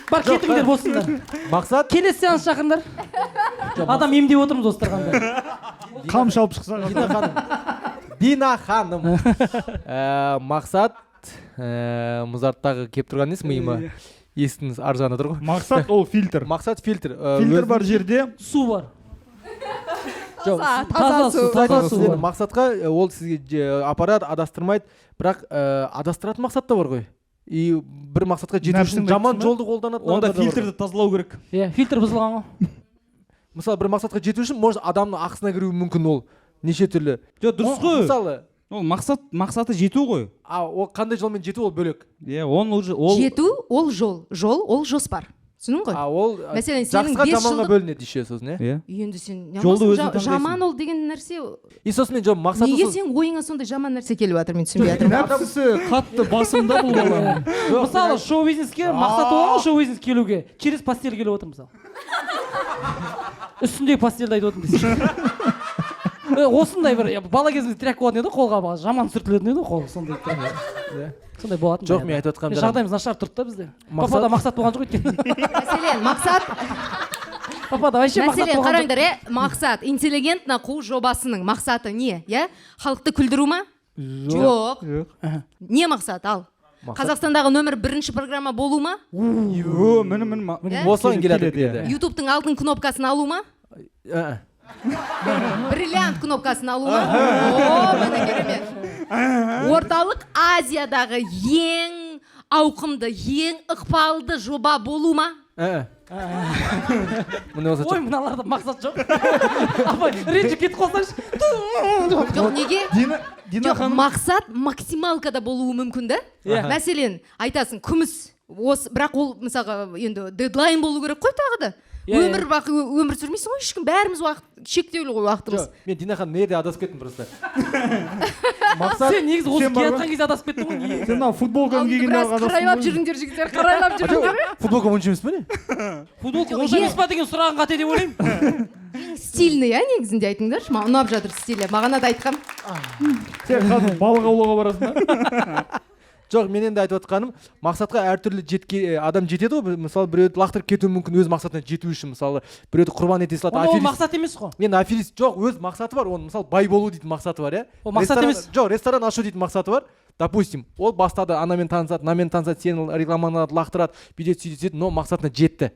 G: Бар кетіңдер болсындар.
D: Мақсат
G: Келесі сеанс шақырыңдар. Адам емдеп отырмыз достар қандай.
E: Қам шалып шықса.
D: Дина ханым. Мақсат мұзарттағы кеп тұрған емес миыма. Естіңіз аржаны тұр ғой.
E: Мақсат ол фильтр.
D: Мақсат фильтр.
E: Фильтр бар жерде
G: су бар.
D: Таза су. Мақсатқа ол сізге апарат адастырмайды, бірақ адастыратын мақсат та бар ғой. И бір мақсатқа жету үшін жаман жолды қолданады.
F: Онда фильтрді тазалау керек.
G: Иә, фильтр бұзылған ғой.
D: Мысалы, бір мақсатқа жету үшін может адамның ақысына кіруі мүмкін ол. Неше түрлі.
F: Жоқ, дұрыс қой.
D: Мысалы,
F: ол мақсаты жету ғой.
D: Ол қандай жолмен жету ол бөлек.
F: Иә,
L: жету ол жол, ол жоспар. Түсінің ғой?
D: Ол жақсыға жаманға бөлінеді еще сосын,
F: иә?
L: Енді сен
F: жаман
L: ол деген нәрсе.
D: И сосын мен мақсаты
L: неге сен ойыңа сондай жаман нәрсе келіп жатыр, мен түсінбей жатырмын.
E: Нәпсісі қатты басымда бұл бала.
G: Мысалы, шоу-бизнеске мақсат olan шоу-бизнес келуге через постель келіп отыр мысалы. Үстіндегі постельді айтып отырмын десең. Осындай бір бала кезінде тряк болатын еді, қолға жаман сүртілетін еді қол, сондай. Сондай болатын.
D: Жоқ, мен айтып отқаным
G: жағдайымыз нашар тұрды да бізде. Папада мақсат болған жоқ өйткені.
L: Мәселен, мақсат.
G: Папада вообще мақсат болған жоқ.
L: Мәселен, қараңдар, мақсат интеллигентна қу жобасының мақсаты не? Халықты күлдіру ма? Жоқ. Не мақсат, ал? Қазақстандағы нөмір 1 программа болу ма?
D: Осыған келеді.
L: Ютубтың алтын кнопкасын алу ма? Бриллиант кнопкасын алу ма? О, міне керемет. Орталық Азиядағы ең ауқымды, ең ықпалды жоба болу ма?
G: Ой, мыналарда мақсат жоқ. Апай, ренжіп кетіп қалсаңшы.
L: Жоқ, неге? Жоқ, мақсат максималкада болуы мүмкін да? Мәселен, айтасың, күміс. Бірақ ол, мысалға, енді дедлайн болу керек қой тағы да. Өмір сүрмейсің ғой, ешкім бәріміз шектеулі ғой уақытымыз.
D: Мен Дина ханым нерде адасып кеттім просто.
G: Сен негізі осы келатқан кезде адасып кеттің ғой.
E: Сен футболканы киген
L: біраз қарайлап жүріңдер жігіттер, қарайлап жүріңдер.
D: Футболка онша емес па не?
G: Футболка онша емес па деген сұрағын қате деп ойлаймын.
L: Стильный, негізінде айтыңдаршы, маған ұнап жатыр стилі. Маған да айтқам.
E: Сен қазір балық аулауға барасың ба?
D: Жоқ, мен енді айтып отқаным, мақсатқа әртүрлі адам жетеді ғой, мысалы біреуді лақтырып кетуі мүмкін өз мақсатына жету үшін, мысалы біреуді құрбан ете салады.
G: Ол мақсат емес қой.
D: Мен аферист, жоқ, өз мақсаты бар, оның мысалы бай болу дейтін мақсаты бар,
G: Ол мақсат емес.
D: Жоқ, ресторан ашу дейтін мақсаты бар. Допустим, ол бастады, анамен танысады, мынамен танысады, сені рекламаланады, лақтырады, бүйтеді, сөйтеді, но мақсатына жетті.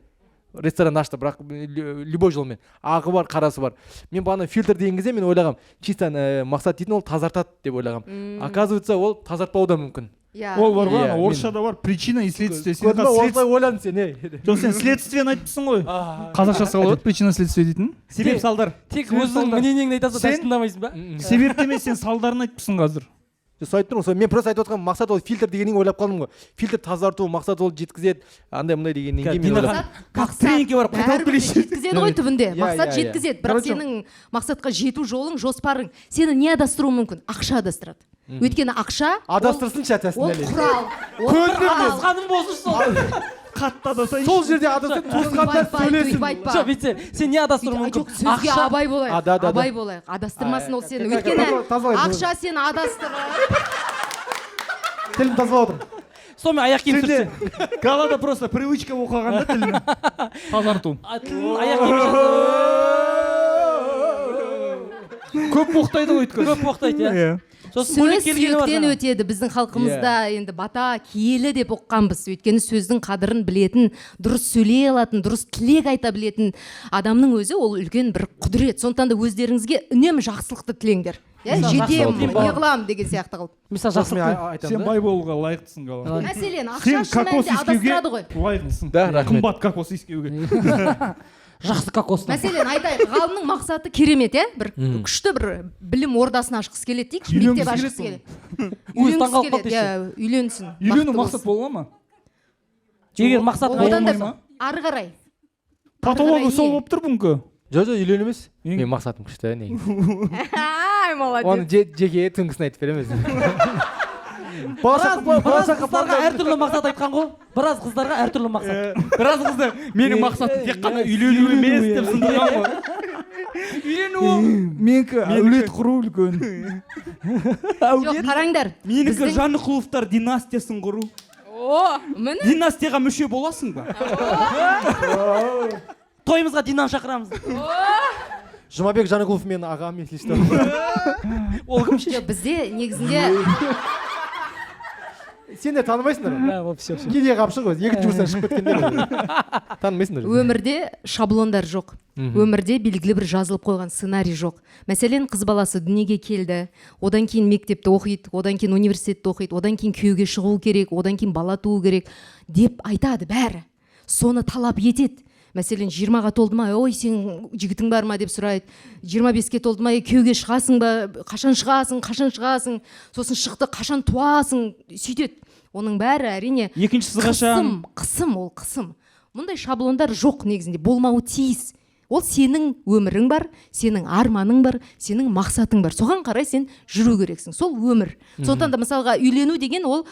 D: Ресторан ашты, бірақ любой жолмен. Ағы бар, қарасы бар. Мен бағана фильтр деген кезде мен ойлағам, чисто мақсат дейтін ол тазартады деп ойлағам. Оказывается, ол тазартпауы да мүмкін.
E: Ол бар ғой, орысшада бар, причина и следствие.
D: Осылай ойландың сен,
E: жоқ, сен следствиені айтыпсың ғой. Қазақшасы қалай болады, причина следствие дейтін?
F: Себеп салдар.
G: Тек өзің мнениеңді айтасың, дәл тыңдамайсың ба?
E: Себеп емес, сен салдарын айтыпсың қазір.
D: Айтып тұрмын, мен просто айтып отқан мақсат ол фильтр дегеннен ойлап қалдым ғой. Фильтр тазарту, мақсат ол жеткізеді, андай мындай дегеннен кейін мен ойлап.
F: Тренингке барып қайталап келейінші.
L: Жеткізеді ғой түбінде. Мақсат жеткізеді, бірақ сенің мақсатқа жету жолың, жоспарың сені не адастыруы мүмкін? Ақша адастырады. Өйткені ақша
D: адастырсыншы атасын
L: ол құрал.
G: Адасқаным болсын сол.
E: Қатты адасайын.
D: Сол жерде адасып туысқандар сөйлесін.
G: Жоқ, бетсе, сен не адастыруы мүмкін?
L: Сөзге абай болайық. Адастырмасын ол сені. Өйткені ақша сені адастырып.
D: Тілін тазалап отырмын.
G: Сонымен аяқ киім сүртсең.
E: Галада просто привычка оқығанда тілін тазарту.
G: Аяқ киім
E: көп боқтайды ғой өйткені.
G: Көп боқтайды, иә.
L: Сөз сүйектен өтеді. Біздің халқымызда енді бата киелі деп оққанбыз. Өйткені сөздің қадірін білетін, дұрыс сөйлей алатын, дұрыс тілек айта білетін адамның өзі ол үлкен бір құдірет. Сондықтан да өздеріңізге үнемі жақсылықты тілеңдер. Жетем, неғылам деген сияқты қылып.
G: Мысалы жақсылық.
E: Сен бай болуға лайықтысың Гала.
L: Мәселен, ақша шын мәнінде адастырады ғой.
E: Лайықтысың.
D: Қымбат
E: кокос иіскеуге.
G: Жақсы кокос.
L: Мәселен, айтайық, ғалымның мақсаты керемет, бір күшті бір білім ордасын ашқысы келеді дейікші, мектеп ашқысы келеді. Үйленгісі келеді, үйленсін.
E: Үйлену мақсат бола ма?
G: Егер мақсат болмай ма?
L: Ары қарай.
E: Патологы сол болып тұр мүмкін.
D: Жоқ, үйлену емес. Мен мақсатым күшті негізі.
L: Ай, молодец.
D: Оны жеке түнгісін айтып береміз.
G: Біраз қыздарға әртүрлі мақсат айтқан ғой. Біраз қыздарға әртүрлі мақсат.
F: Біраз қыздар менің мақсатым тек қана үйлену емес деп сындырған ғой. Үйлену.
E: Менікі әулет құру үлкен.
L: Жоқ, қараңдар.
F: Менікі Жанықұловтар династиясын құру.
L: О, міне.
F: Династияға мүше боласың ба?
G: Тойымызға Динаны шақырамыз.
D: Жұмабек Жанықұлов мен ағам еслешті.
G: Ол кім ше?
L: Бізде негізінде
D: Сен де танымайсыңдар.
G: Все.
D: Неге қапшы ғой, екінші курстан шығып кеткендер. Танымайсыңдар.
L: өмірде шаблондар жоқ. Өмірде белгілі бір жазылып қойған сценарий жоқ. Мәселен, қыз баласы дүниеге келді, одан кейін мектепті оқиды, одан кейін университетті оқиды, одан кейін күйеуге шығу керек, одан кейін бала туу керек деп айтады бәрі. Соны талап етеді. Мәселен, 20-ға толды ма, ой, сен жігітің бар ма деп сұрайды. 25-ке толды ма, күйеуге шығасың ба, қашан шығасың, сосын шықты, қашан туасың, сөйтеді. Оның бәрі әрине
F: Екіншісі қашан?
L: Қысым. Мұндай шаблондар жоқ негізінде, болмауы тиіс. Ол сенің өмірің бар, сенің арманың бар, сенің мақсатың бар. Соған қарай сен жүру керексің. Сол өмір. Сондықтан да мысалға үйлену деген ол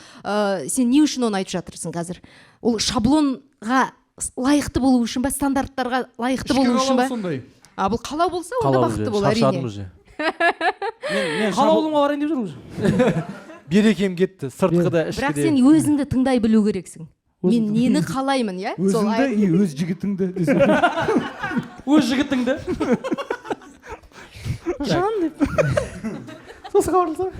L: сен не үшін оны айтып жатырсың қазір? Ол шаблонға лайықты болу үшін ба, стандарттарға лайықты болу үшін ба? Бұл қалау болса, онда бақытты бол әрине.
G: Қалаулыңа барайын деп жүрміз.
D: Берекем кетті, сыртқы да, ішкі де.
L: Бірақ сен өзіңді тыңдай білу керексің. Мен нені қалаймын, иә?
E: Өзіңді, өз жігітіңді.
G: Өз жігітіңді. Жан деп. Сосын хабарласам.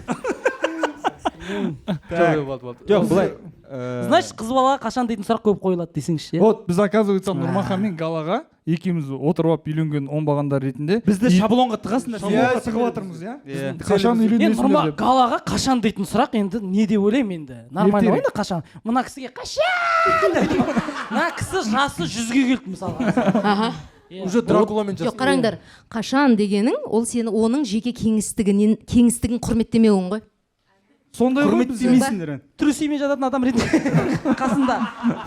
F: Жоқ, былай.
G: Значит, қыз балаға қашан дейтін сұрақ көп қойылады десеңізші.
E: Вот біз оказывается Нұрмахан мен Галаға екеуміз отырып алып үйленген оңбағандар ретінде
F: бізді шаблонға тығасыңдар.
E: Шаблонға тығып жатырмыз, иә? Қашан үйленесіңдер деп.
G: Галаға қашан дейтін сұрақ енді не деп ойлаймын енді. Нормально ғой, қашан. Мына кісіге қашан деп. Мына кісі жасы 100-ге келді мысалға.
D: Уже Дракуламен
L: жасын. Жоқ, қараңдар, қашан дегенің ол сені оның жеке кеңістігін құрметтемеуің ғой.
E: Сондай
F: құрметтемейсіңдер.
G: Трусимен жататын адам ретінде қасында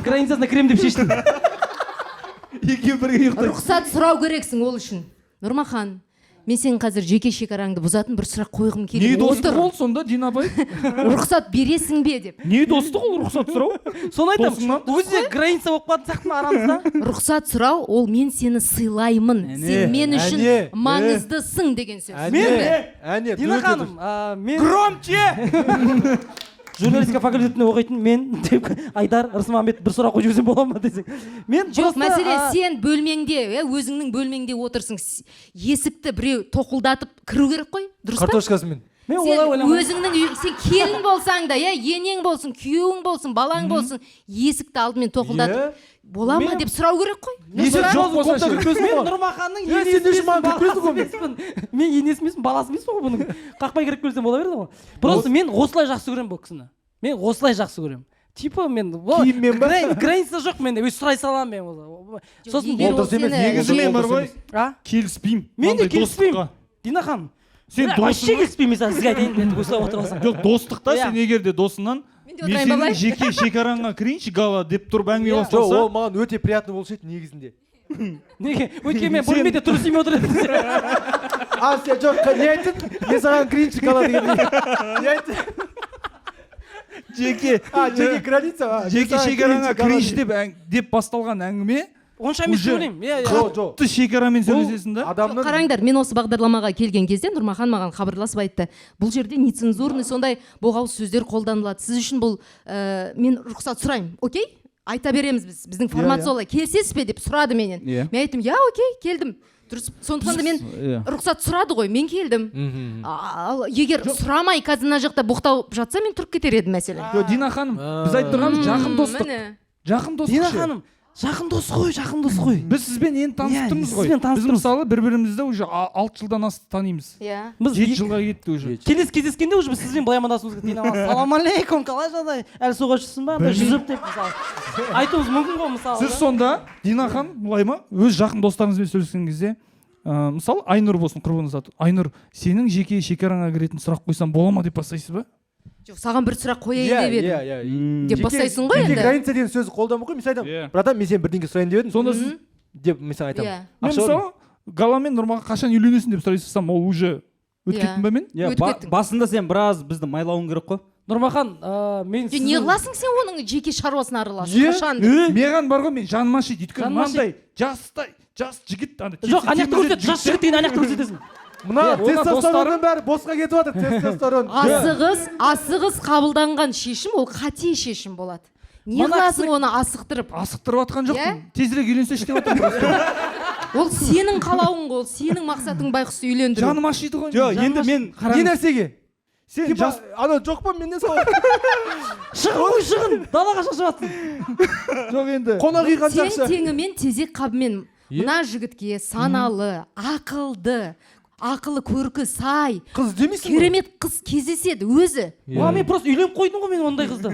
G: границасына кірем деп шештім.
F: Екеуі бірге ұйықтайды.
L: Рұқсат сұрау керексің ол үшін. Нұрмахан, мен сенің қазір жеке шекараңды бұзатын бір сұрақ қойғым келіп
E: отыр. Не достық ол сонда, Дина апай?
L: Рұқсат бересің бе деп.
E: Не достық ол рұқсат сұрау?
G: Соны айтамын. Өзі граница болып қалатын сияқты ма арамызда?
L: Рұқсат сұрау ол мен сені сыйлаймын. Сен мен үшін маңыздысың деген сөз.
G: Әне, Дина ханым, мен
F: громче.
G: Журналистика факультетінде оқитын мен деп Айдар Рысмамбет бір сұрақ қойып жіберсем бола ма десең. Мен
L: жоқ, мәселе сен бөлмеңде, өзіңнің бөлмеңде отырсың. Есікті біреу тоқылдатып кіру керек қой. Дұрыс па?
D: Картошкасымен.
G: Мен олай ойламаймын.
L: Өзіңнің сен келін болсаң да, енең болсын, күйеуің болсын, балаң болсын, есікті алдымен тоқылдатып бола ма деп сұрау керек қой.
G: Мен Нұрмаханның енесімеспін. Мен енесімеспін, баласы емеспін ғой бұның. Қақпай кіріп келсем бола берді ғой. Просто мен осылай жақсы көремін бұл кісіні. Мен осылай жақсы көремін. Типа мен граница жоқ менде, өз сұрай саламын мен. Сосын
E: негізі мен бар ғой, келіспеймін.
G: Мен де келіспеймін. Дина ханым.
E: Сен
G: вообще келіспеймін, мен сізге айтайын, мен осылай отырып алсам.
E: Жоқ, достықта сен егер де досыңнан мен сенің жеке шекараңа кірейінші Гала деп тұрып әңгіме басталса,
D: ол маған өте приятный болушы еді негізінде.
G: Неге? Өйткені мен бөлмеде трусимен отыр едім.
D: Сен жоқ, не айттың? Мен саған кірейінші Гала деген. Не айттың? Жеке граница.
E: Жеке шекараңа кірейінші деп басталған әңгіме
G: онша емес ойлаймын.
E: Қатты шекарамен сөйлесесің да.
L: Қараңдар, мен осы бағдарламаға келген кезде Нұрмахан маған хабарласып айтты. Бұл жерде нецензурный сондай боғауыз сөздер қолданылады. Сіз үшін бұл мен рұқсат сұраймын. Окей? Айта береміз біз. Біздің формат солай. Келісесіз бе деп сұрады менен. Мен айттым, "Я, окей, келдім." Дұрыс. Сондықтан да мен рұқсат сұрады ғой, мен келдім. Егер сұрамай қазір мына жақта боқтап жатса, мен тұрып кетер едім мәселен.
E: Дина ханым, біз айтып тұрғанымыз жақын достық. Жақын достық.
G: Дина ханым, жақын дос қой.
E: Біз сізбен енді танысып тұрмыз ғой. Біз мысалы бір-бірімізді уже 6 жылдан асты танимыз. 7 жылға кетті уже.
G: Келесі кездескенде уже біз сізбен былай амандасуымыз керек. Салам алейкум, қалай жағдай? Әлі суға жүрсің ба? Жүзіп деп мысалы. Айтуымыз мүмкін ғой мысалы.
E: Сіз сонда Дина ханым былай ма? Өз жақын достарыңызбен сөйлескен кезде, мысалы Айнұр болсын, құрбыңыз аты. Айнұр, сенің жеке шекараңа кіретін сұрақ қойсам бола ма деп бастайсыз ба?
L: Жоқ, саған бір сұрақ қояйын деп едім. Деп бастайсың ғой енді.
D: Жеке граница деген сөзді қолданбай қой, мен айтамын. Братан, мен сен бірдеңе сұрайын деп едім.
E: Сонда
D: деп мен саған айтамын.
L: Иә.
E: Мен мысалы Гала мен Нұрмаға қашан үйленесің деп сұрай салсам, ол уже өтіп кеттім ба мен?
F: Басында сен біраз бізді майлауың керек қой.
G: Нұрмахан, мен
L: сіздің... Не қыласың сен оның жеке шаруасына араласып? Қашан?
E: Маған бар ғой, мен жаныма шейді. Өйткені мынандай жас жігіт.
G: Жоқ, аяқты көрсет, жас жігіт деген аяқты көрсетесің.
D: Мына тестостеронның бәрі босқа кетіп жатыр, тестостерон.
L: Асығыс қабылданған шешім ол қате шешім болады. Не қыласың оны асықтырып?
E: Асықтырып атқан жоқпын. Тезірек үйленсеші деп отырмын.
L: Ол сенің қалауың, ол сенің мақсатың байқұс үйлендіру.
E: Жаным ашиды ғой.
F: Жоқ, енді мен
D: не нәрсеге?
E: Сен жас
D: ана жоқ па менен сау.
G: Шығын, далаға шашып жатсың.
D: Жоқ енді. Қонақ үй қанша ақша?
L: Сен теңімен тезек қабымен мына жігітке саналы, ақылы көркі сай,
D: қыз демейсің?
L: Керемет қыз кездеседі өзі.
G: Мен просто үйленіп қойдым ғой мен ондай қызды.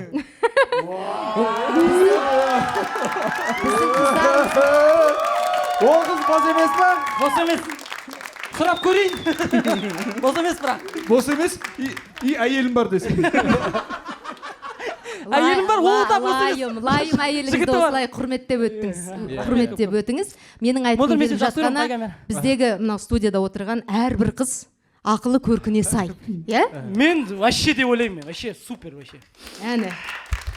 D: Ол қыз бос емес па?
G: Бос емес. Сұрап көрейін. Бос емес бірақ.
E: Бос емес, и әйелім бар десің.
G: Әйелім бар, ол да бос емес.
L: Лайым әйеліңізді осылай құрметтеп өтіңіз. Менің айтқым келіп жатқаны, біздегі мынау студияда отырған әрбір қыз ақылы көркіне сай.
G: Мен вообще деп ойлаймын, вообще супер вообще.
L: Әне.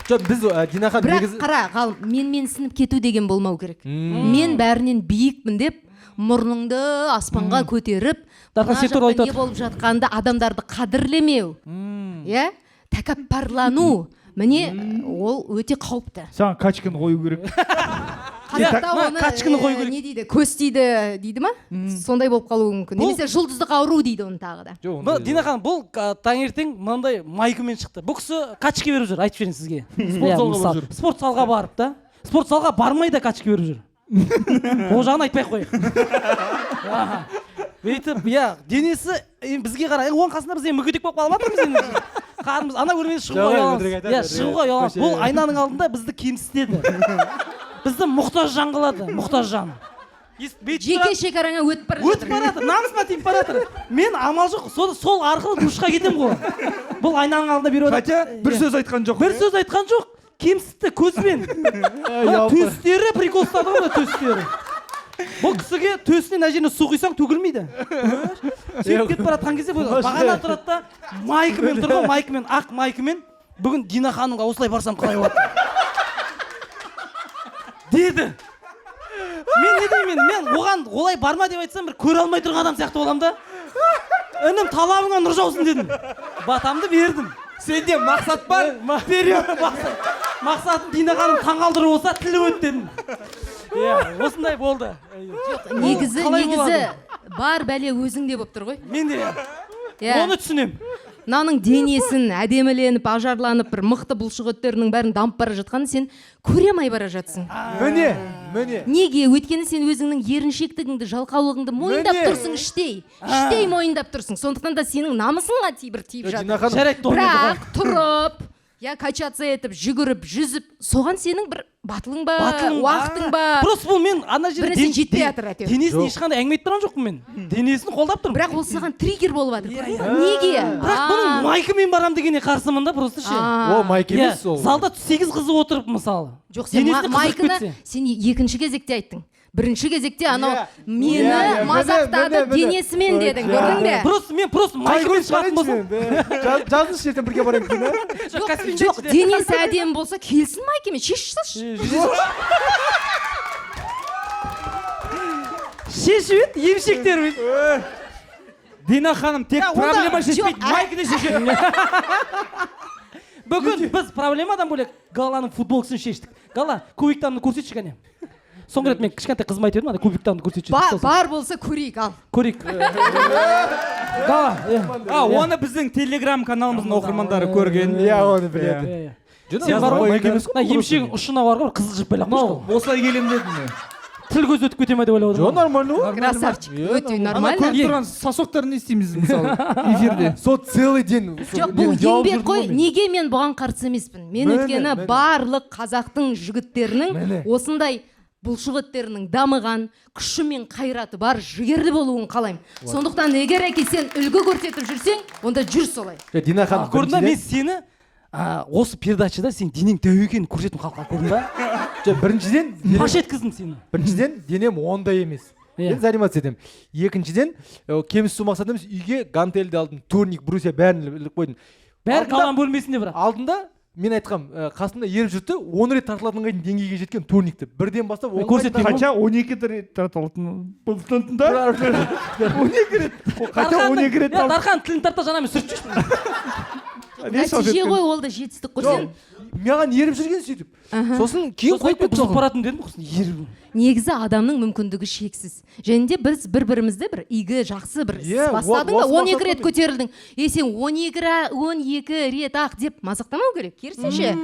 D: Жоқ, біз Динахан
L: бірақ қара, ғалым, менсініп кету деген болмау керек. Мен бәрінен биікпін деп мұрныңды аспанға көтеріп, мына жақта не болып жатқанды адамдарды қадірлемеу, тәкаппарлану, міне ол өте қауіпті.
E: Саған качканы қою керек.
L: Қазақта оны не дейді, көз тиді дейді ма? Сондай болып қалуы мүмкін. Немесе жұлдыздық ауру дейді оны тағы да.
G: Динахан, бұл таңертең мынандай майкымен шықты. Бұл кісі качке беріп жүр, айтып жіберейін сізге. Спорт залға барып та, спорт залға бармай да качке беріп жүр. Ол жағын айтпай қойық. Өйтіп, денесі бізге қарай, оң қасында біз мүгедек болып қалып жатырмыз енді. Қарымыз ана көрмені шығуға ұяламыз. Шығуға ұяламыз. Бұл айнаның алдында бізді кемсітеді. Бізді мұқтаж жан қылады, мұқтаж жан.
L: Жеке шекараңа өтіп бара жатыр.
G: Өтіп бара жатыр, намысына тиіп бара жатыр. Мен амал жоқ, сол арқылы душқа кетем ғой. Бұл айнаның алдында беріп отыр.
E: Хотя бір сөз айтқан жоқ.
G: Бір сөз айтқан жоқ. Кемсітті көзбен. Төстері прикол ұстады ғой, төстері. Бұл кісіге төсіне мына жеріне су құйсаң төгілмейді. Сөйтіп кетіп бара жатқан кезде бағана тұрады да, майкымен тұр ғой, майкымен, ақ майкымен. Бүгін Дина ханымға осылай барсам қалай болады деді. Мен не деймін, мен оған олай барма деп айтсам, бір көре алмай тұрған адам сияқты боламын да. Інім талабыңа нұр жаусын дедім. Батамды бердім.
D: Сенде мақсат бар?
G: Мақсатым Дина ханым таңғалдыру болса, тілі өт дедім. Осындай болды.
L: Негізі бар бәле өзіңде болып тұр ғой.
G: Мен де. Оны түсінем.
L: Мынаның денесін әдеміленіп, ажарланып, бір мықты бұлшықеттерінің бәрін дамып бара жатқанын сен көре алмай бара жатсың.
D: Міне.
L: Неге? Өйткені сен өзіңнің еріншектігіңді, жалқаулығыңды мойындап тұрсың іштей. Іштей мойындап тұрсың. Сондықтан да сенің намысыңа тиіп жатыр. Бірақ тұрып, качаться етіп, жүгіріп, жүзіп, соған сенің бір батылың ба, уақытың ба?
G: Просто бұл мен ана жерде
L: жетпей жатыр әйтеуір.
G: Денесін ешқандай әңгіме айтып тұрған жоқпын мен. Денесін қолдап тұрмын.
L: Бірақ ол саған триггер болып жатыр. Неге?
G: Бірақ бұның майкымен барам дегеніне қарсымын да, просто ше.
D: О, майк емес ол.
G: Залда 8 қызы отырып мысалы.
L: Жоқ, сен майканы сен екінші кезекте айттың. Бірінші кезекте анау мені мазақтады денесімен дедің, көрдің бе?
G: Просто майкымен шығатын болсам.
D: Жазыңыз жерден бірге барайын дейін.
L: Жоқ, денесі әдемі болса келсін майкемен, шешіп салшы.
G: Шешіп ет, емшектер ет.
F: Дина ханым тек проблема шешпейді, майкіде шешеді.
G: Бүгін біз проблемадан бөлек Галаның футболкасын шештік. Гала, кубиктанды көрсетші кәне. Соңғы рет мен кішкентай қызым айтып едім, кубиктанды көрсетші.
L: Бар болса көрейік, ал.
G: Көрейік.
F: Гала, оны біздің телеграм каналымыздың оқырмандары көрген.
D: Оны біледі.
G: Емшегің ұшына бар ғой, қызыл жіп бәлі қошқыл.
E: Осылай келем дедім.
G: Тіл көз өтіп кете ме деп ойлап
D: отырмын. Жоқ, нормально.
L: Красавчик, өте нормально.
E: Көріп тұрған сосоктарын не істейміз мысалы эфирде?
D: Сол целый день.
L: Жоқ, бұл еңбек қой. Неге мен бұған қарсы емеспін? Мен өйткені барлық қазақтың жігіттерінің осындай бұлшықеттерінің дамыған, күші мен қайраты бар, жігерлі болуын қалаймын. Сондықтан егер әке сен үлгі көрсетіп жүрсең, онда жүр солай.
D: Дина ханым,
G: көрдің бе, мен сені осы передачада сен денең тәу екенін көрсеттің халыққа, көрдің ба?
D: Біріншіден
G: Паш еткіздің сені.
D: Біріншіден денем ондай емес. Мен заниматься етемін. Екіншіден кемсіту мақсаты емес, үйге гантельді алдым, турник, брусья бәрін іліп қойдым.
G: Бәрі қалған бөлмесінде бірақ.
D: Алдында мен айтқам, қасымда еріп жүрді, 10 рет тартылатынға дейін деңгейге жеткен турникті. Бірден бастап
E: көрсетті. Хотя 12 рет тартылатын. Бұлтын да? 12 рет. Хотя 12 рет тартылатын.
G: Дархан тілін тарта жаңа мен сүртіп жүрсің.
L: Нәтиже ғой, ол да жетістік қой сен.
D: Маған еріп жүрген сөйтіп. Сосын кейін қойып
G: бұзып баратын дедім, еріп.
L: Негізі адамның мүмкіндігі шексіз. Және де біз бір-бірімізді бір игі, жақсы бір бастадың да 12 рет көтерілдің. Сен 12 рет ақ деп мазақтамау керек, керісінше.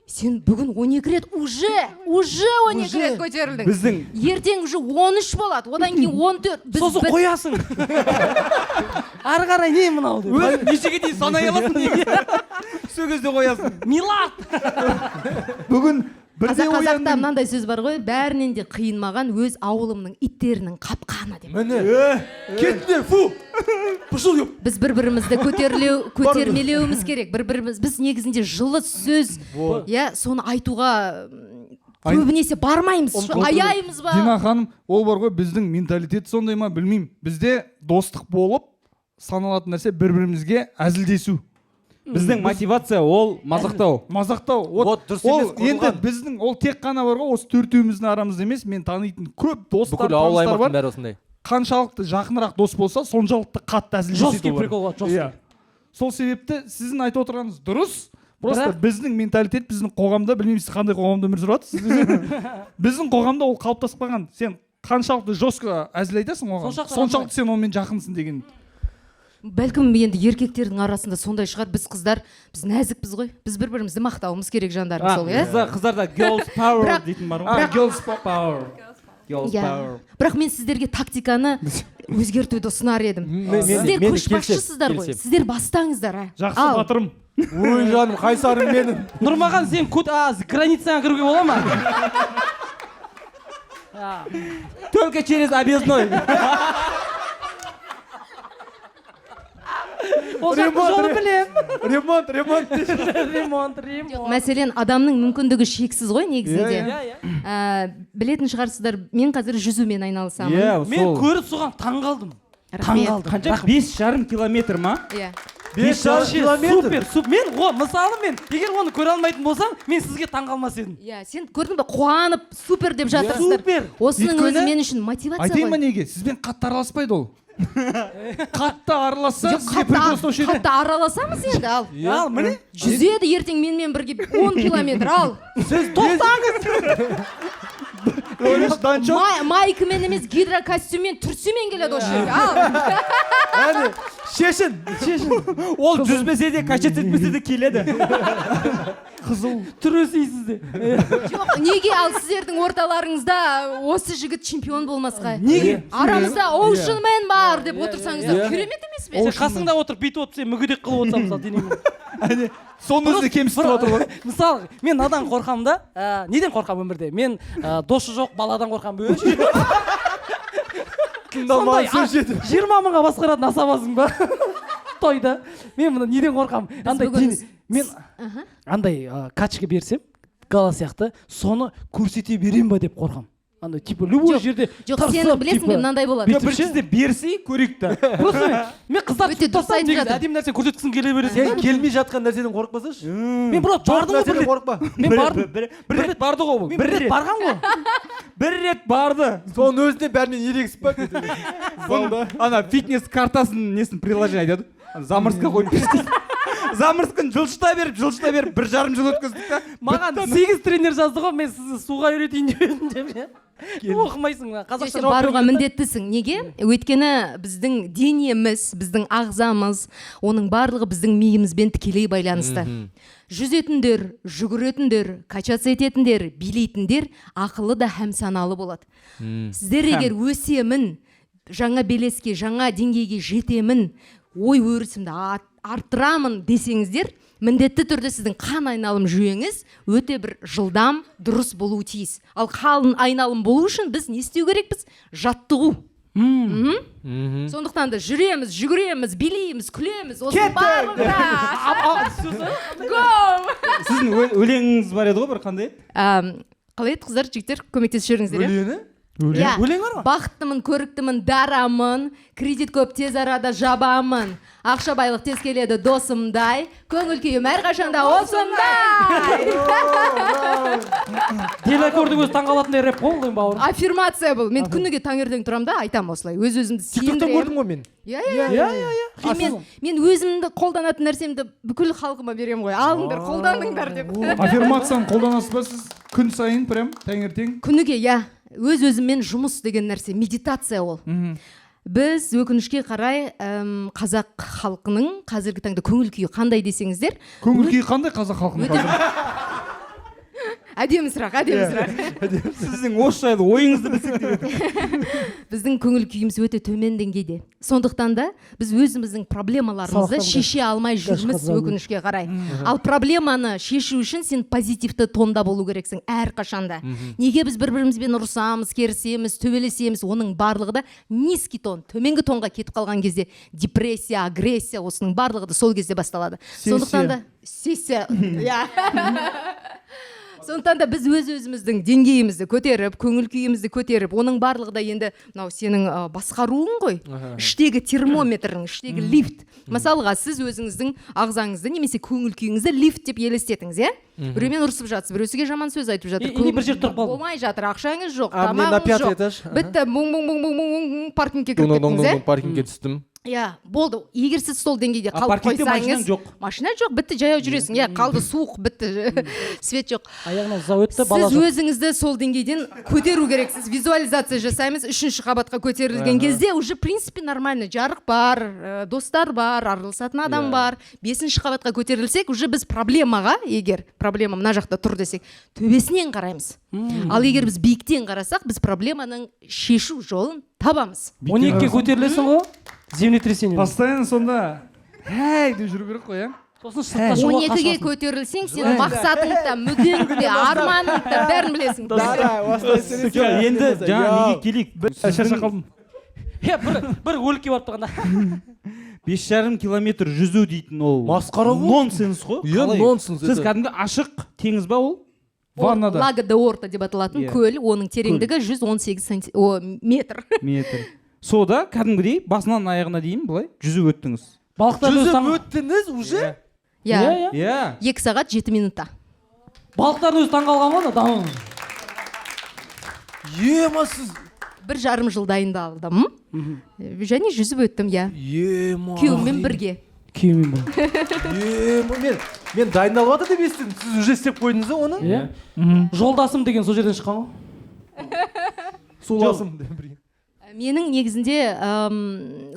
L: Сен бүгін 12 рет уже 12 рет көтерілдің.
F: Біздің
L: ертең уже 13 болады, одан кейін 14.
G: Сосын қоясың. Ары қарай не мынау деп.
F: Нешеге дейін санай аласың неге? Сол кезде қоясың.
G: Милат.
E: Бүгін
L: Қазақта мынандай сөз бар ғой, бәрінен де қиын маған өз ауылымның иттерінің қапқаны деп.
D: Міне, кеттіңдер, фу! Пұшыл еп.
L: Біз бір-бірімізді көтермелеуіміз керек. Біз негізінде жылы сөз, соны айтуға көбінесе бармаймыз, аяймыз ба?
E: Дина ханым, ол бар ғой, біздің менталитет сондай ма, білмеймін. Бізде достық болып саналатын нәрсе бір-бірімізге әзілдесу.
F: Біздің мотивация ол мазақтау.
E: Вот енді біздің ол тек қана бар ғой, осы төртеуміздің арамызда емес, мен танитын көп достар, таныстар бар. Қаншалықты жақынырақ дос болса, соншалықты қатты әзілдеседі.
G: Жесткий прикол болады, жесткий.
E: Сол себепті сіздің айтып отырғаныңыз дұрыс. Просто біздің менталитет, біздің қоғамда, білмеймін сіз қандай қоғамда өмір сүріп жатырсыз. Біздің қоғамда ол қалыптасып қалған. Сен қаншалықты жестко әзіл айтасың оған, соншалықты сен онымен жақынсың деген.
L: Бәлкім енді еркектердің арасында сондай шығар, біз қыздар, біз нәзікпіз ғой, біз бір-бірімізді мақтауымыз керек жандарым сол,
F: Қыздарда girls power дейтін бар ғой.
E: Girls power.
L: Бірақ мен сіздерге тактиканы өзгертуді ұсынар едім. Сіздер көшбасшысыздар ғой, сіздер бастаңыздар.
E: Жақсы батырым.
D: Ой жаным, қайсарым менің.
G: Нұрмаған, сен границаңа кіруге бола ма?
F: Только через объездной.
D: Ремонт.
L: Мәселен, адамның мүмкіндігі шексіз ғой негізінде. Білетін шығарсыздар, мен қазір жүзумен айналысамын.
G: Мен көріп соған таң қалдым.
F: Қанша? 5,5 километр ма?
D: 5,5 километр?
G: Мен, мысалы егер оны көре алмайтын болсам, мен сізге таң қалмас едім.
L: Сен көрдің бе, қуанып, супер деп жатырсыздар. Осының өзі мен үшін мотивация ғой.
E: Айтайын ба неге? Сізбен қатты араласпайды ол. Қатты араласса, сізге прикол ұстаушы еді.
L: Қатты араласамыз енді, ал. Міне? Жүзеді ертең менімен бірге 10 километр, ал.
G: Сіз тоқтаңыз.
L: Майкымен емес, гидрокостюммен, түрсімен келеді осы жерге, ал.
D: Шешін.
F: Ол жүзбесе де, качет етмесе де келеді.
G: Қызыл түресейсіз де.
L: Жоқ, неге ал сіздердің орталарыңызда осы жігіт чемпион болмасқа?
G: Неге?
L: Арамызда Ocean Man бар деп отырсаңыздар, керемет емес пе?
G: Сен қасыңда отырып бүйтіп отырып, сен мүгедек қылып отырсың мысалы денеңмен.
E: Соның өзіне кемсітіп отыр ғой.
G: Мысалы, мен надан қорқамын да. Неден қорқамын өмірде? Мен досы жоқ баладан қорқамын. Сондай 20 мыңға басқаратын асабасың ба? Тойда. Мен мұны неден қорқамын? Мен андай качка берсем, гала сияқты, соны көрсете берем ба деп қорқамын. Андай типа любой жерде
L: жоқ, сен білесің бе мынандай болады.
F: Біріншісінде берсей көрейік та.
G: Просто мен қыздар тастайын деген әдемі нәрсені көрсеткісін келе бересің.
D: Сен келмей жатқан нәрседен қорықпасашы.
G: Мен бұрат бардым ғой,
D: қорықпа.
G: Мен бардым. Бір рет барды ғой. Мен бір рет барған ғой.
F: Бір рет барды.
D: Соның өзіне бәрінен ерегісіп па.
F: Ана фитнес картасын несін приложение айтады. Замырсқа қойып берді. Замырскын жылшыта беріп, 1,5 жыл өткіздік та.
G: Маған 8 тренер жазды ғой, мен сізді суға үйретейін деп. Оқымайсың, қазақша
L: баруға міндеттісің. Неге? Өйткені біздің денеміз, біздің ағзамыз, оның барлығы біздің миымызбен тікелей байланысты. Жүзетіндер, жүгіретіндер, качаться ететіндер, билейтіндер ақылы да һәм саналы болады. Сіздер егер өсемін, жаңа белеске, жаңа деңгейге жетемін, ой өрісімді арттырамын десеңіздер, міндетті түрде сіздің қан айналым жүйеңіз өте бір жылдам, дұрыс болуы тиіс. Ал қалын айналым болу үшін біз не істеу керекпіз? Жаттығу. Сондықтан да жүреміз, жүгіреміз, билейміз, күлеміз. Осы барлығында. Go!
F: сіздің өлеңіңіз бар еді ғой бір қандай еді?
L: Қалай еді қыздар, жігіттер, көмектесіп жіберіңіздер.
D: Өлеңі?
L: Иә.
G: Өлең бар ма?
L: Бақыттымын, көріктімін, дарамын, кредит көп тез арада жабамын. Ақша байлық тез келеді досымдай, көңіл күйім әрқашанда осындай.
G: Телекордың өзі таңғалатындай рэп қой бұл бауырым.
L: Аффирмация бұл. Мен күніге таңертең тұрамын да айтамын осылай. Өз-өзімді
D: TikTok-тан
L: сендіремін.
D: көрдім ғой мен.
L: Иә. Мен өзімді қолданатын нәрсемді бүкіл халқыма беремін ғой. Алыңдар, қолданыңдар деп.
E: Аффирмацияны қолданасыз ба сіз күн сайын прям таңертең?
L: Күніге, иә. Өз-өзіммен жұмыс деген нәрсе, медитация ол. Біз өкінішке қарай қазақ халқының қазіргі таңда көңіл күйі қандай десеңіздер.
E: Көңіл күйі қандай қазақ халқының қазір?
L: Әдемі сұрақ.
F: Сіздің осы жайлы ойыңызды білсек деп едік.
L: Біздің көңіл күйіміз өте төмен деңгейде. Сондықтан да біз өзіміздің проблемаларымызды шеше алмай жүрміз өкінішке қарай. Ал проблеманы шешу үшін сен позитивті тонда болу керексің әрқашанда. Неге біз бір-бірімізбен ұрысамыз, керісеміз, төбелесеміз, оның барлығы да низкий тон, төменгі тонға кетіп қалған кезде депрессия, агрессия, осының барлығы да сол кезде басталады. Сондықтан да сессия. Сондықтан да біз өз-өзіміздің деңгейімізді көтеріп, көңіл күйімізді көтеріп, оның барлығы да енді мынау сенің басқаруың ғой. Іштегі термометрің, іштегі лифт. Мысалға, сіз өзіңіздің ағзаңызды немесе көңіл күйіңізді лифт деп елестетіңіз, иә? Біреумен ұрысып жатсыз, біреусіге жаман сөз айтып жатыр.
G: Бір жер тұрып қалды.
L: Болмай жатыр, ақшаңыз жоқ, тамағыңыз жоқ. Бітті, мұң паркингке кіріп кеттіңіз, иә?
D: Паркингке түстім.
L: Иә, болды. Егер сіз сол деңгейде қалып қойсаңыз, машина жоқ, бітті, жаяу жүресің. Иә, қалды суық, бітті, свет жоқ.
G: Аяғынан зау өтті, бала жоқ.
L: Сіз өзіңізді сол деңгейден көтеру керексіз. Визуализация жасаймыз. 3-ші қабатқа көтерілген кезде уже принципе нормально. Жарық бар, достар бар, араласатын адам бар. 5-ші қабатқа көтерілсек, уже біз проблемаға, егер проблема мына жақта тұр десек, төбесінен қараймыз. Ал егер біз биіктен қарасақ, біз проблеманың шешу жолын табамыз.
G: 12-ке көтерілесің ғой? Землетрясение.
E: Постоянно сонда хәй деп жүру керек қой,
G: сосын сыртқа шығуға
L: 12-ге көтерілсең, сенің мақсатың да, мүддең де, арманың да бәрін білесің.
F: Енді жаңа неге келейік?
E: Шаршап қалдым.
G: Бір өлікке барып тұрғанда
F: 5,5 километр жүзу дейтін ол
D: масқара ғой.
F: Нонсенс қой.
D: Иә, нонсенс.
F: Сіз кәдімгі ашық теңіз ба ол?
E: Ваннада.
L: Лаго де Орта деп аталатын көл, оның тереңдігі 118 метр.
F: Сода кәдімгідей басынан аяғына дейін былай жүзіп өттіңіз.
D: Жүзіп өттіңіз уже?
L: Иә. 2 сағат 7 минутта.
G: Балықтардың өзі таңғалған ғой да.
D: Ема сіз
L: 1,5 жыл дайындалдым. Және жүзіп өттім, иә.
D: Ема.
L: Күйеуіммен бірге.
G: Күйеуіммен бірге.
D: Мен дайындалып жатыр деп естідім. Сіз уже істеп қойдыңыз ба оны?
G: Иә. Жолдасым деген сол жерден шыққан ғой.
D: Суласым.
L: Менің негізінде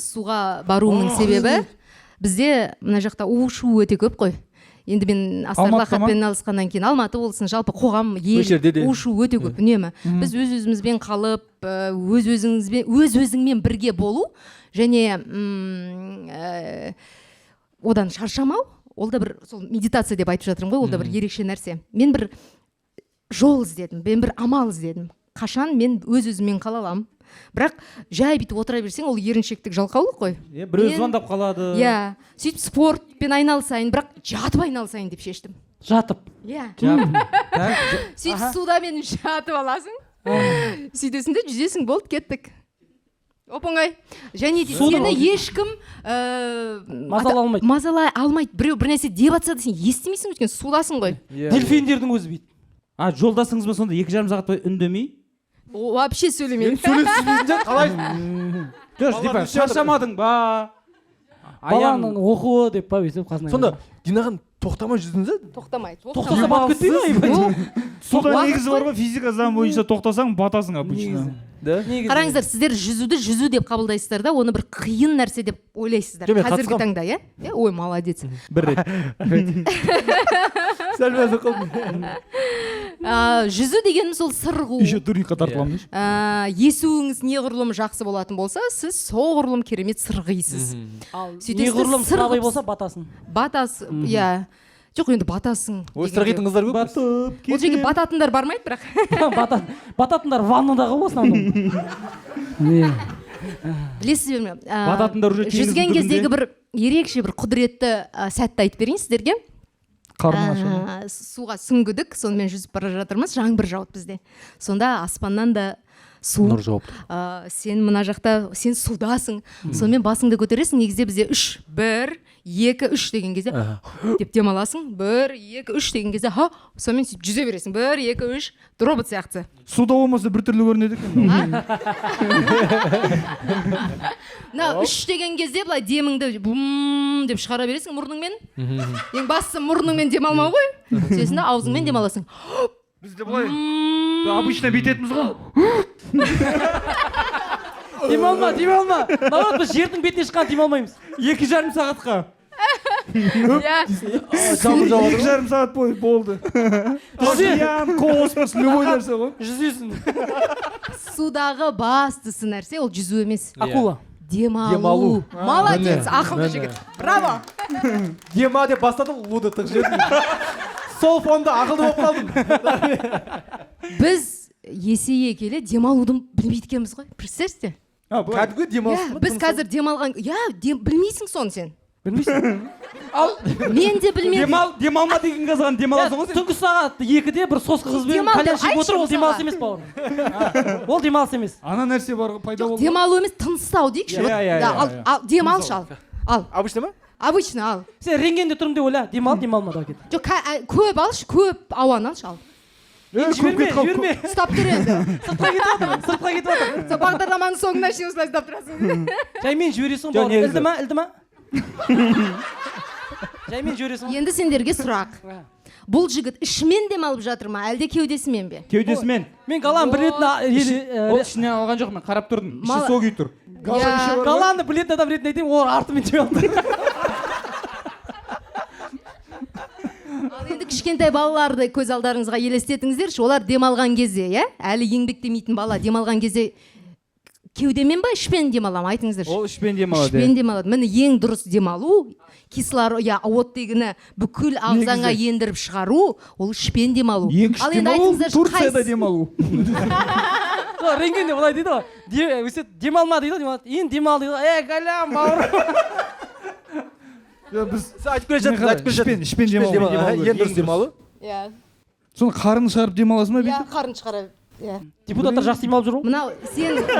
L: суға баруымның себебі бізде мына жақта у-шу өте көп қой. Енді мен Астарлы Ахатпен алысқаннан кейін Алматы болсын, жалпы қоғам ел у-шу өте көп үнемі. Біз өз-өзімізбен қалып, өз-өзіңмен бірге болу және одан шаршамау, ол да бір сол медитация деп айтып жатырмын ғой, ол да бір ерекше нәрсе. Мен бір жол іздедім, мен бір амал іздедім. Қашан мен өз-өзіммен қала аламын. Бірақ жай бүйтіп отыра берсең, ол еріншектік жалқаулық қой.
F: Біреу звондап қалады.
L: Иә, сөйтіп спортпен айналысайын, бірақ жатып айналысайын деп шештім.
G: Жатып?
L: Иә. Сөйтіп суда мен жатып аласың. Сөйтесің де жүзесің, болды, кеттік. Оп-оңай. Және сені ешкім мазалай алмайды. Біреу бір нәрсе деп атса да сен естімейсің, өйткені судасың ғой.
G: Дельфиндердің өзі бейді.
F: Жолдасыңыз ба сонда 2,5 сағат бойы үндемей?
L: Вообще сөйлемейді.
D: Сөйлесізбейді, қалай?
F: Жоқ, шаршамадың ба?
G: Баланың оқуы деп па өйтіп қасына.
D: Сонда Динаға тоқтамай жүрдіңіз бе?
L: Тоқтамайды.
G: Тоқтаса батып кетпей ме?
E: Суда негізі бар ғой, физика заң бойынша тоқтасаң батасың обычно.
L: Қараңыздар, сіздер жүзуді жүзу деп қабылдайсыздар да, оны бір қиын нәрсе деп ойлайсыздар қазіргі таңда, иә? Ой, молодец.
F: Бір рет.
D: Сәл мәзі қылдым.
L: Жүзу дегеніміз ол сырғу.
E: Еще турникқа тартыламын дейші.
L: Есуіңіз неғұрлым жақсы болатын болса, сіз соғұрлым керемет сырғисыз.
G: Неғұрлым сырғай болса батасың.
L: Батасың, иә. Жоқ, енді батасың.
D: Ой, сырғитын қыздар көп.
L: Ол жерге бататындар бармайды, бірақ.
G: Бататындар ваннадағы ғой основном.
L: Білесіз бе?
F: Бататындар уже
L: жүзген кездегі бір ерекше бір құдіретті сәтті айтып берейін сіздерге. суға сүңгідік, сонымен жүзіп бара жатырмыз, жаңбыр жауды бізде. Сонда аспаннан да су.
D: Нұр жауып.
L: Сен мына жақта, сен судасың. Сонымен басыңды көтересің, негізде бізде 3, 1, 2, 3 деген кезде деп демаласың. 1, 2, 3 деген кезде сонымен сөйтіп жүзе бересің. 1, 2, 3, робот сияқты.
E: Суда болмаса бір түрлі көрінеді екен.
L: Мына 3 деген кезде былай деміңді бум деп шығара бересің мұрныңмен. Ең бастысы мұрныңмен демалмау ғой. Сосын да аузыңмен демаласың.
E: Бізде былай обычно бүйтетіміз ғой.
G: Демалма. Наоборот, біз жердің бетіне шыққан демалмаймыз.
F: 2,5 сағатқа.
E: 2,5 сағат бойы болды. Океан, космос, любой нәрсе ғой.
G: Жүзесің.
L: Судағы бастысы нәрсе ол жүзу емес.
G: Акула.
L: Демалу. Молодец, ақылды жігіт. Браво.
D: Дема деп бастадым, луды тық жердім. Сол фонда ақылды болып қалдым.
L: Біз есейе келе демалуды білмейді екенбіз ғой. Представьте.
D: Кәдімгі демалыс.
L: Біз қазір демалған, білмейсің соны сен.
G: Білмейсің.
L: Мен де білмедім.
F: Демалма деген қазған демаласың ғой сен.
G: Түнгі сағат 2-де бір сосқы қызбен кальян шегіп отыр, ол демалыс емес бауырым. Ол демалыс емес.
E: Ана нәрсе бар пайда болды.
L: Демалу емес, тыныстау дейікші. Демалшы ал.
D: Обычно ма?
L: Обычно ал.
G: Сен рентгенде тұрмын деп ойла, демалма да кет.
L: Жоқ, көп алшы, көп ауаны алшы ал.
G: Жіберме.
L: Ұстап тұр енді.
G: Сыртқа кетіп отыр.
L: Бағдарламаның соңына шейін осылай ұстап тұрасың.
G: Жаймен жібересің бауырым. Ілді ма? Жаймен жібересің.
L: Енді сендерге сұрақ. Бұл жігіт ішімен демалып жатыр ма, әлде кеудесімен бе?
F: Кеудесімен.
G: Мен галан білетін...
F: Ол ішіне алған жоқ, мен қарап тұрдым. Іші сол күй тұр.
G: Галанды білетін адам ретінде айтайын, олар артымен демалды.
L: Ал енді кішкентай балаларды көз алдарыңызға елестетіңіздерші, олар демалған кезде, әлі еңбектемейтін бала демалған кезде кеудемен ба, ішпен демалам, айтыңыздаршы.
F: Ол ішпен демалады.
L: Ішпен демалады. Міне ең дұрыс демалу, оттегіні бүкіл ағзаңа ендіріп шығару, ол ішпен демалу.
E: Ең күшті демалу, Турцияда демалу.
G: Рентгенде былай дейді ғой, демалма дейді ғой, енді демал дейді ғой, калям, бауырым.
E: Біз
D: айтып келе жатыр.
E: Ішпен демалу.
D: Ең дұрыс демалу.
E: Соны қарын шығарып демаласың ба бүйтіп?
L: Қарын шығарып.
G: Депутаттар жақсы демалып жүр ғой?
L: Мынау сен өтті.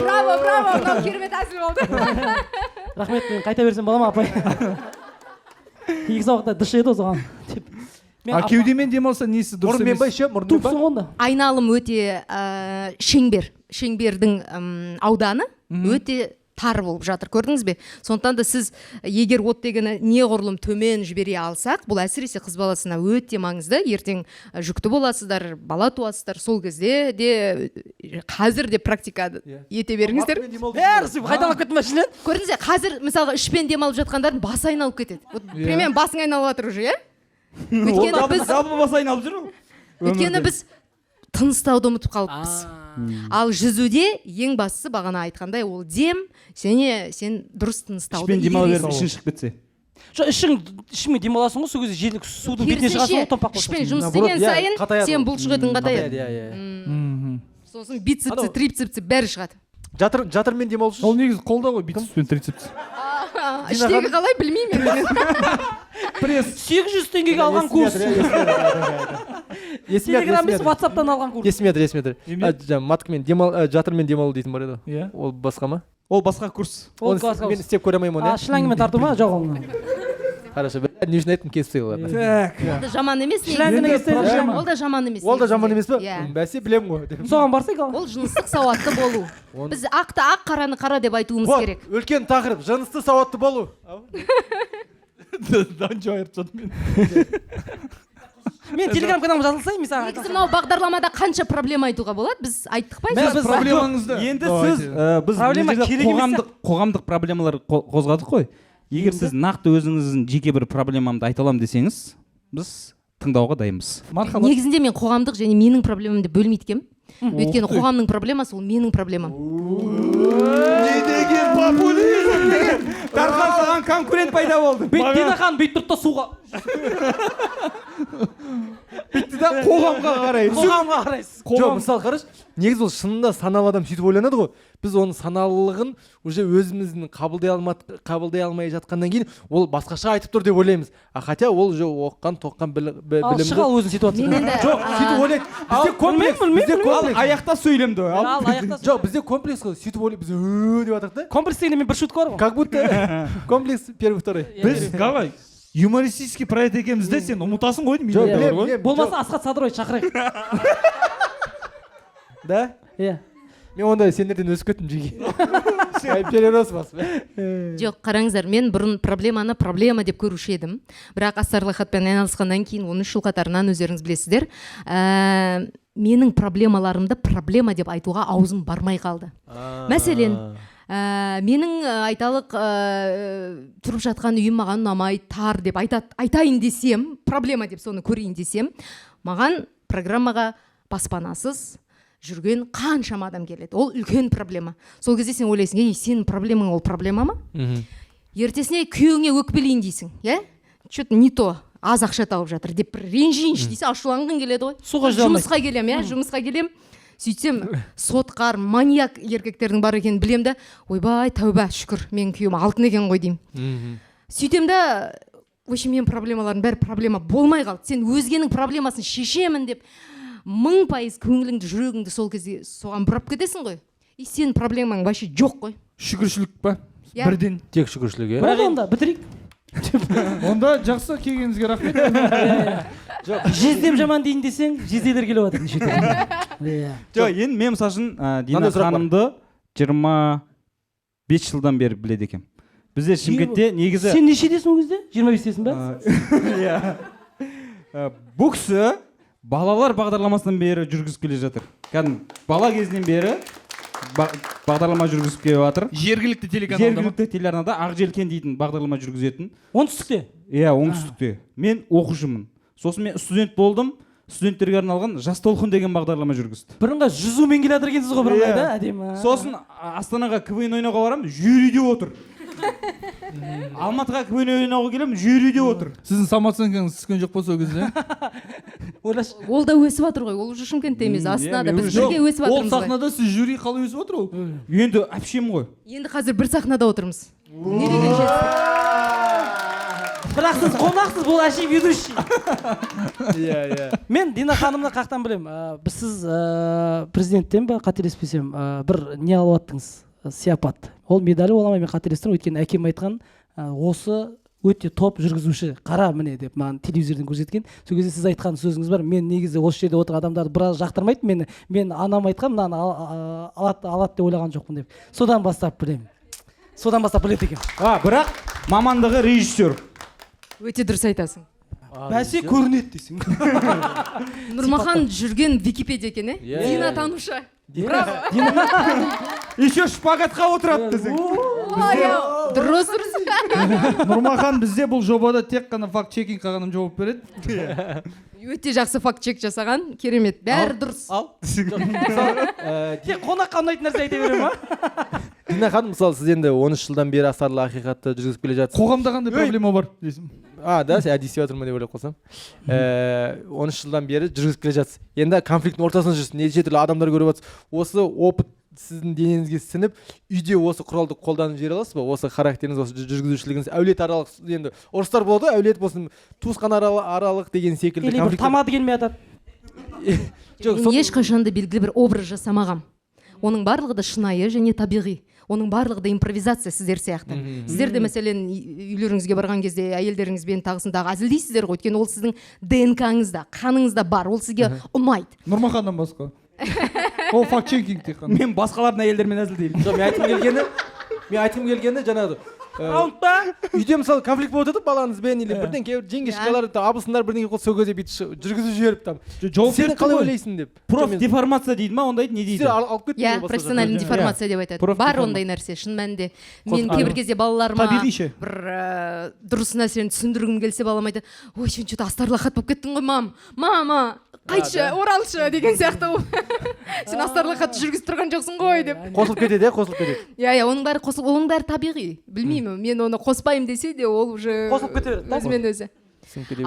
L: Браво, мынау керемет әзіл болды.
G: Рахмет, мен қайта берсем бола ма, апай? Екі сабақта дыш еді оған.
E: Кеудемен демалса несі дұрыс емес?
D: Мұрынмен ба, ше?
G: Тупсың онда.
L: Айналым өте шеңбердің ауданы өте тар болып жатыр, көрдіңіз бе? Сондықтан да сіз егер оттегіні неғұрлым төмен жібере алсақ, бұл әсіресе қыз баласына өте маңызды. Ертең жүкті боласыздар, бала туасыздар, сол кезде де қазір де практика ете беріңіздер.
G: Бәрісі қайталап кеттім мәшінен.
L: Көрдіңіз бе, қазір мысалға ішпен демалып жатқандардың басы айналып кетеді. Примерно басың айналып жатыр уже,
F: Жалпы басы айналып жүр ғой.
L: Өйткені біз тыныстауды ұмытып қалыппыз. Ал жүзуде ең бастысы бағана айтқандай ол дем, сен дұрыс тыныстауды
F: ішпен демала беріп ішің шығып кетсе.
G: Ішіңмен демаласың ғой, сол кезде желік судың бетіне шығасың ғой, томпақ болсын.
L: ішпен жұмыс істеген сайын сен бұлшықетің қатаяды. Сосын бицепсі, трицепсі бәрі шығады.
D: Жатырмен демалушы.
E: Ол негізі қолда ғой, бицепс пен трицепс.
L: Іштегі қалай білмеймін.
G: 800 теңгеге алған курс. Телеграм емес, WhatsApp-тан алған курс.
D: Есіме маткамен жатырмен демалу дейтін бар еді. Ол басқа ма?
F: Ол басқа курс.
D: Мен істеп көре алмаймын оны.
G: Шлангімен тарту ма, жоқ оны.
D: Хорошо, не үшін айттым, кесіп
L: Ол да жаман емес. Ол да жаман емес.
D: Ол да жаман емес па? Бәсе білем ғой.
G: Соған барсайық ал.
L: Ол жыныстық сауатты болу. Біз ақты ақ, қараны қара деп айтуымыз керек.
D: Үлкен тақырып, жынысты сауатты болу.
E: Данжо айырып жатыр мен.
G: Мен телеграм каналыма жазылсайын, мен саған.
L: Негізі мынау бағдарламада қанша проблема айтуға болады? Біз айттық па?
E: Проблемаңызды.
F: Енді біз қоғамдық проблемалар қозғадық қой. Егер сіз нақты өзіңіздің жеке бір проблемамды айта аламын десеңіз, біз тыңдауға дайынбыз.
L: Негізінде мен қоғамдық және менің проблемамды бөлмейді екенмін. Өйткені қоғамның проблемасы ол менің проблемам.
F: Не деген популизм деген. Дархан саған конкурент пайда болды.
G: Динахан бүйтіп тұрды да суға.
F: Бүйтті
E: дейсіз да, қоғамға қарайсыз.
G: Қоғамға қарайсыз.
D: Жоқ, мысалы қарашы, негізі ол шынында саналы адам сөйтіп ойланады ғой. Біз оның саналылығын уже өзіміздің қабылдай алмай жатқаннан кейін ол басқаша айтып тұр деп ойлаймыз. Хотя ол уже оққан, тоққан білімді.
G: Ал шығал өзін сөйтіп жатыр.
D: Жоқ, сөйтіп ойлайды. Бізде комплекс, бізде комплекс.
E: Аяқта сөйлемді.
G: Ал аяқта.
D: Жоқ, бізде комплекс қой. Сөйтіп ойлайды, біз деп жатырық та.
G: Комплекс дегенде мен бір шутка бар ғой.
D: Как будто комплекс первый, второй.
E: Біз қалай юмористический проект екенбіз де сен ұмытасың ғой деймін.
G: Болмаса Асхат Садырович шақырайық.
D: Да?
G: Иә.
D: Мен онда сендерден өсіп кеттім жеге. Перерос бас.
L: Жоқ, қараңыздар, мен бұрын проблеманы проблема деп көруші едім. Бірақ астарлахатпен айналысқаннан кейін 13 жыл қатарынан өздеріңіз білесіздер. Менің проблемаларымды проблема деп айтуға аузым бармай қалды. Мәселен, менің айталық тұрып жатқан үйім маған ұнамай, тар деп айтайын десем, проблема деп соны көрейін десем, маған программаға баспанасыз жүрген қаншама адам келеді. Ол үлкен проблема. Сол кезде сен ойлайсың, сенің проблемаң ол проблема ма? Ертесіне күйеуіңе өкпелейін дейсің, что-то не то, аз ақша тауып жатыр деп ренжейінші дейсің, ашуланғың келеді ғой. Жұмысқа келем, сөйтсем сотқар, маньяк еркектердің бар екенін білем да, ойбай, тәуба, шүкір, менің күйеуім алтын екен ғой деймін. Сөйтем да, өші мен проблемалардың бәрі проблема болмай қалды. Сен өзгенің проблемасын шешемін деп 1000% көңіліңді, жүрегіңді сол кезде соған бұрап кетесің ғой. Сенің проблемаң вообще жоқ қой.
E: Шүкіршілік па? Бірден.
D: Тек шүкіршілік,
G: Бірақ онда бітірейік.
E: Онда жақсы келгеніңізге рахмет.
G: Жездем жаман дейін десең, жезделер келіп жатыр неше түрлі.
F: Жоқ, енді мен мысалы үшін Дина ханымды 25 жылдан бері біледі екем. Бізде Шымкентте негізі...
G: Сен нешедесің ол кезде? 25-тесің ба?
F: Бұл кісі балалар бағдарламасынан бері жүргізіп келе жатыр. Кәдімгі бала кезінен бері бағдарлама жүргізіп келе жатыр.
E: Жергілікті
F: телеарнада Ақжелкен дейтін бағдарлама жүргізетін.
G: Оңтүстікте?
F: Иә, оңтүстікте. Мен оқушымын. Сосын мен студент болдым. Студенттерге арналған Жас толқын деген бағдарлама жүргізді.
G: Бірыңға жүзумен келе жатыр екенсіз ғой бірыңғай да, әдемі.
F: Сосын Астанаға КВН ойнауға барамын, жюриде отыр. Алматыға КВН ойнауға келемін, жюриде отыр.
E: Сіздің самооценкаңыз түскен жоқ болса ол кезде?
L: Ол да өсіп жатыр ғой, ол уже Шымкентте емес, Астанада біз бірге өсіп жатырмыз ғой.
E: Ол сахнада сіз жюри қалай өсіп отыр ол?
F: Енді әпшем ғой.
L: Енді қазір бір сахнада отырмыз. Не деген жетістік?
G: Бірақ сіз қонақсыз, бұл әшей ведущий. Мен Дина ханымны қақтан білем. Сіз президенттен ба қателеспесем бір не алып аттыңыз, сияпат. Ол медалі оламай мен қателестірмін, өйткені әкем айтқан осы өте топ жүргізуші, қара міне деп маған телевизордан көрсеткен. Сол кезде сіз айтқан сөзіңіз бар. Мен негізі осы жерде отырған адамдарды біраз жақтырмайды мені. Мен анам айтқан мынаны алады деп ойлаған жоқпын деп. Содан бастап білемін. Содан бастап біледі екен.
F: Бірақ мамандығы режиссер.
L: Өте дұрыс айтасың.
G: Бәсе көрінеді дейсің.
L: Нұрмахан жүрген Википедия екен, Дина танушы.
E: Еще шпагатқа отырады десең.
L: Дұрыс.
E: Нұрмахан бізде бұл жобада тек қана факт-чекингқа ғана жауап береді.
L: Өте жақсы факт-чек жасаған, керемет, бәрі дұрыс.
G: Ал. Тек қонаққа ұнайтын нәрсе айта беремін ма?
D: Дина ханым, мысалы сіз енді 13 жылдан бері астарлы ақиқатты жүргізіп келе жатсыз.
E: Қоғамда қандай проблема бар дейсің?
D: Да, сен әдейі істеп жатырмын деп ойлап қалсам. 13 жылдан бері жүргізіп келе жатсыз. Енді конфликттің ортасында жүрсіз, неше түрлі адамдар көріп жатсыз. Осы опыт сіздің денеңізге сіңіп, үйде осы құралды қолданып жібере аласыз ба? Осы характеріңіз, осы жүргізушілігіңіз, әулет аралық, енді ұрыстар болады, әулет болсын, туысқан аралық деген секілді
G: конфликт. Или бір тамады келмей жатады.
L: Мен ешқашанда белгілі бір образ жасамағам. Оның барлығы да шынайы және табиғи. Оның барлығы да импровизация сіздер сияқты. Сіздер де мәселен үйлеріңізге барған кезде әйелдеріңізбен тағысындағы әзілдейсіздер ғой, өйткені ол сіздің ДНК-ңызда, қаныңызда бар, ол сізге ұнайды.
E: Нұрмаханнан басқа. Ол факт-чекинг тек қана.
F: Мен басқалардың әйелдермен әзілдеймін.
D: Мен айтқым келгені жаңағы үйде мысалы конфликт болып жатыр балаңызбен или бірден жеңге шыққалар абысындар бірдеңе қылып сол кезде бүйтіп жүргізіп жіберіп там сен қалай ойлайсың деп
F: профдеформация дейді ма ондайды не дейді?
L: Иә, профессиональный деформация деп айтады. Бар ондай нәрсе, шын мәнінде. Мен кейбір кезде балаларыма бір дұрыс нәрсені түсіндіргім келсе балам айтады, ой сен что-то астарлахат болып кеттің ғой мама қайтшы оралшы деген сияқты. Сен астарлахатты жүргізіп тұрған жоқсың ғой деп
D: қосылып кетеді.
L: Иә, оның бәрі табиғи. Білмеймін, мен оны қоспаймын десе де ол уже
G: қосылып кете береді
L: өзімен өзі.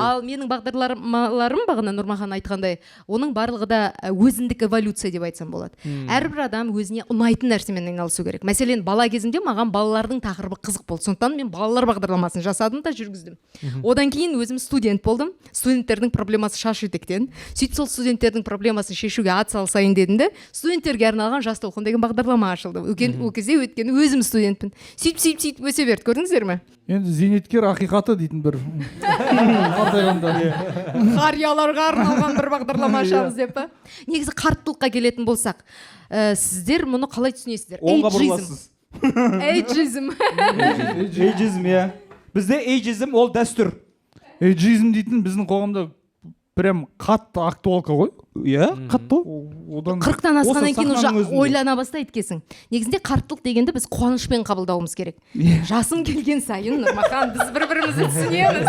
L: Ал менің бағдарламаларым бағана Нұрмахан айтқандай, оның барлығы да өзіндік эволюция деп айтсам болады. Әрбір адам өзіне ұнайтын нәрсемен айналысу керек. Мәселен, бала кезімде маған балалардың тақырыбы қызық болды. Сондықтан мен балалар бағдарламасын жасадым да жүргіздім. Одан кейін өзім студент болдым. Студенттердің проблемасы шаш етектен. Сөйтіп сол студенттердің проблемасын шешуге атсалысайын дедім де, студенттерге арналған Жас толқын деген бағдарлама ашылды. Ол кезде өйткені өзім студентпін. Сөйтіп өсе берді, көрдіңіздер ме?
E: Енді зейнеткер ақиқаты дейтін бір
L: қарияларға арналған бір бағдарлама ашамыз деп па? Негізі қарттылыққа келетін болсақ, сіздер мұны қалай түсінесіздер?
F: Оңға бұрыласыз. Эйджизм, иә. Бізде эйджизм ол дәстүр.
E: Эйджизм дейтін біздің қоғамда прям қатты актуалка ғой.
F: Иә, қатты.
L: 40-тан асқаннан кейін уже ойлана бастайды екенсің. Негізінде қарттылық дегенді біз қуанышпен қабылдауымыз керек. Жасым келген сайын, Нұрмахан, біз бір-бірімізді түсінеміз.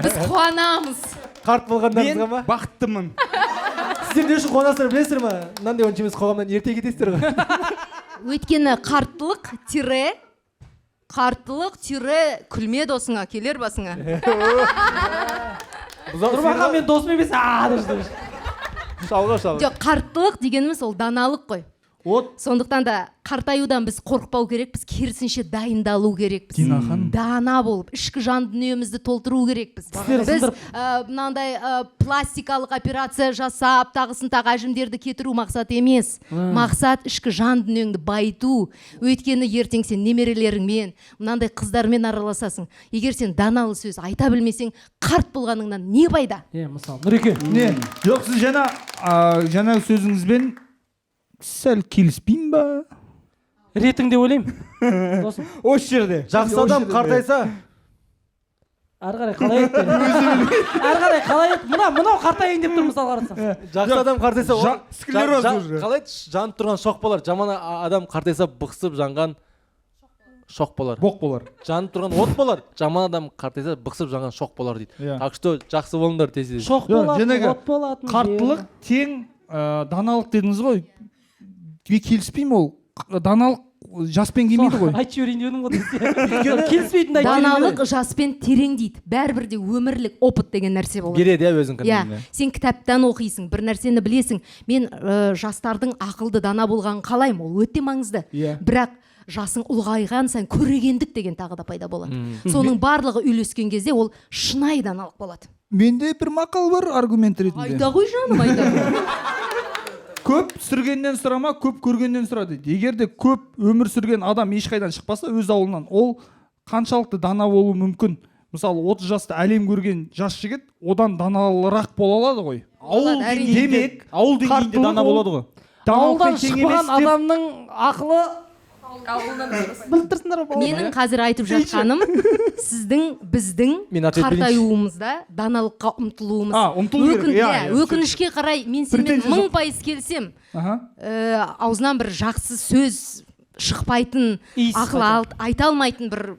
L: Біз қуанамыз.
D: Қарт болғандарыңызға ма?
F: Мен бақыттымын.
D: Сіздер не үшін қуанасыздар білесіздер ма? Мынандай онша емес, қоғамнан ерте кетесіздер ғой.
L: Өйткені қарттылық күлме досыңа, келер басыңа.
G: Нұрмахан мен досым емес.
L: Жоқ, қарттылық дегеніміз ол даналық қой. Сондықтан да қартаюдан біз қорықпау керекпіз, керісінше дайындалу керекпіз. Дана болып, ішкі жан дүниемізді толтыру керекпіз. Біз мынандай пластикалық операция жасап, тағысын тағы әжімдерді кетіру мақсат емес. Мақсат ішкі жан дүниеңді байыту. Өйткені ертең сен немерелеріңмен, мынандай қыздармен араласасың. Егер сен даналы сөз айта білмесең, қарт болғаныңнан не пайда?
G: Мысалы, Нұреке.
E: Не? Жоқ, сіз жаңа сөзіңізбен сәл келіспеймін ба?
G: Ретіңде ойлаймын.
F: Осы жерде.
D: Жақсы адам қартайса.
G: Ары қарай қалай еді? Ары қарай қалай еді? Мынау қартайын деп тұр мысалы қарасаң.
D: Жақсы адам қартайса,
F: склероз уже.
D: қалай жанып тұрған шоқ болар. Жаман адам қартайса бықсып жанған шоқ болар.
E: Боқ болар.
D: Жанып тұрған от болар. Жаман адам қартайса бықсып жанған шоқ болар дейді. Так что жақсы болыңдар тез.
G: Шоқ болады, от болады.
E: Қарттылық тең даналық дедіңіз ғой. Келіспеймін ол. Даналық жаспен келмейді ғой.
G: Айтшы өрейін дедің ғой. Келіспейтін айтшы.
L: Даналық жаспен терең дейді. Бәрібір де өмірлік опыт деген нәрсе болады.
D: Береді иә өзің кәдімгі.
L: Сен кітаптан оқисың, бір нәрсені білесің. Мен жастардың ақылды дана болғанын қалаймын, ол өте маңызды. Бірақ жасың ұлғайған сайын көрегендік деген тағы да пайда болады. Соның барлығы үйлескен кезде ол шынайы даналық болады.
E: Менде бір мақал бар аргумент ретінде.
L: Айта ғой жаным, айта.
E: Көп сүргеннен сұрама, көп көргеннен сұра дейді. Егер де көп өмір сүрген адам ешқайдан шықпаса өз ауылынан, ол қаншалықты дана болуы мүмкін. Мысалы 30 жаста әлем көрген жас жігіт одан даналырақ бола алады ғой.
F: Демек, ауыл деңгейінде дана болады ғой.
G: Ауылдан шықпаған адамның ақылы
L: менің қазір айтып жатқаным біздің қартаюымызда даналыққа ұмтылуымыз. Өкінішке қарай мен сенімен 1000% келсем, аузынан бір жақсы сөз шықпайтын, ақыл айта алмайтын бір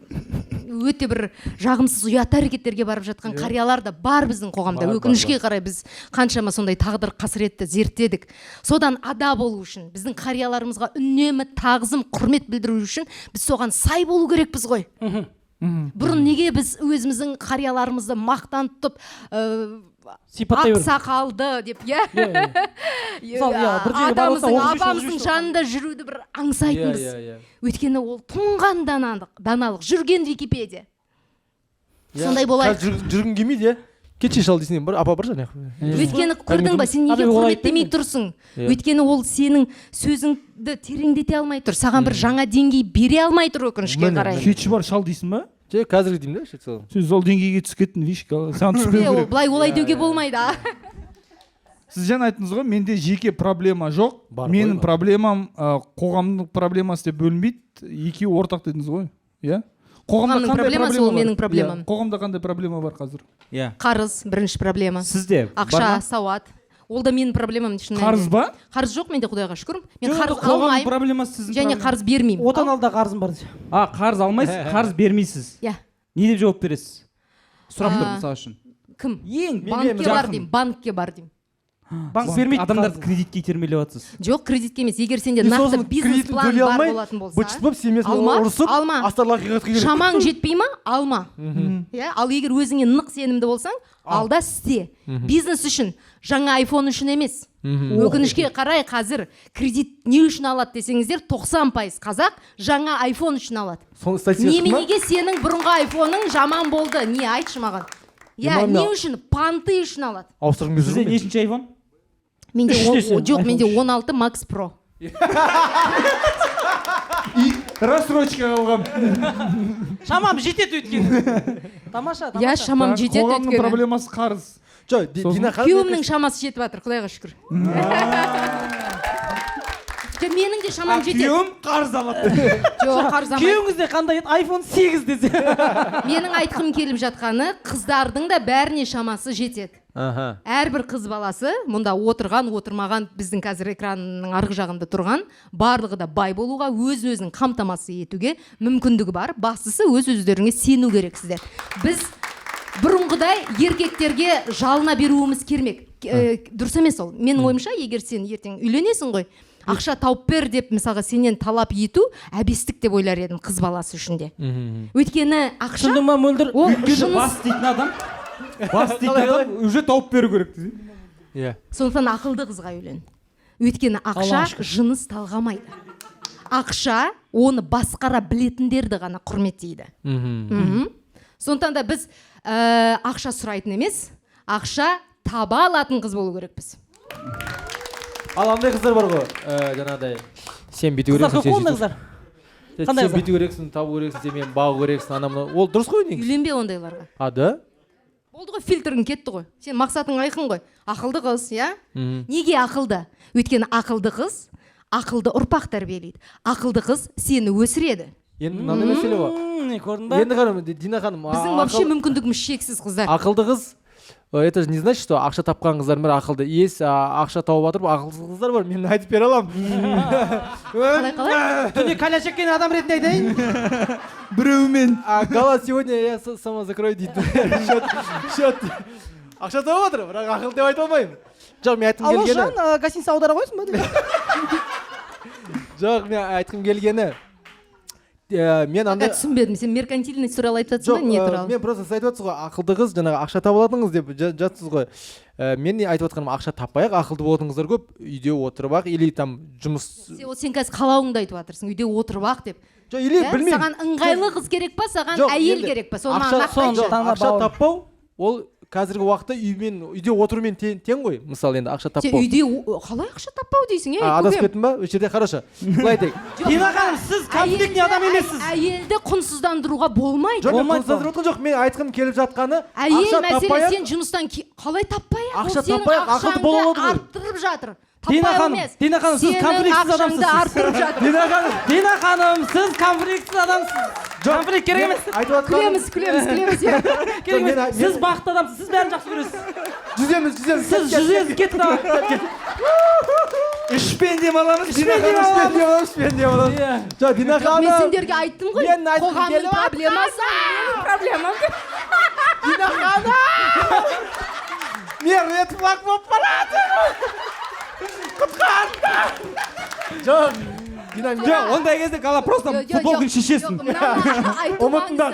L: өте бір жағымсыз ұят әрекеттерге барып жатқан қариялар да бар біздің қоғамда. Өкінішке қарай біз қаншама сондай тағдыр қасіретті зерттедік. Содан ада болу үшін, біздің қарияларымызға үнемі тағзым, құрмет білдіру үшін біз соған сай болу керекпіз ғой. Бұрын неге біз өзіміздің қарияларымызды мақтан тұтып ақ сақалды деп, атамыздың, апамыздың жанында жүруді бір аңсайтынбыз. Өйткені ол тұнған даналық, жүрген Википедия. Сондай болайық.
D: Жүргін келмейді, кетші шал дейсің, апа бір жан.
L: Өйткені көрдің ба, сен неге құрметтемей тұрсың? Өйткені ол сенің сөзіңді тереңдете алмай тұр, саған бір жаңа деңгей бере алмай тұр, өкінішке қарай.
E: Кетші бар шал дейсің ба?
D: Қазір деймін да,
E: сіз ол деңгейге түсіп кеттің, вишка, саған түспеу керек.
L: Былай олай деуге болмайды.
E: Сіз жаңа айттыңыз ғой, менде жеке проблема жоқ. Менің проблемам қоғамдық проблемасы деп бөлінбейді, екеуі ортақ дедіңіз ғой.
L: Қоғамның проблемасы ол менің проблемам.
E: Қоғамда қандай проблема бар қазір?
L: Қарыз бірінші проблема.
F: Сізде
L: ақша, сауат. Ол да менің проблемам.
E: Қарыз ба?
L: Қарыз жоқ менде, құдайға шүкір. Мен қарыз алмаймын және қарыз бермеймін.
G: Отан алда қарызым бар.
F: Қарыз алмайсыз, қарыз бермейсіз. Не деп жауап бересіз? Сұрап тұр мысалы үшін.
L: Кім? Банкке бар деймін.
G: банк бермейді.
F: Адамдарды кредитке итермелеп жатсыз.
L: Жоқ, кредитке емес. Егер сенде нақты бизнес план бар болатын болса,
D: бычытып семьясын ұрысып, астарлы ақиқатқа келеді.
L: Шамаң жетпей ма? Алма. Иә, ал егер өзіңе нық сенімді болсаң, алда істе. Бизнес үшін, жаңа iPhone үшін емес. Өкінішке қарай қазір кредит не үшін алады десеңіздер, 90% қазақ жаңа iPhone үшін алады. Неменеге сенің бұрынғы iPhone-ың жаман болды? Не, айтшы маған. Я, не үшін? Панты үшін алады.
D: Ауыстырғым келіп
F: Сізде нешінші iPhone?
L: Менде жоқ, менде 16 Max Pro.
E: Рассрочка алғам.
G: Шамам жетеді өйткені. Тамаша.
L: Я шамам жетеді өйткені.
E: Қоғамның проблемасы қарыз.
L: Күйеуімнің шамасы жетіп жатыр, Құдайға шүкір. Менің де шамам жетеді.
E: Күйеуім қарыз алады.
L: Жоқ, қарыз алмайды.
G: Күйеуіңізде қандай еді? iPhone 8 десе.
L: Менің айтқым келіп жатқаны, қыздардың да бәріне шамасы жетеді. Әрбір қыз баласы, мұнда отырмаған, біздің қазір экранның арғы жағында тұрған, барлығы да бай болуға, өз-өзін қамтамасыз етуге мүмкіндігі бар. Бастысы өз-өздеріңе сену керексіздер. Біз бұрынғыдай еркектерге жалына беруіміз кермек. Дұрыс емес ол. Менің ойымша, егер сен ертең үйленесің ғой, ақша тауып бер деп мысалға сенен талап ету әбестік деп ойлар едім қыз баласы үшін де. Өйткені ақша
G: Түсіндің ма, Мөлдір?
L: ол
F: Бас дейтін адам уже тауып беру керек.
L: Сондықтан ақылды қызға үйлен. Өйткені ақша жыныс талғамайды. Ақша оны басқара білетіндерді ғана құрметтейді. Сондықтан да біз ақша сұрайтын емес, ақша таба алатын қыз болу керекпіз.
D: Ал андай қыздар бар ғой, жаңағыдай, сен бүйту керексің, сен бүйту керексің, табу керексің, сен мені бағу керексің, анамына. Ол дұрыс қой негізі?
L: Үйленбе ондайларға.
D: Да?
L: Болды ғой, фильтрің кетті ғой. Сен мақсатың айқын ғой. Ақылды қыз, иә? Неге ақылды? Өйткені ақылды қыз ақылды ұрпақ тәрбиелейді. Ақылды қыз сені өсіреді.
D: Енді мынандай мәселе бар. Енді қарам, Дина ханым.
L: Біздің вообще мүмкіндігіміз шексіз, қыздар.
D: Ақылды қыз, это же не значит, что ақша тапқан қыздар бар ақылды. Есть ақша тауып жатыр, ақылсыз қыздар бар. Мен айтып бере аламын.
L: Қалай?
G: Түнде кәля шеккен адам ретінде айтайын.
E: Біреумен.
D: Гала сегодня я сама закрою дейді. Счет. Ақша тауып жатыр, бірақ ақыл деп айта алмаймын. Жоқ, мен айтқым келгені.
G: Алло, Жан, гостиница аудара қойсын ба?
D: Жоқ, мен айтқым келгені. Мен андай
L: түсінбедім, сен меркантильность туралы айтып жатсың ба, не туралы?
D: Мен просто сіз айтып жатсыз ғой, ақылды қыз, жаңағы ақша таба алатыңыз деп жатсыз ғой. Мен айтып жатқаным, ақша таппай-ақ, ақылды болатын қыздар көп, үйде отырып-ақ или там жұмыс.
L: Сен қазір қалауыңды айтып жатырсың, үйде отырып-ақ деп.
D: Жоқ, или білмеймін.
L: Саған ыңғайлы қыз керек па, саған әйел керек па?
D: Ақша таппау, ол қазіргі уақытта үйде отырумен тең ғой, мысалы енді ақша таппау.
L: Үйде қалай ақша таппау дейсің,
D: адасып кеттім ба? Осы жерде қараша. Былай айтайық.
G: Дина ханым, сіз конфликтный адам емессіз.
L: Әйелді құнсыздандыруға болмайды.
D: Жоқ, мен құнсыздандырып отырған жоқ. Мен айтқым келіп жатқаны,
L: әйел мәселе сен жұмыстан қалай таппай-ақ?
D: Ақша таппай-ақ, ақылды бола алады ғой.
L: Арттырып жатыр.
G: Дина ханым, сіз конфликтсіз адамсыз. Дина ханым, сіз конфликтсіз адамсыз. Конфликт керек емес.
L: Күлеміз.
G: Керек емес. Сіз бақытты адамсыз, сіз бәрін жақсы көресіз.
D: Жүземіз.
G: Сіз жүзесіз, кетті да.
E: Ішпен дем аламыз.
D: Ішпен дем аламыз. Жоқ, Дина ханым.
L: Мен сендерге айттым ғой, қоғамның проблемасы. Проблема.
D: Дина ханым. Мен рет флаг болып барады. Жоқ,
F: жоқ, ондай кезде қала просто футболканы шешесің.
D: Ұмытыңдар.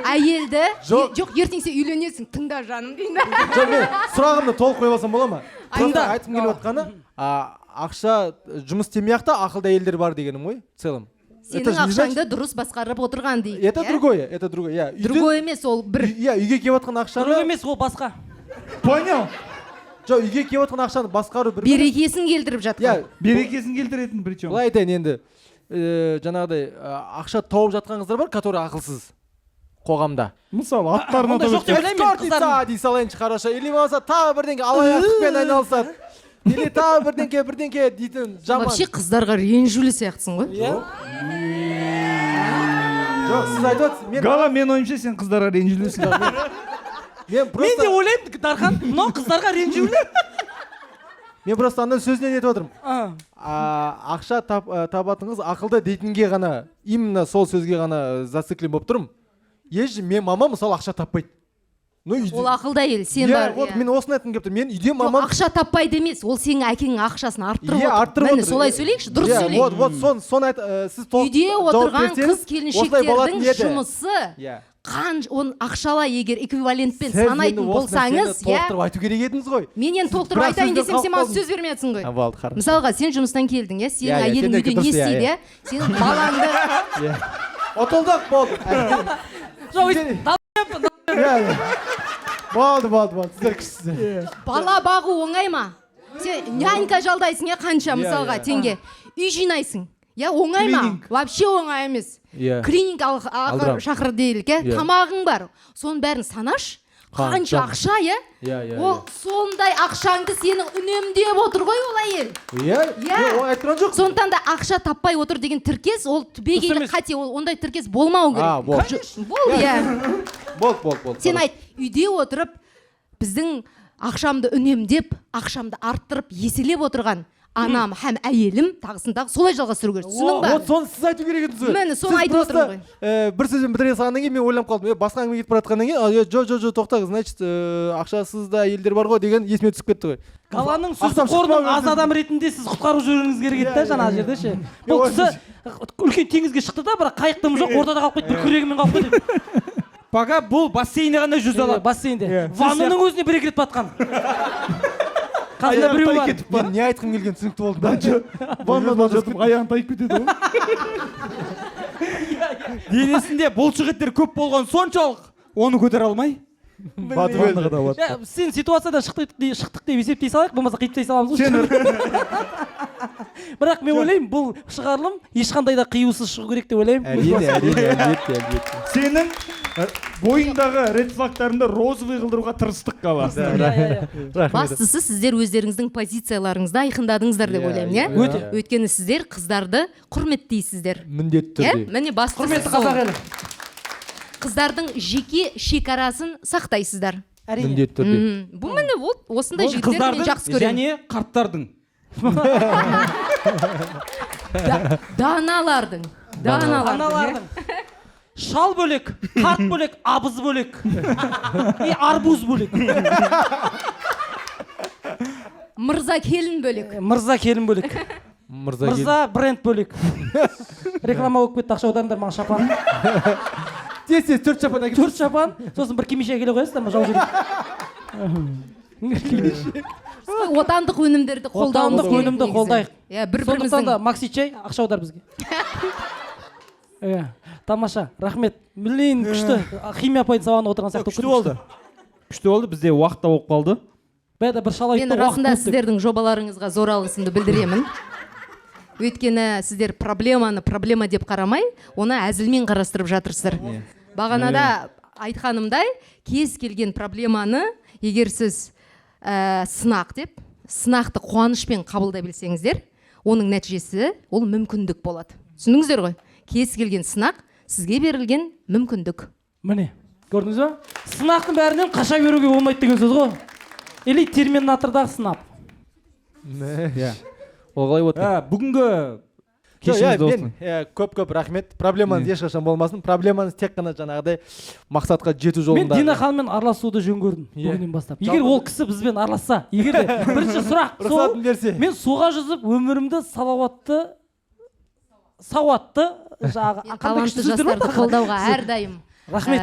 L: Әйелді, жоқ, ертең сен үйленесің, тыңда жаным дейін.
D: Жоқ, мен сұрағымды толық қойып алсам бола ма? Просто айтқым келіп отқаны, ақша жұмыс істемей-ақ та ақылды әйелдер бар дегенім ғой, в целом.
L: Сенің ақшаңды дұрыс басқарып отырған дейді.
D: Это другое.
L: Другое емес, ол бір.
D: Иә, үйге келіп отқан ақшаны.
G: Другое емес, ол басқа.
E: Понял?
D: Жоқ, үйге келіп отқан ақшаны басқару бір.
L: Берекесін келтіріп жатқан.
E: Берекесін келтіретін причем.
D: Былай айтайын енді, жаңағыдай ақша тауып жатқан қыздар бар, который ақылсыз қоғамда.
E: Мысалы, аттарын атап өткен.
D: Экспортица дей салайыншы қараша, или болмаса тағы бірдеңке алаяқтықпен айналысады. Или тағы бірдеңке дейтін жаман.
L: Вообще қыздарға ренжулі сияқтысың ғой.
D: Жоқ, сіз айтып отырсыз.
E: Гала, мен ойымша сен қыздарға ренжулісің.
G: Мен де ойлаймын, Дархан, мынау қыздарға ренжулі.
D: Мен просто андай сөзінен етіп отырмын. Ақша табатыңыз ақылды дейтінге ғана, именно сол сөзге ғана зациклен болып тұрмын. Ежі, мен мама мысалы ақша таппайды.
L: ол ақылды әйел, сен бар.
D: Вот мен осыны айтқым келіп тұр. Мен үйде
L: Жоқ,
D: мамам
L: ақша таппайды емес, ол сенің әкеңнің ақшасын арттырып
D: Иә,
L: отыр.
D: арттырып
L: Міне
D: отыр.
L: солай сөйлейікші, дұрыс сөйлейік.
D: Вот соны айт, сіз толық
L: Үйде
D: жауап
L: отырған
D: берсеңіз,
L: қыз
D: осылай болатын
L: келіншектердің
D: еді.
L: жұмысы
D: Иә.
L: оны ақшалай егер эквивалентпен
D: Сіз
L: санайтын
D: енді осы
L: болсаңыз,
D: нәрсені толықтырып айту керек едіңіз ғой.
L: Мен енді толықтырып
D: Бірақ
L: айтайын
D: сізді
L: десем, сен маған
D: қалып
L: сөз бермей жатсың ғой.
D: Болды, хорошо.
L: Мысалға, сен жұмыстан келдің, иә, сенің
D: Иә, иә,
L: әйелің
D: сендікі
L: үйде не
D: дұрыс, иә,
L: істейді,
D: иә.
L: иә? Сенің балаңды
D: Отылдық болды. Болды. Сіздер күшсіздер.
L: бала бағу оңай ма? Сен нянька жалдайсың, иә, қанша мысалға теңге. Үй жинайсың. Я, оңай ма? Вообще оңай емес.
D: Иә.
L: Клининг ақыр шақыр дейілік, иә? Тамағың бар. Соның бәрін санаш. Қанша ақша, иә?
D: Иә.
L: Ол сондай ақшаңды сенің үнемдеп отыр ғой ол әйел.
D: Иә, ол айтқан жоқ.
L: Сондықтан да ақша таппай отыр деген тіркес, ол түбегейлі қате, ондай тіркес болмау керек. Бол, иә.
D: Болды.
L: Сен айт, үйде отырып, біздің ақшамды үнемдеп, ақшамды арттырып, еселеп отырған анам һәм әйелім тағысын солай жалғастыру керек. Түсінің ба?
D: Вот соны сіз айту керек едіңіз ғой.
L: Міне, соны айтып отырмын ғой.
D: Бір сөзбен бітіре салғаннан кейін мен ойланып қалдым. Басқа әңгіме кетіп бара жатқаннан кейін, жоқ, тоқтаңыз, значит, ақшасыз да әйелдер бар ғой деген есіме түсіп кетті ғой.
G: Қаланың сөзі қордың аз адам ретінде сіз құтқарып жіберуіңіз керек еді да жаңағы жерде ше. Бұл кісі үлкен теңізге шықты да, бірақ қайықтым жоқ, ортада қалып кетті, бір күрегімен қалып кетті.
F: Пока бұл бассейнде ғана жүзе алады.
G: Бассейнде. Ваннаның өзіне бір екі рет батқан. Қасында біреу бар.
D: Мен не айтқым келген түсінікті болды.
E: Ваннадан жатып аяғын тайып кетеді ғой.
F: Денесінде бұлшықеттер көп болған соншалық оны көтере алмай
G: Сен ситуациядан шықтық деп есептей салайық, болмаса қиыптей саламыз ғой. Бірақ мен ойлаймын, бұл шығарылым ешқандай да қиюсыз шығу керек деп ойлаймын.
D: Әлбетте.
E: Сенің бойыңдағы ред флагтарыңды розовый қылдыруға тырыстық қала.
L: Бастысы сіздер өздеріңіздің позицияларыңызды айқындадыңыздар деп ойлаймын, иә? Өйткені сіздер қыздарды құрметтейсіздер.
D: Міндетті түрде.
L: Міне бастысы
G: Құрметті қазақ елі.
L: Қыздардың жеке шекарасын сақтайсыздар.
D: Міндетті түрде.
L: Бұл міне осындай жігіттерді мен жақсы көремін.
F: Және қарттардың.
L: Даналардың.
G: Шал бөлек, қарт бөлек, абыз бөлек. Арбуз бөлек.
L: Мырза келін бөлек.
G: Мырза бренд бөлек. Реклама болып кетті, ақша аударыңдар маған шапан.
D: Тез 4 шапан әкеліп.
G: 4 шапан, сосын бір кимешек келе қоясыздар ма, жау жүрек.
L: Отандық өнімдерді қолдауымыз керек.
G: Отандық өнімді қолдайық.
L: Бір-біріміздің.
G: Да Макси чай, ақша аудар бізге. Тамаша, рахмет. Блин, күшті. Химия пойын сабағында отырған сияқты.
F: Күшті болды, бізде уақытта болып қалды.
G: Бәді бір шалайтты
L: Мен расында сіздердің жобаларыңызға зор алғысымды білдіремін. Өйткені сіздер проблеманы проблема деп қарамай, оны әзілмен қарастырып жатырсыздар. Бағанада айтқанымдай, кез келген проблеманы, егер сіз сынақ деп, сынақты қуанышпен қабылдай білсеңіздер, оның нәтижесі ол мүмкіндік болады. Түсіндіңіздер ғой? Кез келген сынақ сізге берілген мүмкіндік.
G: Міне, көрдіңіз ба? Сынақтың бәрінен қаша беруге болмайды деген сөз ғой. Или терминатордағы сынап.
D: Олай отыр.
F: Бүгінгі кешіміз достым.
D: Көп рахмет. Проблемаңыз ешқашан болмасын. Проблемаңыз тек қана жаңағыдай мақсатқа жету жолында.
G: Мен Дина ханыммен араласуды жөн көрдім бүгіннен бастап. Егер ол кісі бізбен араласса, егер де бірінші сұрақ сол, мен суға жүзіп өмірімді сауатты
L: талантты жастарды қолдауға әрдайым
G: рахмет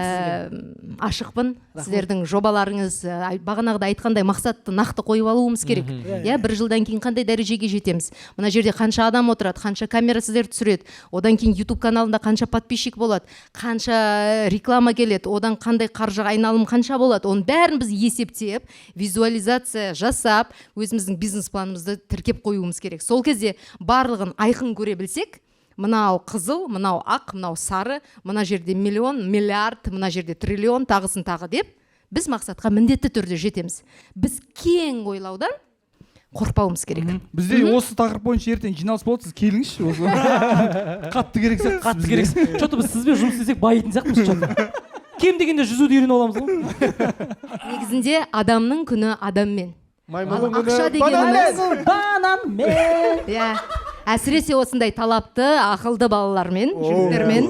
L: ашықпын. Сіздердің жобаларыңыз бағанағыда айтқандай мақсатты нақты қойып алуымыз керек. Бір жылдан кейін қандай дәрежеге жетеміз. Мына жерде қанша адам отырады, қанша камера сіздер түсіреді, одан кейін YouTube каналында қанша подписчик болады, қанша реклама келеді, одан қандай қаржы айналым қанша болады, оның бәрін біз есептеп, визуализация жасап, өзіміздің бизнес планымызды тіркеп қоюымыз керек. Сол кезде барлығын айқын көре білсек, мынау қызыл, мынау ақ, мынау сары, мына жерде миллион, миллиард, мына жерде триллион, тағысын тағы деп, біз мақсатқа міндетті түрде жетеміз. Біз кең ойлаудан қорықпауымыз керек.
E: Бізде осы тақырып бойынша ертең жиналыс болады, сіз келіңізші осы. Қатты керек.
G: Что-то біз сізбен жұмыс істесек байитын сияқтымыз что-то. Кем дегенде жүзуді үйреніп аламыз ғой.
L: Негізінде адамның күні адаммен.
D: Маймылдың
L: ақша
D: күні
L: дегеніміз бананмен. әсіресе осындай талапты ақылды балалармен жігіттермен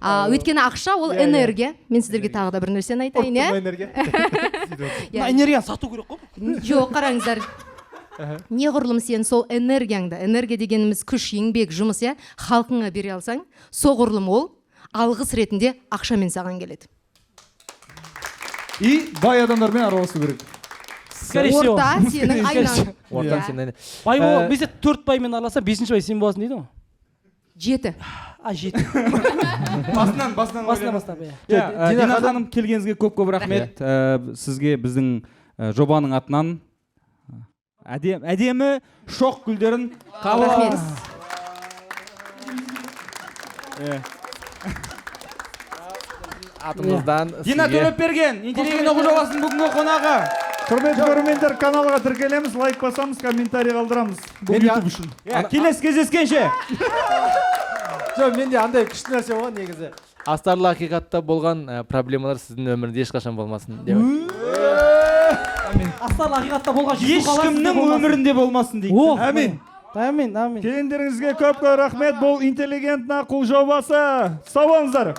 L: өйткені ақша ол энергия. Мен сіздерге тағы да бір нәрсені айтайын, иә?
G: Энергияны сату керек қой.
L: Жоқ, қараңыздар. Неғұрлым сен сол энергияңды, энергия дегеніміз күш, еңбек, жұмыс, иә, халқыңа бере алсаң, соғұрлым ол алғыс ретінде ақшамен саған келеді.
E: И бай адамдармен араласу керек.
L: Орта сенің айнаң.
D: Ортаң сенің.
G: Бай бол, бізде 4 баймен араласа, 5-ші бай сен боласың дейді ғой.
L: 7.
G: 7.
F: Басынан. Дина ханым, келгеніңізге көп рахмет. Сізге біздің жобаның атынан әдемі шоқ гүлдерін
L: Рахмет.
D: Атымыздан
F: Дина Төлепберген, интеллигент оқу жобасының бүгінгі қонағы.
E: Құрметті көрермендер, каналға тіркелеміз, лайк басамыз, комментарий қалдырамыз. Бұл YouTube үшін.
F: Келесі кездескенше.
D: Жоқ, менде андай күшті нәрсе болған негізі. Астарлы ақиқатта болған проблемалар сіздің өмірінде ешқашан болмасын деп.
G: Астарлы ақиқатта болған
F: ешкімнің өмірінде болмасын дейді.
G: Әмин. Әмин.
E: Келгендеріңізге көп рахмет. Бұл интеллигент нақыл жобасы. Сау болыңыздар.